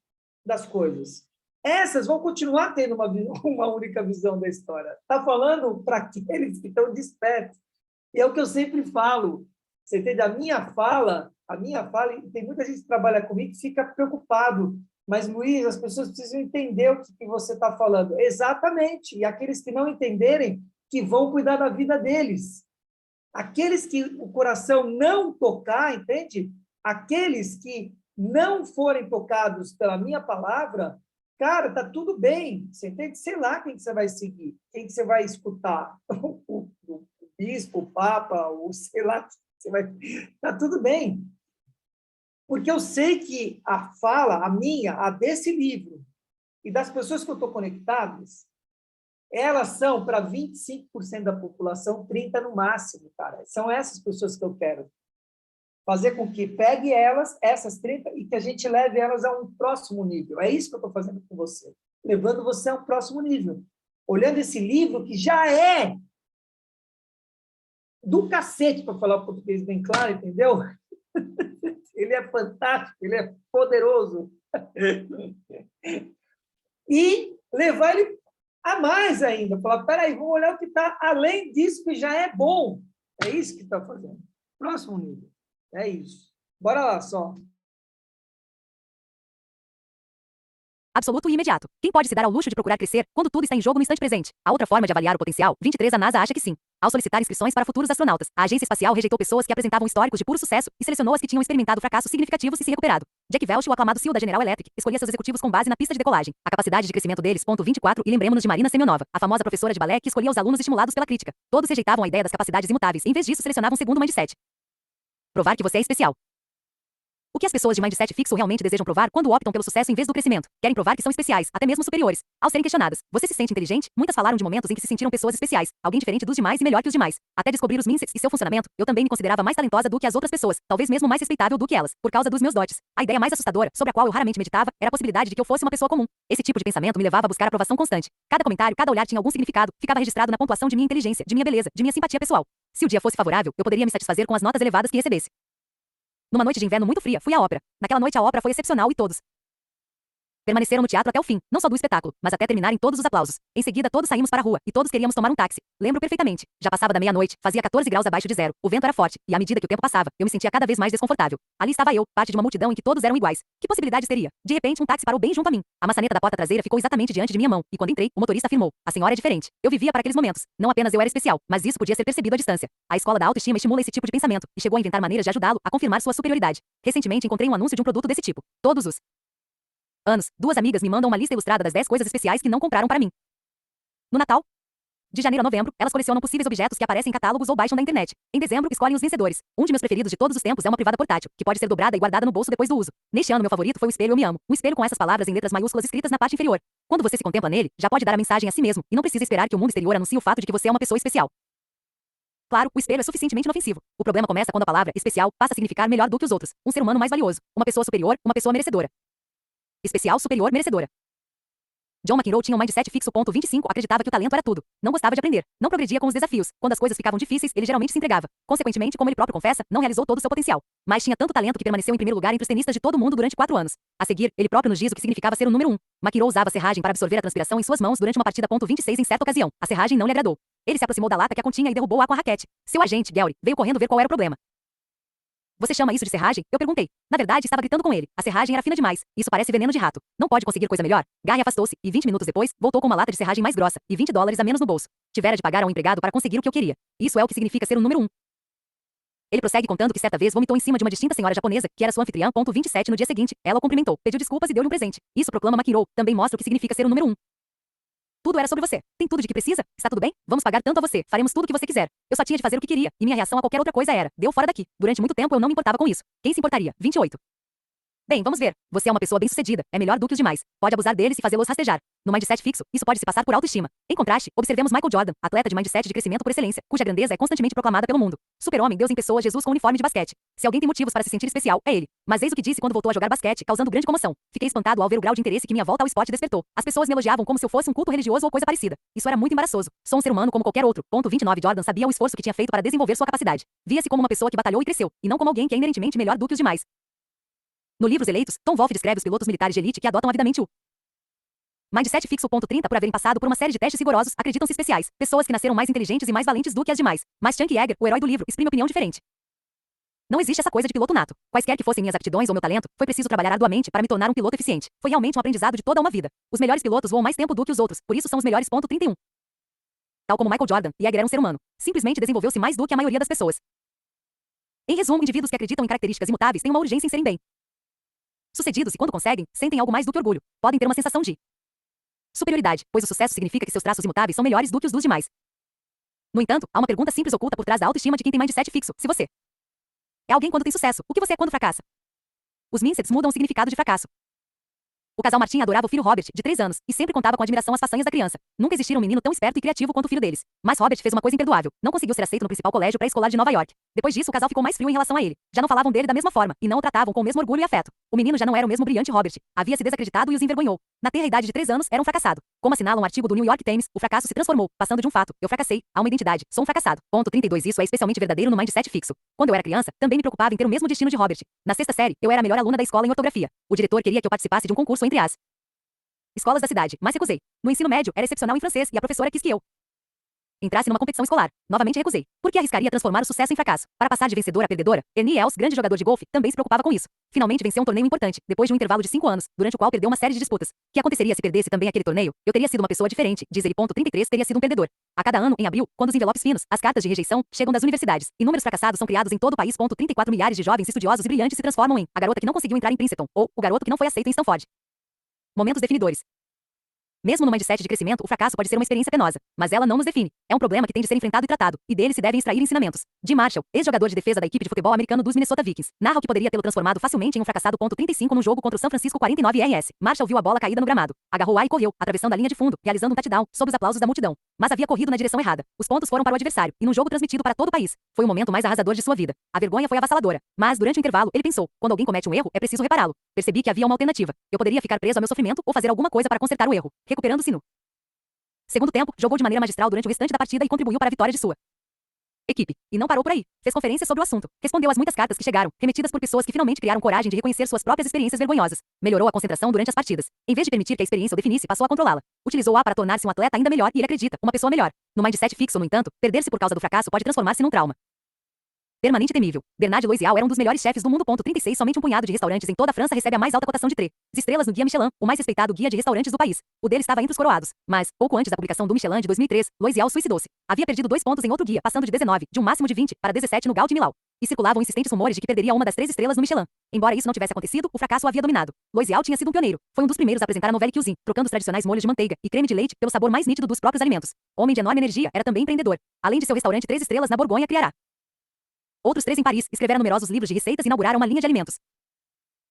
das coisas. Essas vão continuar tendo uma única visão da história. Está falando para aqueles que estão despertos. E é o que eu sempre falo. Você entende? A minha fala, e tem muita gente que trabalha comigo que fica preocupado. Mas, Luiz, as pessoas precisam entender o que você está falando. Exatamente. E aqueles que não entenderem, que vão cuidar da vida deles. Aqueles que o coração não tocar, entende? Aqueles que não forem tocados pela minha palavra, cara, tá tudo bem. Você entende? Sei lá quem que você vai seguir, quem que você vai escutar. O bispo, o papa, o sei lá, você vai... Tá tudo bem. Porque eu sei que a fala, a minha, a desse livro, e das pessoas que eu estou conectadas, elas são para 25% da população, 30% no máximo, cara. São essas pessoas que eu quero fazer com que pegue elas, essas 30, e que a gente leve elas a um próximo nível. É isso que eu estou fazendo com você. Levando você a um próximo nível. Olhando esse livro que já é do cacete, para falar o português bem claro, entendeu? Ele é fantástico, ele é poderoso. E levar ele a mais ainda. Falar, peraí, vamos olhar o que está além disso, que já é bom. É isso que está fazendo. Próximo nível. É isso. Bora lá, só. Absoluto e imediato. Quem pode se dar ao luxo de procurar crescer quando tudo está em jogo no instante presente? A outra forma de avaliar o potencial, 23, a NASA acha que sim. Ao solicitar inscrições para futuros astronautas, a agência espacial rejeitou pessoas que apresentavam históricos de puro sucesso e selecionou as que tinham experimentado fracassos significativos e se recuperado. Jack Welch, o aclamado CEO da General Electric, escolhia seus executivos com base na pista de decolagem. A capacidade de crescimento deles, ponto 24, e lembremos-nos de Marina Semionova, a famosa professora de balé que escolhia os alunos estimulados pela crítica. Todos rejeitavam a ideia das capacidades imutáveis e, em vez disso, selecionavam segundo o mindset. Provar que você é especial. O que as pessoas de mindset fixo realmente desejam provar quando optam pelo sucesso em vez do crescimento? Querem provar que são especiais, até mesmo superiores. Ao serem questionadas, você se sente inteligente? Muitas falaram de momentos em que se sentiram pessoas especiais, alguém diferente dos demais e melhor que os demais. Até descobrir os mindsets e seu funcionamento, eu também me considerava mais talentosa do que as outras pessoas, talvez mesmo mais respeitável do que elas, por causa dos meus dotes. A ideia mais assustadora, sobre a qual eu raramente meditava, era a possibilidade de que eu fosse uma pessoa comum. Esse tipo de pensamento me levava a buscar aprovação constante. Cada comentário, cada olhar tinha algum significado, ficava registrado na pontuação de minha inteligência, de minha beleza, de minha simpatia pessoal. Se o dia fosse favorável, eu poderia me satisfazer com as notas elevadas que recebesse. Numa noite de inverno muito fria, fui à ópera. Naquela noite a ópera foi excepcional e todos permaneceram no teatro até o fim, não só do espetáculo, mas até terminarem todos os aplausos. Em seguida todos saímos para a rua, e todos queríamos tomar um táxi. Lembro perfeitamente. Já passava da meia-noite, fazia 14 graus abaixo de zero, o vento era forte, e à medida que o tempo passava, eu me sentia cada vez mais desconfortável. Ali estava eu, parte de uma multidão em que todos eram iguais. Que possibilidades teria? De repente um táxi parou bem junto a mim. A maçaneta da porta traseira ficou exatamente diante de minha mão, e quando entrei, o motorista afirmou: a senhora é diferente. Eu vivia para aqueles momentos. Não apenas eu era especial, mas isso podia ser percebido à distância. A escola da autoestima estimula esse tipo de pensamento, e chegou a inventar maneiras de ajudá-lo a confirmar sua superioridade. Recentemente encontrei um anúncio de um produto desse tipo. Todos os anos, 2 amigas me mandam uma lista ilustrada das 10 coisas especiais que não compraram para mim. No Natal, de janeiro a novembro, elas colecionam possíveis objetos que aparecem em catálogos ou baixam da internet. Em dezembro, escolhem os vencedores. Um de meus preferidos de todos os tempos é uma privada portátil, que pode ser dobrada e guardada no bolso depois do uso. Neste ano, meu favorito foi o espelho Eu Me Amo. Um espelho com essas palavras em letras maiúsculas escritas na parte inferior. Quando você se contempla nele, já pode dar a mensagem a si mesmo, e não precisa esperar que o mundo exterior anuncie o fato de que você é uma pessoa especial. Claro, o espelho é suficientemente inofensivo. O problema começa quando a palavra especial passa a significar melhor do que os outros. Um ser humano mais valioso. Uma pessoa superior, uma pessoa merecedora. Especial, superior, merecedora. John McEnroe tinha um mindset fixo. 25, acreditava que o talento era tudo. Não gostava de aprender. Não progredia com os desafios. Quando as coisas ficavam difíceis, ele geralmente se entregava. Consequentemente, como ele próprio confessa, não realizou todo o seu potencial. Mas tinha tanto talento que permaneceu em primeiro lugar entre os tenistas de todo o mundo durante 4 anos. A seguir, ele próprio nos diz o que significava ser o número 1. McEnroe usava a serragem para absorver a transpiração em suas mãos durante uma partida. 26 em certa ocasião. A serragem não lhe agradou. Ele se aproximou da lata que a continha e derrubou-a com a raquete. Seu agente, Gary, veio correndo ver qual era o problema. Você chama isso de serragem? Eu perguntei. Na verdade, estava gritando com ele. A serragem era fina demais. Isso parece veneno de rato. Não pode conseguir coisa melhor? Gary afastou-se, e 20 minutos depois, voltou com uma lata de serragem mais grossa, e $20 a menos no bolso. Tivera de pagar a um empregado para conseguir o que eu queria. Isso é o que significa ser o número 1. Ele prossegue contando que certa vez vomitou em cima de uma distinta senhora japonesa, que era sua anfitriã. 27 no dia seguinte, ela o cumprimentou, pediu desculpas e deu-lhe um presente. Isso, proclama McEnroe, também mostra o que significa ser o número 1. Tudo era sobre você. Tem tudo de que precisa? Está tudo bem? Vamos pagar tanto a você. Faremos tudo o que você quiser. Eu só tinha de fazer o que queria, e minha reação a qualquer outra coisa era: deu fora daqui. Durante muito tempo eu não me importava com isso. Quem se importaria? 28. Bem, vamos ver. Você é uma pessoa bem-sucedida, é melhor do que os demais. Pode abusar deles e fazê-los rastejar. No mindset fixo, isso pode se passar por autoestima. Em contraste, observemos Michael Jordan, atleta de mindset de crescimento por excelência, cuja grandeza é constantemente proclamada pelo mundo. Super-homem, Deus em pessoa, Jesus com uniforme de basquete. Se alguém tem motivos para se sentir especial, é ele. Mas eis o que disse quando voltou a jogar basquete, causando grande comoção. Fiquei espantado ao ver o grau de interesse que minha volta ao esporte despertou. As pessoas me elogiavam como se eu fosse um culto religioso ou coisa parecida. Isso era muito embaraçoso. Sou um ser humano como qualquer outro. Ponto 29. Jordan sabia o esforço que tinha feito para desenvolver sua capacidade. Via-se como uma pessoa que batalhou e cresceu, e não como alguém que é inerentemente melhor do que os demais. No livro Os Eleitos, Tom Wolfe descreve os pilotos militares de elite que adotam avidamente o mindset fixo. 30 Por haverem passado por uma série de testes rigorosos, acreditam-se especiais, pessoas que nasceram mais inteligentes e mais valentes do que as demais. Mas Chuck Yeager, o herói do livro, exprime opinião diferente. Não existe essa coisa de piloto nato. Quaisquer que fossem minhas aptidões ou meu talento, foi preciso trabalhar arduamente para me tornar um piloto eficiente. Foi realmente um aprendizado de toda uma vida. Os melhores pilotos voam mais tempo do que os outros, por isso são os melhores. 31 Tal como Michael Jordan, Yeager era um ser humano. Simplesmente desenvolveu-se mais do que a maioria das pessoas. Em resumo, indivíduos que acreditam em características imutáveis têm uma urgência em serem bem sucedidos e, quando conseguem, sentem algo mais do que orgulho. Podem ter uma sensação de superioridade, pois o sucesso significa que seus traços imutáveis são melhores do que os dos demais. No entanto, há uma pergunta simples oculta por trás da autoestima de quem tem mindset fixo. Se você é alguém quando tem sucesso, o que você é quando fracassa? Os mindsets mudam o significado de fracasso. O casal Martin adorava o filho Robert, de 3 anos, e sempre contava com admiração as façanhas da criança. Nunca existira um menino tão esperto e criativo quanto o filho deles. Mas Robert fez uma coisa imperdoável. Não conseguiu ser aceito no principal colégio pré-escolar de Nova York. Depois disso, o casal ficou mais frio em relação a ele. Já não falavam dele da mesma forma, e não o tratavam com o mesmo orgulho e afeto. O menino já não era o mesmo brilhante Robert. Havia se desacreditado e os envergonhou. Na tenra idade de 3 anos, era um fracassado. Como assinala um artigo do New York Times, o fracasso se transformou, passando de um fato, eu fracassei, a uma identidade, sou um fracassado. 32 Isso é especialmente verdadeiro no mindset fixo. Quando eu era criança, também me preocupava em ter o mesmo destino de Robert. Na 6ª série, eu era a melhor aluna da escola em ortografia. O diretor queria que eu participasse de um concurso entre as escolas da cidade, mas recusei. No ensino médio, era excepcional em francês e a professora quis que eu entrasse numa competição escolar. Novamente recusei. Porque arriscaria transformar o sucesso em fracasso. Para passar de vencedora a perdedora, Ernie Els, grande jogador de golfe, também se preocupava com isso. Finalmente venceu um torneio importante, depois de um intervalo de 5 anos, durante o qual perdeu uma série de disputas. O que aconteceria se perdesse também aquele torneio? Eu teria sido uma pessoa diferente, diz ele. 33 Teria sido um perdedor. A cada ano, em abril, quando os envelopes finos, as cartas de rejeição, chegam das universidades. Inúmeros fracassados são criados em todo o país. 34 Milhares de jovens estudiosos e brilhantes se transformam em a garota que não conseguiu entrar em Princeton, ou o garoto que não foi aceito em Stanford. Momentos definidores. Mesmo no mindset de crescimento, o fracasso pode ser uma experiência penosa, mas ela não nos define. É um problema que tem de ser enfrentado e tratado, e dele se devem extrair ensinamentos. Jim Marshall, ex-jogador de defesa da equipe de futebol americano dos Minnesota Vikings, narra o que poderia tê-lo transformado facilmente em um fracassado. 35 No jogo contra o San Francisco 49 ers. Marshall viu a bola caída no gramado, agarrou-a e correu, atravessando a linha de fundo, realizando um touchdown, sob os aplausos da multidão. Mas havia corrido na direção errada. Os pontos foram para o adversário, e num jogo transmitido para todo o país. Foi o momento mais arrasador de sua vida. A vergonha foi avassaladora. Mas, durante o intervalo, ele pensou, quando alguém comete um erro, é preciso repará-lo. Percebi que havia uma alternativa. Eu poderia ficar preso ao meu sofrimento ou fazer alguma coisa para consertar o erro, recuperando-se no segundo tempo, jogou de maneira magistral durante o restante da partida e contribuiu para a vitória de sua equipe. E não parou por aí. Fez conferências sobre o assunto. Respondeu às muitas cartas que chegaram, remetidas por pessoas que finalmente criaram coragem de reconhecer suas próprias experiências vergonhosas. Melhorou a concentração durante as partidas. Em vez de permitir que a experiência o definisse, passou a controlá-la. Utilizou-a para tornar-se um atleta ainda melhor e ele acredita, uma pessoa melhor. No mindset fixo, no entanto, perder-se por causa do fracasso pode transformar-se num trauma permanente e temível. Bernard Loisial era um dos melhores chefes do mundo. 36 Somente um punhado de restaurantes em toda a França recebe a mais alta cotação de 3 estrelas no Guia Michelin, o mais respeitado guia de restaurantes do país. O dele estava entre os coroados. Mas, pouco antes da publicação do Michelin de 2003, Loisial suicidou-se. Havia perdido 2 pontos em outro guia, passando de 19, de um máximo de 20, para 17 no Gaudi de Millau. E circulavam insistentes rumores de que perderia uma das 3 estrelas no Michelin. Embora isso não tivesse acontecido, o fracasso o havia dominado. Loisial tinha sido um pioneiro. Foi um dos primeiros a apresentar a nouvelle cuisine, trocando os tradicionais molhos de manteiga e creme de leite pelo sabor mais nítido dos próprios alimentos. Homem de enorme energia, era também empreendedor. Além de seu restaurante 3 estrelas na Borgonha, criará outros 3 em Paris, escreveram numerosos livros de receitas e inauguraram uma linha de alimentos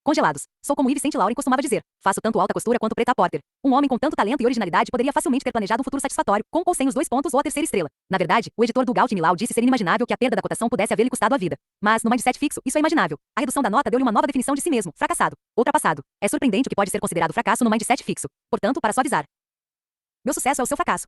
congelados. Sou como Yves Saint Laurent costumava dizer. Faço tanto alta costura quanto preta Porter. Um homem com tanto talento e originalidade poderia facilmente ter planejado um futuro satisfatório, com ou sem os 2 pontos ou a 3ª estrela. Na verdade, o editor do Gaudi Millau disse ser inimaginável que a perda da cotação pudesse haver lhe custado a vida. Mas, no mindset fixo, isso é imaginável. A redução da nota deu-lhe uma nova definição de si mesmo, fracassado, ultrapassado. É surpreendente o que pode ser considerado fracasso no mindset fixo. Portanto, para suavizar, meu sucesso é o seu fracasso.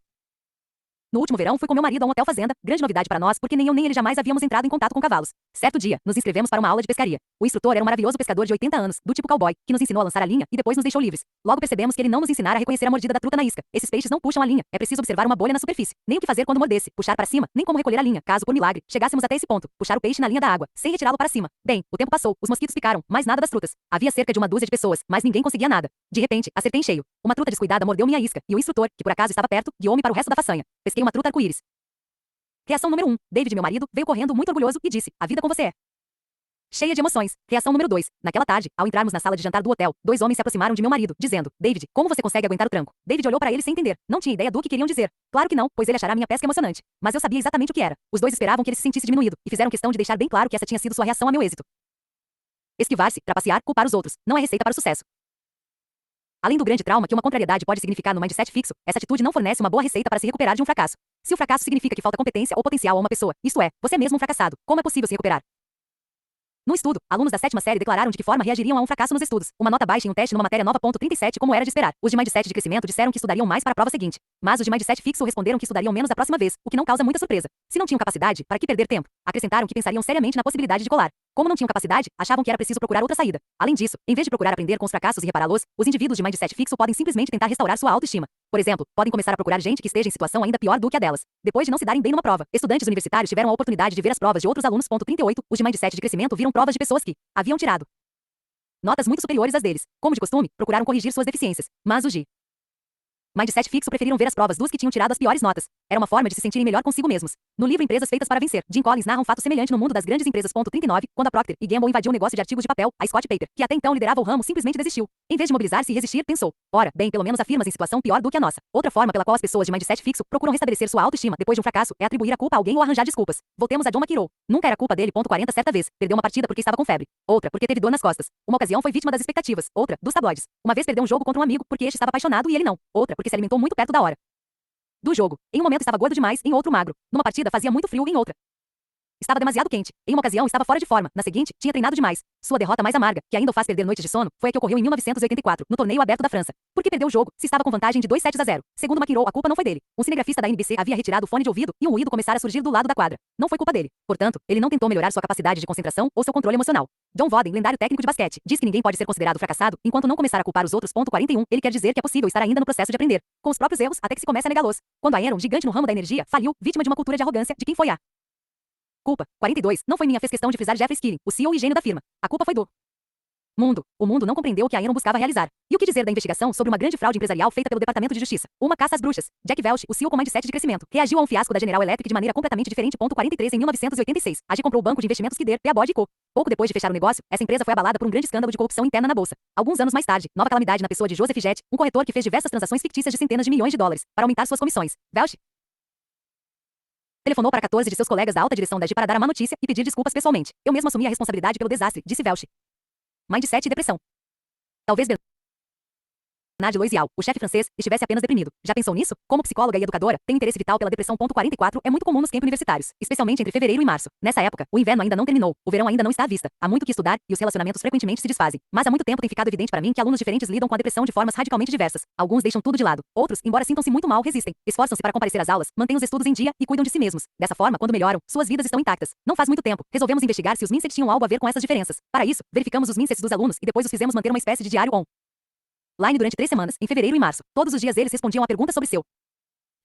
No último verão, fui com meu marido a um hotel fazenda, grande novidade para nós, porque nem eu nem ele jamais havíamos entrado em contato com cavalos. Certo dia, nos inscrevemos para uma aula de pescaria. O instrutor era um maravilhoso pescador de 80 anos, do tipo cowboy, que nos ensinou a lançar a linha e depois nos deixou livres. Logo percebemos que ele não nos ensinara a reconhecer a mordida da truta na isca. Esses peixes não puxam a linha, é preciso observar uma bolha na superfície. Nem o que fazer quando mordesse, puxar para cima, nem como recolher a linha, caso por milagre chegássemos até esse ponto, puxar o peixe na linha da água, sem retirá-lo para cima. Bem, o tempo passou, os mosquitos picaram, mas nada das trutas. Havia cerca de uma dúzia de pessoas, mas ninguém conseguia nada. De repente, acertei em cheio. Uma truta descuidada mordeu minha isca, e o instrutor, que por acaso estava perto, guiou-me para o resto da façanha. Pesquei uma truta arco-íris. Reação número 1. David, meu marido, veio correndo muito orgulhoso e disse, a vida com você é cheia de emoções. Reação número 2. Naquela tarde, ao entrarmos na sala de jantar do hotel, 2 homens se aproximaram de meu marido, dizendo, David, como você consegue aguentar o tranco? David olhou para ele sem entender. Não tinha ideia do que queriam dizer. Claro que não, pois ele achará minha pesca emocionante. Mas eu sabia exatamente o que era. Os 2 esperavam que ele se sentisse diminuído, e fizeram questão de deixar bem claro que essa tinha sido sua reação a meu êxito. Esquivar-se, trapacear, culpar os outros, não é receita para o sucesso. Além do grande trauma que uma contrariedade pode significar no mindset fixo, essa atitude não fornece uma boa receita para se recuperar de um fracasso. Se o fracasso significa que falta competência ou potencial a uma pessoa, isto é, você é mesmo um fracassado, como é possível se recuperar? No estudo, alunos da 7ª série declararam de que forma reagiriam a um fracasso nos estudos. Uma nota baixa em um teste numa matéria nova. 37, como era de esperar. Os de mindset de crescimento disseram que estudariam mais para a prova seguinte. Mas os de mindset fixo responderam que estudariam menos a próxima vez, o que não causa muita surpresa. Se não tinham capacidade, para que perder tempo? Acrescentaram que pensariam seriamente na possibilidade de colar. Como não tinham capacidade, achavam que era preciso procurar outra saída. Além disso, em vez de procurar aprender com os fracassos e repará-los, os indivíduos de mindset fixo podem simplesmente tentar restaurar sua autoestima. Por exemplo, podem começar a procurar gente que esteja em situação ainda pior do que a delas. Depois de não se darem bem numa prova, estudantes universitários tiveram a oportunidade de ver as provas de outros alunos. 38, os de mindset de crescimento viram provas de pessoas que haviam tirado notas muito superiores às deles. Como de costume, procuraram corrigir suas deficiências. Mas os de mindset fixo preferiram ver as provas dos que tinham tirado as piores notas. Era uma forma de se sentirem melhor consigo mesmos. No livro Empresas Feitas para Vencer, Jim Collins narra um fato semelhante no mundo das grandes empresas. 39, quando a Procter e Gamble invadiu o negócio de artigos de papel, a Scott Paper, que até então liderava o ramo, simplesmente desistiu. Em vez de mobilizar-se e resistir, pensou: ora, bem, pelo menos há firmas em situação pior do que a nossa. Outra forma pela qual as pessoas de mindset fixo procuram restabelecer sua autoestima depois de um fracasso é atribuir a culpa a alguém ou arranjar desculpas. Voltemos a John McEnroe. Nunca era culpa dele. 40, certa vez, perdeu uma partida porque estava com febre. Outra, porque teve dor nas costas. Uma ocasião foi vítima das expectativas. Outra, dos tabloides. Uma vez perdeu um jogo contra um amigo porque este estava apaixonado e ele não. Outra, porque se alimentou muito perto da hora do jogo. Em um momento estava gordo demais, em outro magro. Numa partida fazia muito frio, em outra estava demasiado quente. Em uma ocasião estava fora de forma. Na seguinte, tinha treinado demais. Sua derrota mais amarga, que ainda o faz perder noites de sono, foi a que ocorreu em 1984, no torneio aberto da França. Porque perdeu o jogo, se estava com vantagem de 2-0. Segundo McEnroe, a culpa não foi dele. Um cinegrafista da NBC havia retirado o fone de ouvido e um ruído começara a surgir do lado da quadra. Não foi culpa dele. Portanto, ele não tentou melhorar sua capacidade de concentração ou seu controle emocional. John Wooden, lendário técnico de basquete, diz que ninguém pode ser considerado fracassado enquanto não começar a culpar os outros. 41, ele quer dizer que é possível estar ainda no processo de aprender com os próprios erros até que se comece a negá-los. Quando a Enron, gigante no ramo da energia, faliu, vítima de uma cultura de arrogância, de quem foi a culpa? 42, não foi minha, fez questão de frisar Jeffrey Skilling, o CEO e gênio da firma. A culpa foi do mundo. O mundo não compreendeu o que a Enron buscava realizar. E o que dizer da investigação sobre uma grande fraude empresarial feita pelo Departamento de Justiça? Uma caça às bruxas. Jack Welch, o CEO com mindset de crescimento, reagiu a um fiasco da General Electric de maneira completamente diferente. 43, em 1986, a AG comprou o banco de investimentos Kidder, Peabody Co. Pouco depois de fechar o negócio, essa empresa foi abalada por um grande escândalo de corrupção interna na bolsa. Alguns anos mais tarde, nova calamidade na pessoa de Joseph Jett, um corretor que fez diversas transações fictícias de centenas de milhões de dólares para aumentar suas comissões. Welch telefonou para 14 de seus colegas da alta direção da AG para dar a má notícia e pedir desculpas pessoalmente. Eu mesmo assumi a responsabilidade pelo desastre, disse Welch. Mindset e depressão. Talvez Bernard Loisial, o chefe francês, estivesse apenas deprimido. Já pensou nisso? Como psicóloga e educadora, tem interesse vital pela depressão. 44, é muito comum nos campos universitários, especialmente entre fevereiro e março. Nessa época, o inverno ainda não terminou, o verão ainda não está à vista. Há muito que estudar e os relacionamentos frequentemente se desfazem. Mas há muito tempo tem ficado evidente para mim que alunos diferentes lidam com a depressão de formas radicalmente diversas. Alguns deixam tudo de lado. Outros, embora sintam-se muito mal, resistem. Esforçam-se para comparecer às aulas, mantêm os estudos em dia e cuidam de si mesmos. Dessa forma, quando melhoram, suas vidas estão intactas. Não faz muito tempo, resolvemos investigar se os mindsets tinham algo a ver com essas diferenças. Para isso, verificamos os mindsets dos alunos e depois os fizemos manter uma espécie de diário online durante 3 semanas, em fevereiro e março. Todos os dias eles respondiam a pergunta sobre seu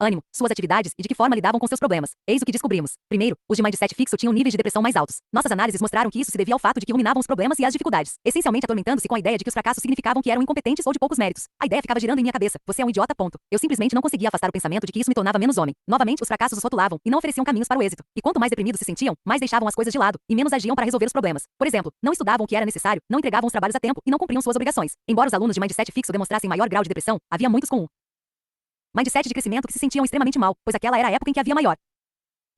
ânimo, suas atividades e de que forma lidavam com seus problemas. Eis o que descobrimos. Primeiro, os de mindset fixo tinham níveis de depressão mais altos. Nossas análises mostraram que isso se devia ao fato de que ruminavam os problemas e as dificuldades, essencialmente atormentando-se com a ideia de que os fracassos significavam que eram incompetentes ou de poucos méritos. A ideia ficava girando em minha cabeça. Você é um idiota. Eu simplesmente não conseguia afastar o pensamento de que isso me tornava menos homem. Novamente, os fracassos os rotulavam e não ofereciam caminhos para o êxito. E quanto mais deprimidos se sentiam, mais deixavam as coisas de lado e menos agiam para resolver os problemas. Por exemplo, não estudavam o que era necessário, não entregavam os trabalhos a tempo e não cumpriam suas obrigações. Embora os alunos de mindset fixo demonstrassem maior grau de depressão, havia muitos com mindset de crescimento que se sentiam extremamente mal, pois aquela era a época em que havia maior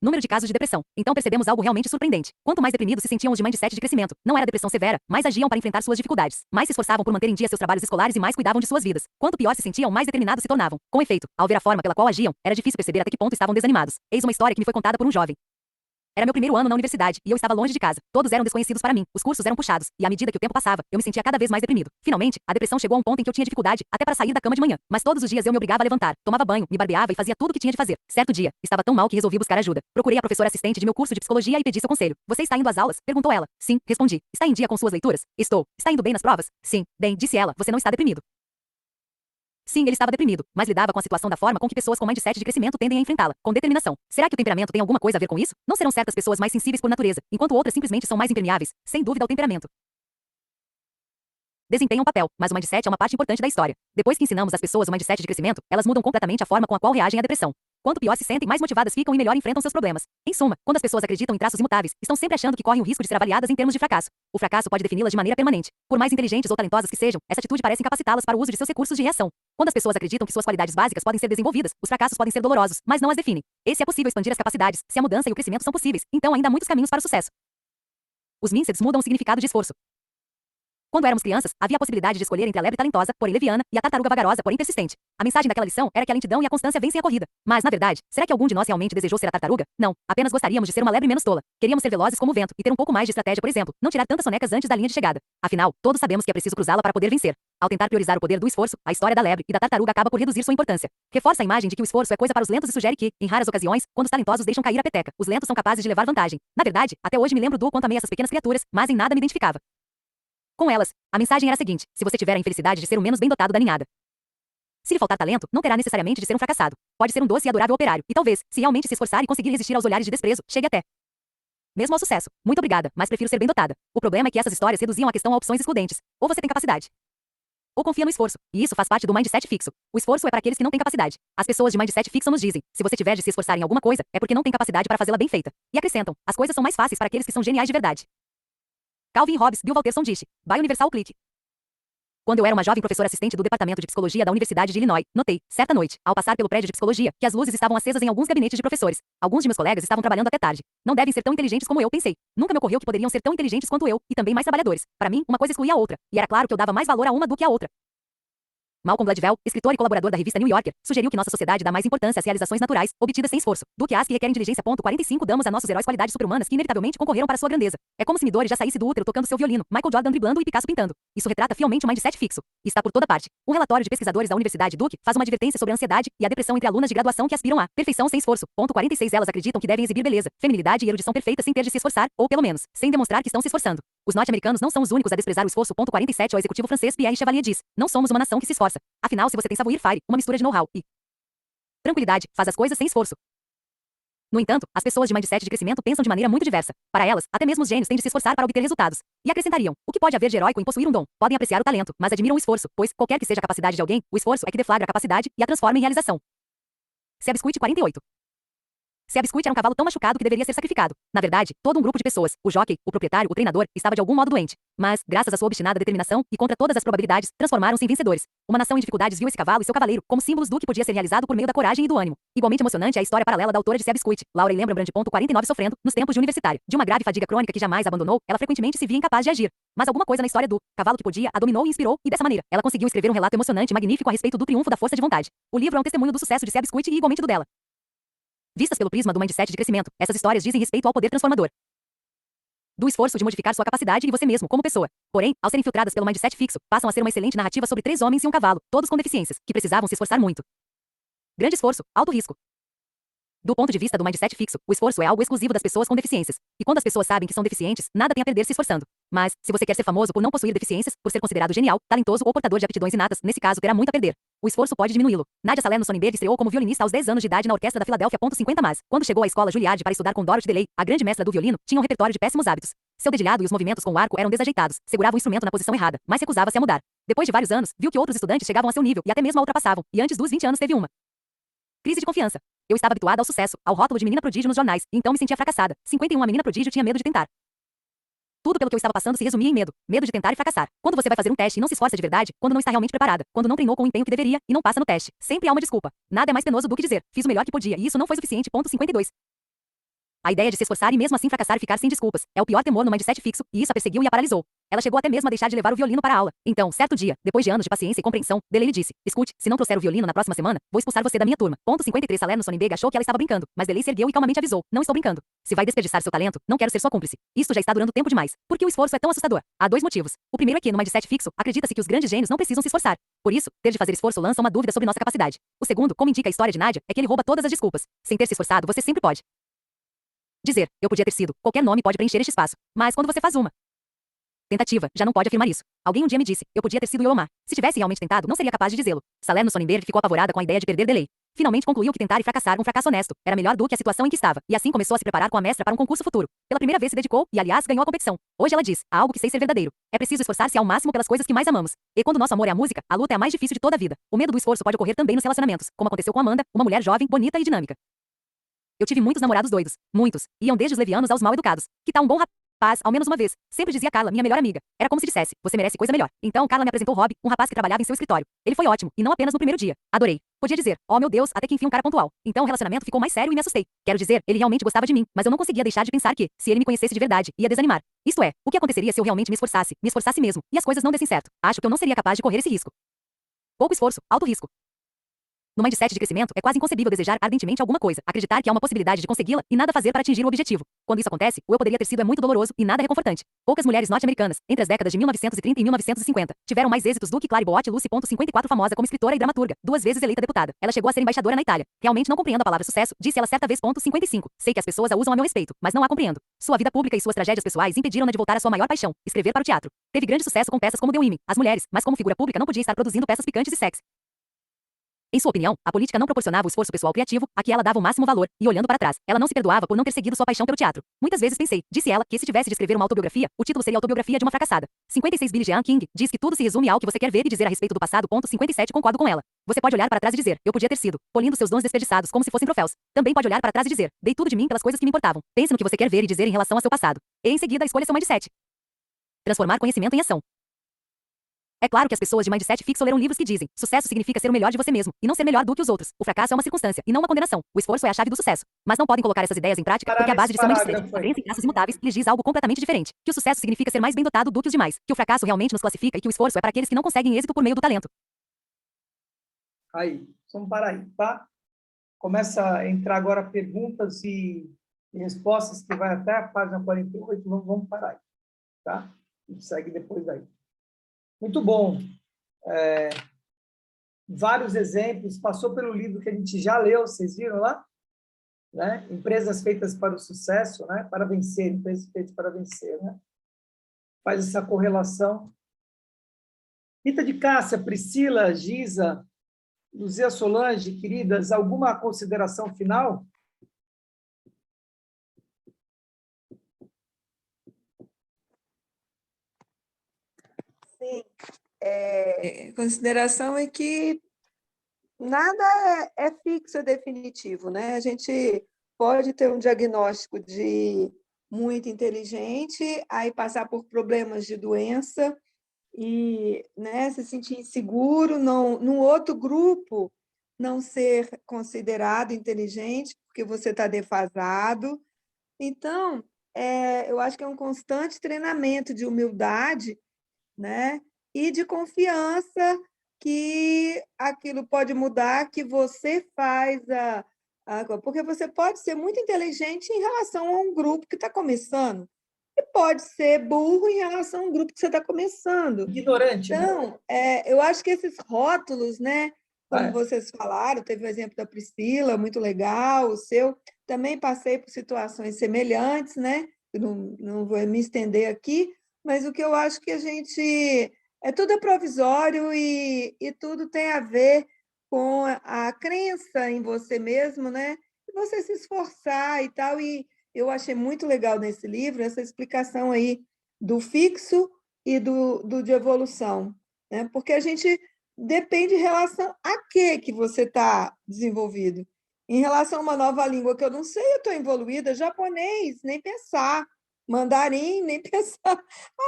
número de casos de depressão. Então percebemos algo realmente surpreendente. Quanto mais deprimidos se sentiam os de mindset de crescimento, não era depressão severa, mais agiam para enfrentar suas dificuldades, mais se esforçavam por manter em dia seus trabalhos escolares e mais cuidavam de suas vidas. Quanto pior se sentiam, mais determinados se tornavam. Com efeito, ao ver a forma pela qual agiam, era difícil perceber até que ponto estavam desanimados. Eis uma história que me foi contada por um jovem. Era meu primeiro ano na universidade, e eu estava longe de casa. Todos eram desconhecidos para mim, os cursos eram puxados, e à medida que o tempo passava, eu me sentia cada vez mais deprimido. Finalmente, a depressão chegou a um ponto em que eu tinha dificuldade até para sair da cama de manhã. Mas todos os dias eu me obrigava a levantar, tomava banho, me barbeava e fazia tudo o que tinha de fazer. Certo dia, estava tão mal que resolvi buscar ajuda. Procurei a professora assistente de meu curso de psicologia e pedi seu conselho. Você está indo às aulas? Perguntou ela. Sim, respondi. Está em dia com suas leituras? Estou. Está indo bem nas provas? Sim. Bem, disse ela, você não está deprimido. Sim, ele estava deprimido, mas lidava com a situação da forma com que pessoas com mindset de crescimento tendem a enfrentá-la, com determinação. Será que o temperamento tem alguma coisa a ver com isso? Não serão certas pessoas mais sensíveis por natureza, enquanto outras simplesmente são mais impermeáveis? Sem dúvida, o temperamento desempenha um papel, mas o mindset é uma parte importante da história. Depois que ensinamos às pessoas o mindset de crescimento, elas mudam completamente a forma com a qual reagem à depressão. Quanto pior se sentem, mais motivadas ficam e melhor enfrentam seus problemas. Em suma, quando as pessoas acreditam em traços imutáveis, estão sempre achando que correm o risco de ser avaliadas em termos de fracasso. O fracasso pode defini-las de maneira permanente. Por mais inteligentes ou talentosas que sejam, essa atitude parece incapacitá-las para o uso de seus recursos de reação. Quando as pessoas acreditam que suas qualidades básicas podem ser desenvolvidas, os fracassos podem ser dolorosos, mas não as definem. Esse é possível expandir as capacidades, se a mudança e o crescimento são possíveis, então ainda há muitos caminhos para o sucesso. Os mindsets mudam o significado de esforço. Quando éramos crianças, havia a possibilidade de escolher entre a lebre talentosa, porém leviana, e a tartaruga vagarosa, porém persistente. A mensagem daquela lição era que a lentidão e a constância vencem a corrida. Mas, na verdade, será que algum de nós realmente desejou ser a tartaruga? Não. Apenas gostaríamos de ser uma lebre menos tola. Queríamos ser velozes como o vento e ter um pouco mais de estratégia, por exemplo, não tirar tantas sonecas antes da linha de chegada. Afinal, todos sabemos que é preciso cruzá-la para poder vencer. Ao tentar priorizar o poder do esforço, a história da lebre e da tartaruga acaba por reduzir sua importância. Reforça a imagem de que o esforço é coisa para os lentos e sugere que, em raras ocasiões, quando os talentosos deixam cair a peteca, os lentos são capazes de levar vantagem. Na verdade, até hoje me lembro do quanto amei essas pequenas criaturas, mas em nada me identificava com elas. A mensagem era a seguinte: se você tiver a infelicidade de ser o menos bem dotado da ninhada, se lhe faltar talento, não terá necessariamente de ser um fracassado. Pode ser um doce e adorável operário, e talvez, se realmente se esforçar e conseguir resistir aos olhares de desprezo, chegue até mesmo ao sucesso. Muito obrigada, mas prefiro ser bem dotada. O problema é que essas histórias reduziam a questão a opções excludentes. Ou você tem capacidade, ou confia no esforço. E isso faz parte do mindset fixo. O esforço é para aqueles que não têm capacidade. As pessoas de mindset fixo nos dizem: se você tiver de se esforçar em alguma coisa, é porque não tem capacidade para fazê-la bem feita. E acrescentam: as coisas são mais fáceis para aqueles que são geniais de verdade. Calvin Hobbes, Bill Walterson Dish, By Universal Click. Quando eu era uma jovem professora assistente do Departamento de Psicologia da Universidade de Illinois, notei, certa noite, ao passar pelo prédio de psicologia, que as luzes estavam acesas em alguns gabinetes de professores. Alguns de meus colegas estavam trabalhando até tarde. Não devem ser tão inteligentes como eu, pensei. Nunca me ocorreu que poderiam ser tão inteligentes quanto eu, e também mais trabalhadores. Para mim, uma coisa excluía a outra, e era claro que eu dava mais valor a uma do que a outra. Malcolm Gladwell, escritor e colaborador da revista New Yorker, sugeriu que nossa sociedade dá mais importância às realizações naturais, obtidas sem esforço, do que às que requerem diligência. 45 Damos a nossos heróis qualidades super-humanas que inevitavelmente concorreram para sua grandeza. É como se Midori já saísse do útero tocando seu violino, Michael Jordan driblando e Picasso pintando. Isso retrata fielmente o mindset fixo. E está por toda parte. Um relatório de pesquisadores da Universidade Duke faz uma advertência sobre a ansiedade e a depressão entre alunas de graduação que aspiram à perfeição sem esforço. 46 Elas acreditam que devem exibir beleza, feminilidade e erudição perfeita sem ter de se esforçar, ou pelo menos, sem demonstrar que estão se esforçando. Os norte-americanos não são os únicos a desprezar o esforço. 47 O executivo francês Pierre Chevalier diz: não somos uma nação que se esforça. Afinal, se você tem savoir-faire, uma mistura de know-how e tranquilidade, faz as coisas sem esforço. No entanto, as pessoas de mindset de crescimento pensam de maneira muito diversa. Para elas, até mesmo os gênios têm de se esforçar para obter resultados. E acrescentariam: o que pode haver de heróico em possuir um dom? Podem apreciar o talento, mas admiram o esforço, pois, qualquer que seja a capacidade de alguém, o esforço é que deflagra a capacidade e a transforma em realização. Seb Squit 48. Seb Squit era um cavalo tão machucado que deveria ser sacrificado. Na verdade, todo um grupo de pessoas, o jockey, o proprietário, o treinador, estava de algum modo doente. Mas, graças à sua obstinada determinação, e contra todas as probabilidades, transformaram-se em vencedores. Uma nação em dificuldades viu esse cavalo e seu cavaleiro como símbolos do que podia ser realizado por meio da coragem e do ânimo. Igualmente emocionante é a história paralela da autora de Seb Squit, Laura Lembranbrand. 49 Sofrendo, nos tempos de universitária, de uma grave fadiga crônica que jamais abandonou, ela frequentemente se via incapaz de agir. Mas alguma coisa na história do cavalo que podia a dominou e inspirou, e dessa maneira, ela conseguiu escrever um relato emocionante e magnífico a respeito do triunfo da força de vontade. O livro é um testemunho do sucesso de Seb Squit e igualmente do dela. Vistas pelo prisma do mindset de crescimento, essas histórias dizem respeito ao poder transformador do esforço de modificar sua capacidade e você mesmo como pessoa. Porém, ao serem filtradas pelo mindset fixo, passam a ser uma excelente narrativa sobre 3 homens e um cavalo, todos com deficiências, que precisavam se esforçar muito. Grande esforço, alto risco. Do ponto de vista do mindset fixo, o esforço é algo exclusivo das pessoas com deficiências. E quando as pessoas sabem que são deficientes, nada tem a perder se esforçando. Mas, se você quer ser famoso por não possuir deficiências, por ser considerado genial, talentoso ou portador de aptidões inatas, nesse caso terá muito a perder. O esforço pode diminuí-lo. Nadia Salerno Sonnenberg estreou como violinista aos 10 anos de idade na orquestra da Filadélfia. 50 Mas, quando chegou à escola Juilliard para estudar com Dorothy DeLay, a grande mestra do violino, tinha um repertório de péssimos hábitos. Seu dedilhado e os movimentos com o arco eram desajeitados, segurava o instrumento na posição errada, mas recusava-se a mudar. Depois de vários anos, viu que outros estudantes chegavam a seu nível e até mesmo a ultrapassavam, e antes dos 20 anos teve uma crise de confiança. Eu estava habituada ao sucesso, ao rótulo de menina prodígio nos jornais, e então me sentia fracassada. 51 A menina prodígio tinha medo de tentar. Tudo pelo que eu estava passando se resumia em medo. Medo de tentar e fracassar. Quando você vai fazer um teste e não se esforça de verdade, quando não está realmente preparada, quando não treinou com o empenho que deveria, e não passa no teste, sempre há uma desculpa. Nada é mais penoso do que dizer: fiz o melhor que podia, e isso não foi suficiente. 52. A ideia de se esforçar e mesmo assim fracassar e ficar sem desculpas é o pior temor no mindset fixo, e isso a perseguiu e a paralisou. Ela chegou até mesmo a deixar de levar o violino para a aula. Então, certo dia, depois de anos de paciência e compreensão, Delaney lhe disse: escute, se não trouxer o violino na próxima semana, vou expulsar você da minha turma. 53 Salerno Sonnenberg achou que ela estava brincando, mas Delaney se ergueu e calmamente avisou: não estou brincando. Se vai desperdiçar seu talento, não quero ser sua cúmplice. Isto já está durando tempo demais. Por que o esforço é tão assustador? Há 2 motivos. O primeiro é que, no mindset fixo, acredita-se que os grandes gênios não precisam se esforçar. Por isso, ter de fazer esforço lança uma dúvida sobre nossa capacidade. O segundo, como indica a história de Nadia, é que ele rouba todas as desculpas. Sem ter se esforçado, você sempre pode dizer: eu podia ter sido. Qualquer nome pode preencher este espaço. Mas quando você faz uma tentativa, já não pode afirmar isso. Alguém um dia me disse: eu podia ter sido Yomar. Se tivesse realmente tentado, não seria capaz de dizê-lo. Salerno Sonnenberg ficou apavorada com a ideia de perder Delay. Finalmente concluiu que tentar e fracassar, um fracasso honesto, era melhor do que a situação em que estava, e assim começou a se preparar com a mestra para um concurso futuro. Pela primeira vez se dedicou, e aliás, ganhou a competição. Hoje ela diz: há algo que sei ser verdadeiro. É preciso esforçar-se ao máximo pelas coisas que mais amamos. E quando nosso amor é a música, a luta é a mais difícil de toda a vida. O medo do esforço pode ocorrer também nos relacionamentos, como aconteceu com Amanda, uma mulher jovem, bonita e dinâmica. Eu tive muitos namorados doidos. Muitos. Iam desde os levianos aos mal educados. Que tal um bom Paz, ao menos uma vez. Sempre dizia Carla, minha melhor amiga. Era como se dissesse, você merece coisa melhor. Então, Carla me apresentou Rob, um rapaz que trabalhava em seu escritório. Ele foi ótimo, e não apenas no primeiro dia. Adorei. Podia dizer, oh meu Deus, até que enfim um cara pontual. Então o relacionamento ficou mais sério e me assustei. Quero dizer, ele realmente gostava de mim, mas eu não conseguia deixar de pensar que, se ele me conhecesse de verdade, ia desanimar. Isto é, o que aconteceria se eu realmente me esforçasse mesmo, e as coisas não dessem certo? Acho que eu não seria capaz de correr esse risco. Pouco esforço, alto risco. No mindset de crescimento, é quase inconcebível desejar ardentemente alguma coisa, acreditar que há uma possibilidade de consegui-la e nada fazer para atingir o objetivo. Quando isso acontece, o eu poderia ter sido é muito doloroso e nada reconfortante. Poucas mulheres norte-americanas, entre as décadas de 1930 e 1950, tiveram mais êxitos do que Clary Boat Lucy.54, famosa como escritora e dramaturga, 2 vezes eleita deputada. Ela chegou a ser embaixadora na Itália. Realmente não compreendo a palavra sucesso, disse ela certa vez. 55. Sei que as pessoas a usam a meu respeito, mas não a compreendo. Sua vida pública e suas tragédias pessoais impediram-na de voltar à sua maior paixão, escrever para o teatro. Teve grande sucesso com peças como The Women, As Mulheres, mas como figura pública não podia estar produzindo peças picantes e sexy. Em sua opinião, a política não proporcionava o esforço pessoal criativo, a que ela dava o máximo valor, e olhando para trás, ela não se perdoava por não ter seguido sua paixão pelo teatro. Muitas vezes pensei, disse ela, que se tivesse de escrever uma autobiografia, o título seria Autobiografia de uma Fracassada. 56. Billie Jean King diz que tudo se resume ao que você quer ver e dizer a respeito do passado. 57. Concordo com ela. Você pode olhar para trás e dizer, eu podia ter sido, polindo seus dons desperdiçados como se fossem troféus. Também pode olhar para trás e dizer, dei tudo de mim pelas coisas que me importavam. Pense no que você quer ver e dizer em relação ao seu passado. E em seguida escolha seu mindset. Transformar conhecimento em ação. É claro que as pessoas de mindset fixo leram livros que dizem, sucesso significa ser o melhor de você mesmo, e não ser melhor do que os outros. O fracasso é uma circunstância, e não uma condenação. O esforço é a chave do sucesso. Mas não podem colocar essas ideias em prática, porque a base de seu mindset, a crença em traços imutáveis, lhes diz algo completamente diferente. Que o sucesso significa ser mais bem dotado do que os demais. Que o fracasso realmente nos classifica e que o esforço é para aqueles que não conseguem êxito por meio do talento. Aí, vamos parar aí, tá? Começa a entrar agora perguntas e respostas que vai até a página 48, vamos parar aí, tá? E segue depois daí. Muito bom. Vários exemplos, passou pelo livro que a gente já leu, vocês viram lá? Né? Empresas feitas para o sucesso, né? Para vencer, empresas feitas para vencer, né? Faz essa correlação. Rita de Cássia, Priscila, Giza, Luzia Solange, queridas, alguma consideração final? Sim. Consideração é que nada é fixo, é definitivo, né? A gente pode ter um diagnóstico de muito inteligente, aí passar por problemas de doença e, né, se sentir inseguro, não, num outro grupo não ser considerado inteligente porque você está defasado. Então, eu acho que é um constante treinamento de humildade, né? E de confiança que aquilo pode mudar, que você faz porque você pode ser muito inteligente em relação a um grupo que está começando, e pode ser burro em relação a um grupo que você está começando. Ignorante, né? Então, eu acho que esses rótulos, né, como É. vocês falaram, teve o exemplo da Priscila, muito legal, o seu, também passei por situações semelhantes, né? Não vou me estender aqui, mas o que eu acho que a gente... tudo é provisório e tudo tem a ver com a crença em você mesmo, né? E você se esforçar e tal. E eu achei muito legal nesse livro essa explicação aí do fixo e do de evolução, né? Porque a gente depende em relação a que você está desenvolvido. Em relação a uma nova língua que eu não sei, eu estou evoluída, japonês, nem pensar, mandarim, nem pensar.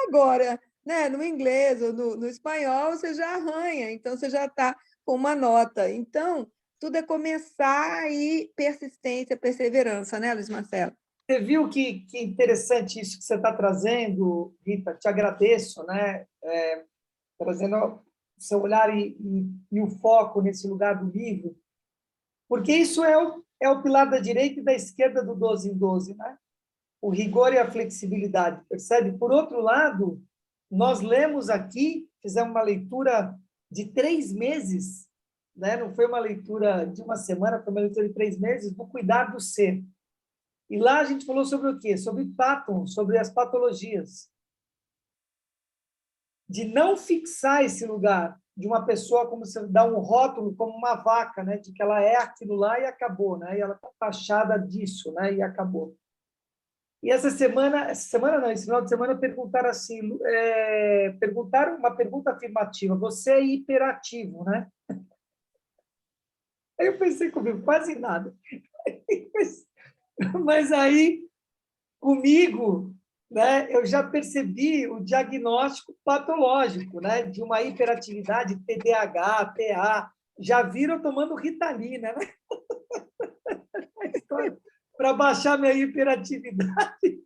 Agora, né, no inglês ou no espanhol, você já arranha, então você já está com uma nota. Então, tudo é começar e persistência, perseverança, né, Luiz Marcelo? Você viu que interessante isso que você está trazendo, Rita? Te agradeço, né? Trazendo o seu olhar e o foco nesse lugar do livro, porque isso é o pilar da direita e da esquerda do 12 em 12, né? O rigor e a flexibilidade, percebe? Por outro lado, nós lemos aqui, fizemos uma leitura de 3 meses, né? Não foi uma leitura de uma semana, foi uma leitura de 3 meses, do cuidar do ser. E lá a gente falou sobre o quê? Sobre Patton, sobre as patologias. De não fixar esse lugar de uma pessoa como se dá um rótulo como uma vaca, né? De que ela é aquilo lá e acabou, né? E ela está taxada disso, né? E acabou. E esse final de semana perguntaram assim, perguntaram uma pergunta afirmativa, você é hiperativo, né? Aí eu pensei comigo, quase nada. Mas aí, comigo, né, eu já percebi o diagnóstico patológico, né, de uma hiperatividade, TDAH, TA. Já viram tomando Ritalina, né? Para baixar minha hiperatividade.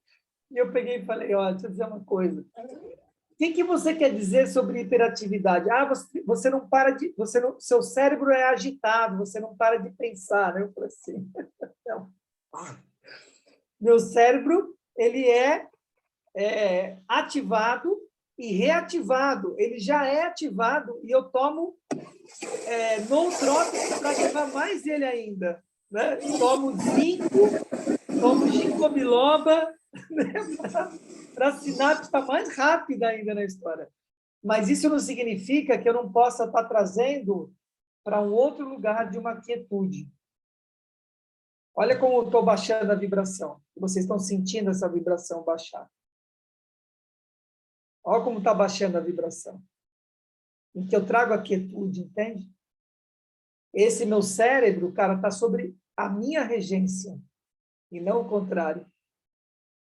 E eu peguei e falei, olha, deixa eu dizer uma coisa. O que você quer dizer sobre hiperatividade? Ah, você não para de... seu cérebro é agitado, você não para de pensar. Né? Eu falei assim, não. Meu cérebro ele é ativado e reativado. Ele já é ativado e eu tomo nootrópico para ativar mais ele ainda. Né? Tomo zinco, tomo ginkgo biloba, né? Para a sinapse estar mais rápida ainda na história. Mas isso não significa que eu não possa estar trazendo para um outro lugar de uma quietude. Olha como eu estou baixando a vibração. Vocês estão sentindo essa vibração baixar. Olha como está baixando a vibração. Em que eu trago a quietude, entende? Esse meu cérebro, cara, está sobre a minha regência, e não o contrário.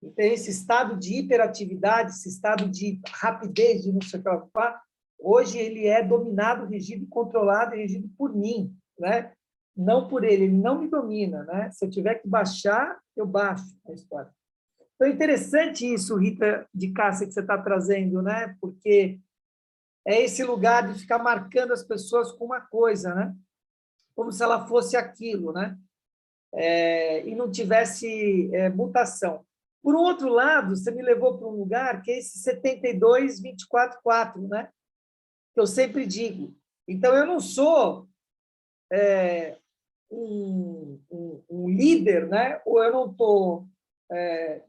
Então, esse estado de hiperatividade, esse estado de rapidez, de não sei o que lá, hoje ele é dominado, regido, controlado e regido por mim, né? Não por ele não me domina, né? Se eu tiver que baixar, eu baixo a história. Então, é interessante isso, Rita de Cássia, que você está trazendo, né? Porque é esse lugar de ficar marcando as pessoas com uma coisa, né? Como se ela fosse aquilo, né? E não tivesse mutação. Por um outro lado, você me levou para um lugar que é esse 72-24-4, né? Que eu sempre digo. Então, eu não sou um líder, né? Ou eu não estou,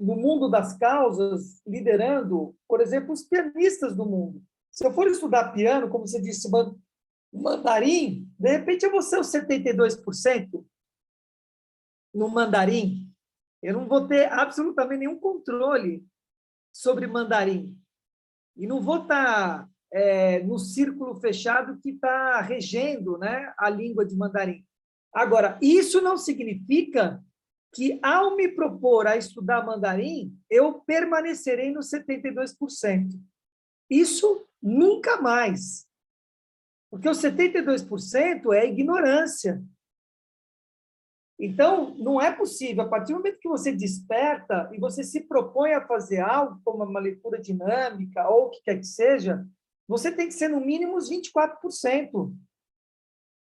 no mundo das causas, liderando, por exemplo, os pianistas do mundo. Se eu for estudar piano, como você disse, mandarim, de repente eu vou ser os 72% no mandarim. Eu não vou ter absolutamente nenhum controle sobre mandarim. E não vou estar no círculo fechado que está regendo, né, a língua de mandarim. Agora, isso não significa que, ao me propor a estudar mandarim, eu permanecerei nos 72%. Isso nunca mais. Porque os 72% é ignorância. Então, não é possível, a partir do momento que você desperta e você se propõe a fazer algo, como uma leitura dinâmica ou o que quer que seja, você tem que ser no mínimo os 24%,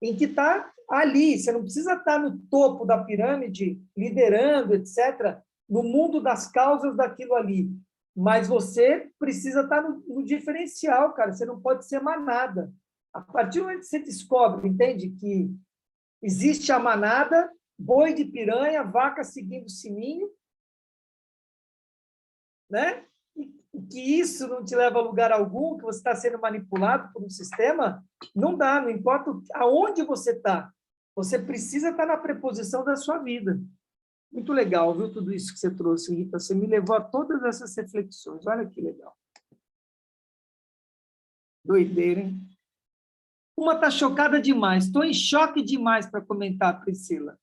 em que está ali. Você não precisa estar no topo da pirâmide, liderando, etc., no mundo das causas daquilo ali. Mas você precisa estar no diferencial, cara. Você não pode ser manada. A partir do momento que você descobre, entende, que existe a manada, boi de piranha, vaca seguindo o sininho, né? E que isso não te leva a lugar algum, que você está sendo manipulado por um sistema, não dá, não importa aonde você está. Você precisa estar na preposição da sua vida. Muito legal, viu, tudo isso que você trouxe, Rita? Você me levou a todas essas reflexões. Olha que legal. Doideira, hein? Uma está chocada demais. Estou em choque demais para comentar, Priscila.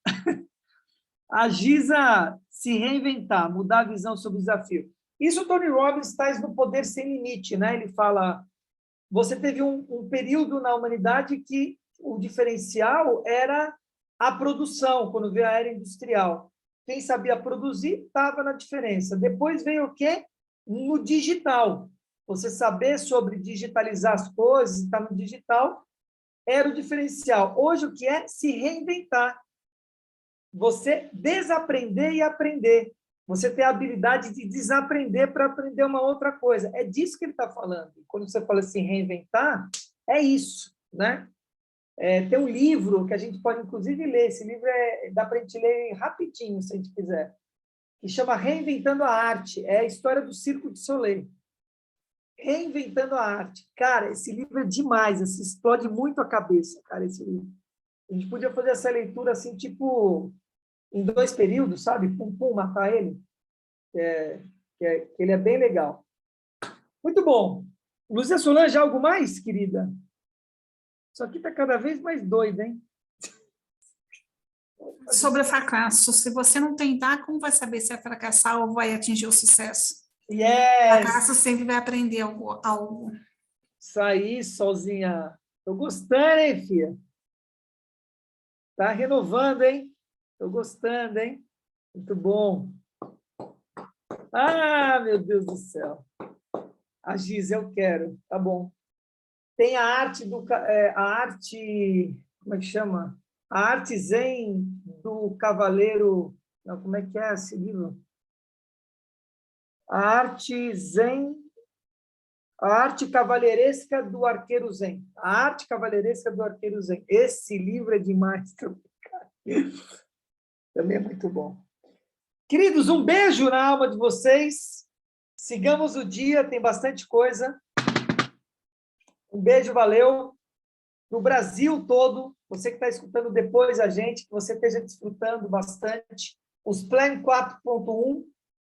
A Giza se reinventar, mudar a visão sobre o desafio. Isso o Tony Robbins traz no Poder Sem Limite, né? Ele fala, você teve um período na humanidade que o diferencial era a produção, quando veio a era industrial. Quem sabia produzir estava na diferença. Depois veio o quê? No digital. Você saber sobre digitalizar as coisas, estar no digital, era o diferencial. Hoje, o que é? Se reinventar. Você desaprender e aprender. Você ter a habilidade de desaprender para aprender uma outra coisa. É disso que ele está falando. Quando você fala assim, reinventar, é isso, né? Tem um livro que a gente pode, inclusive, ler. Esse livro dá para a gente ler rapidinho, se a gente quiser, que chama Reinventando a Arte. É a história do Circo de Soleil. Reinventando a Arte. Cara, esse livro é demais, assim, explode muito a cabeça, cara, esse livro. A gente podia fazer essa leitura, assim, tipo, em 2 períodos, sabe? Pum, pum, matar ele. Que ele é bem legal. Muito bom. Lúcia Solange, algo mais, querida? Isso aqui está cada vez mais doido, hein? Sobre o fracasso, se você não tentar, como vai saber se vai fracassar ou vai atingir o sucesso? Yes! Acaso sempre vai aprender algo. Isso aí, Solzinha. Tô gostando, hein, filha? Tá renovando, hein? Tô gostando, hein? Muito bom. Ah, meu Deus do céu. A Giz, eu quero. Tá bom. Tem a arte a arte, como é que chama? A arte zen do cavaleiro, não, como é que é esse livro? A arte zen, a arte cavalheiresca do arqueiro zen. A arte cavalheiresca do arqueiro zen. Esse livro é demais também. Também é muito bom. Queridos, um beijo na alma de vocês. Sigamos o dia, tem bastante coisa. Um beijo, valeu. No Brasil todo, você que está escutando depois a gente, que você esteja desfrutando bastante. Os Plan 4.1,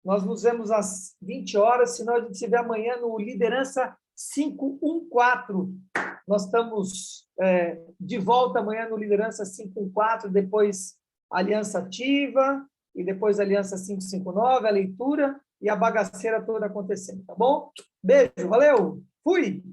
nós nos vemos às 20 horas, senão a gente se vê amanhã no Liderança 514. Nós estamos de volta amanhã no Liderança 514, depois Aliança Ativa, e depois Aliança 559, a leitura e a bagaceira toda acontecendo, tá bom? Beijo, valeu, fui!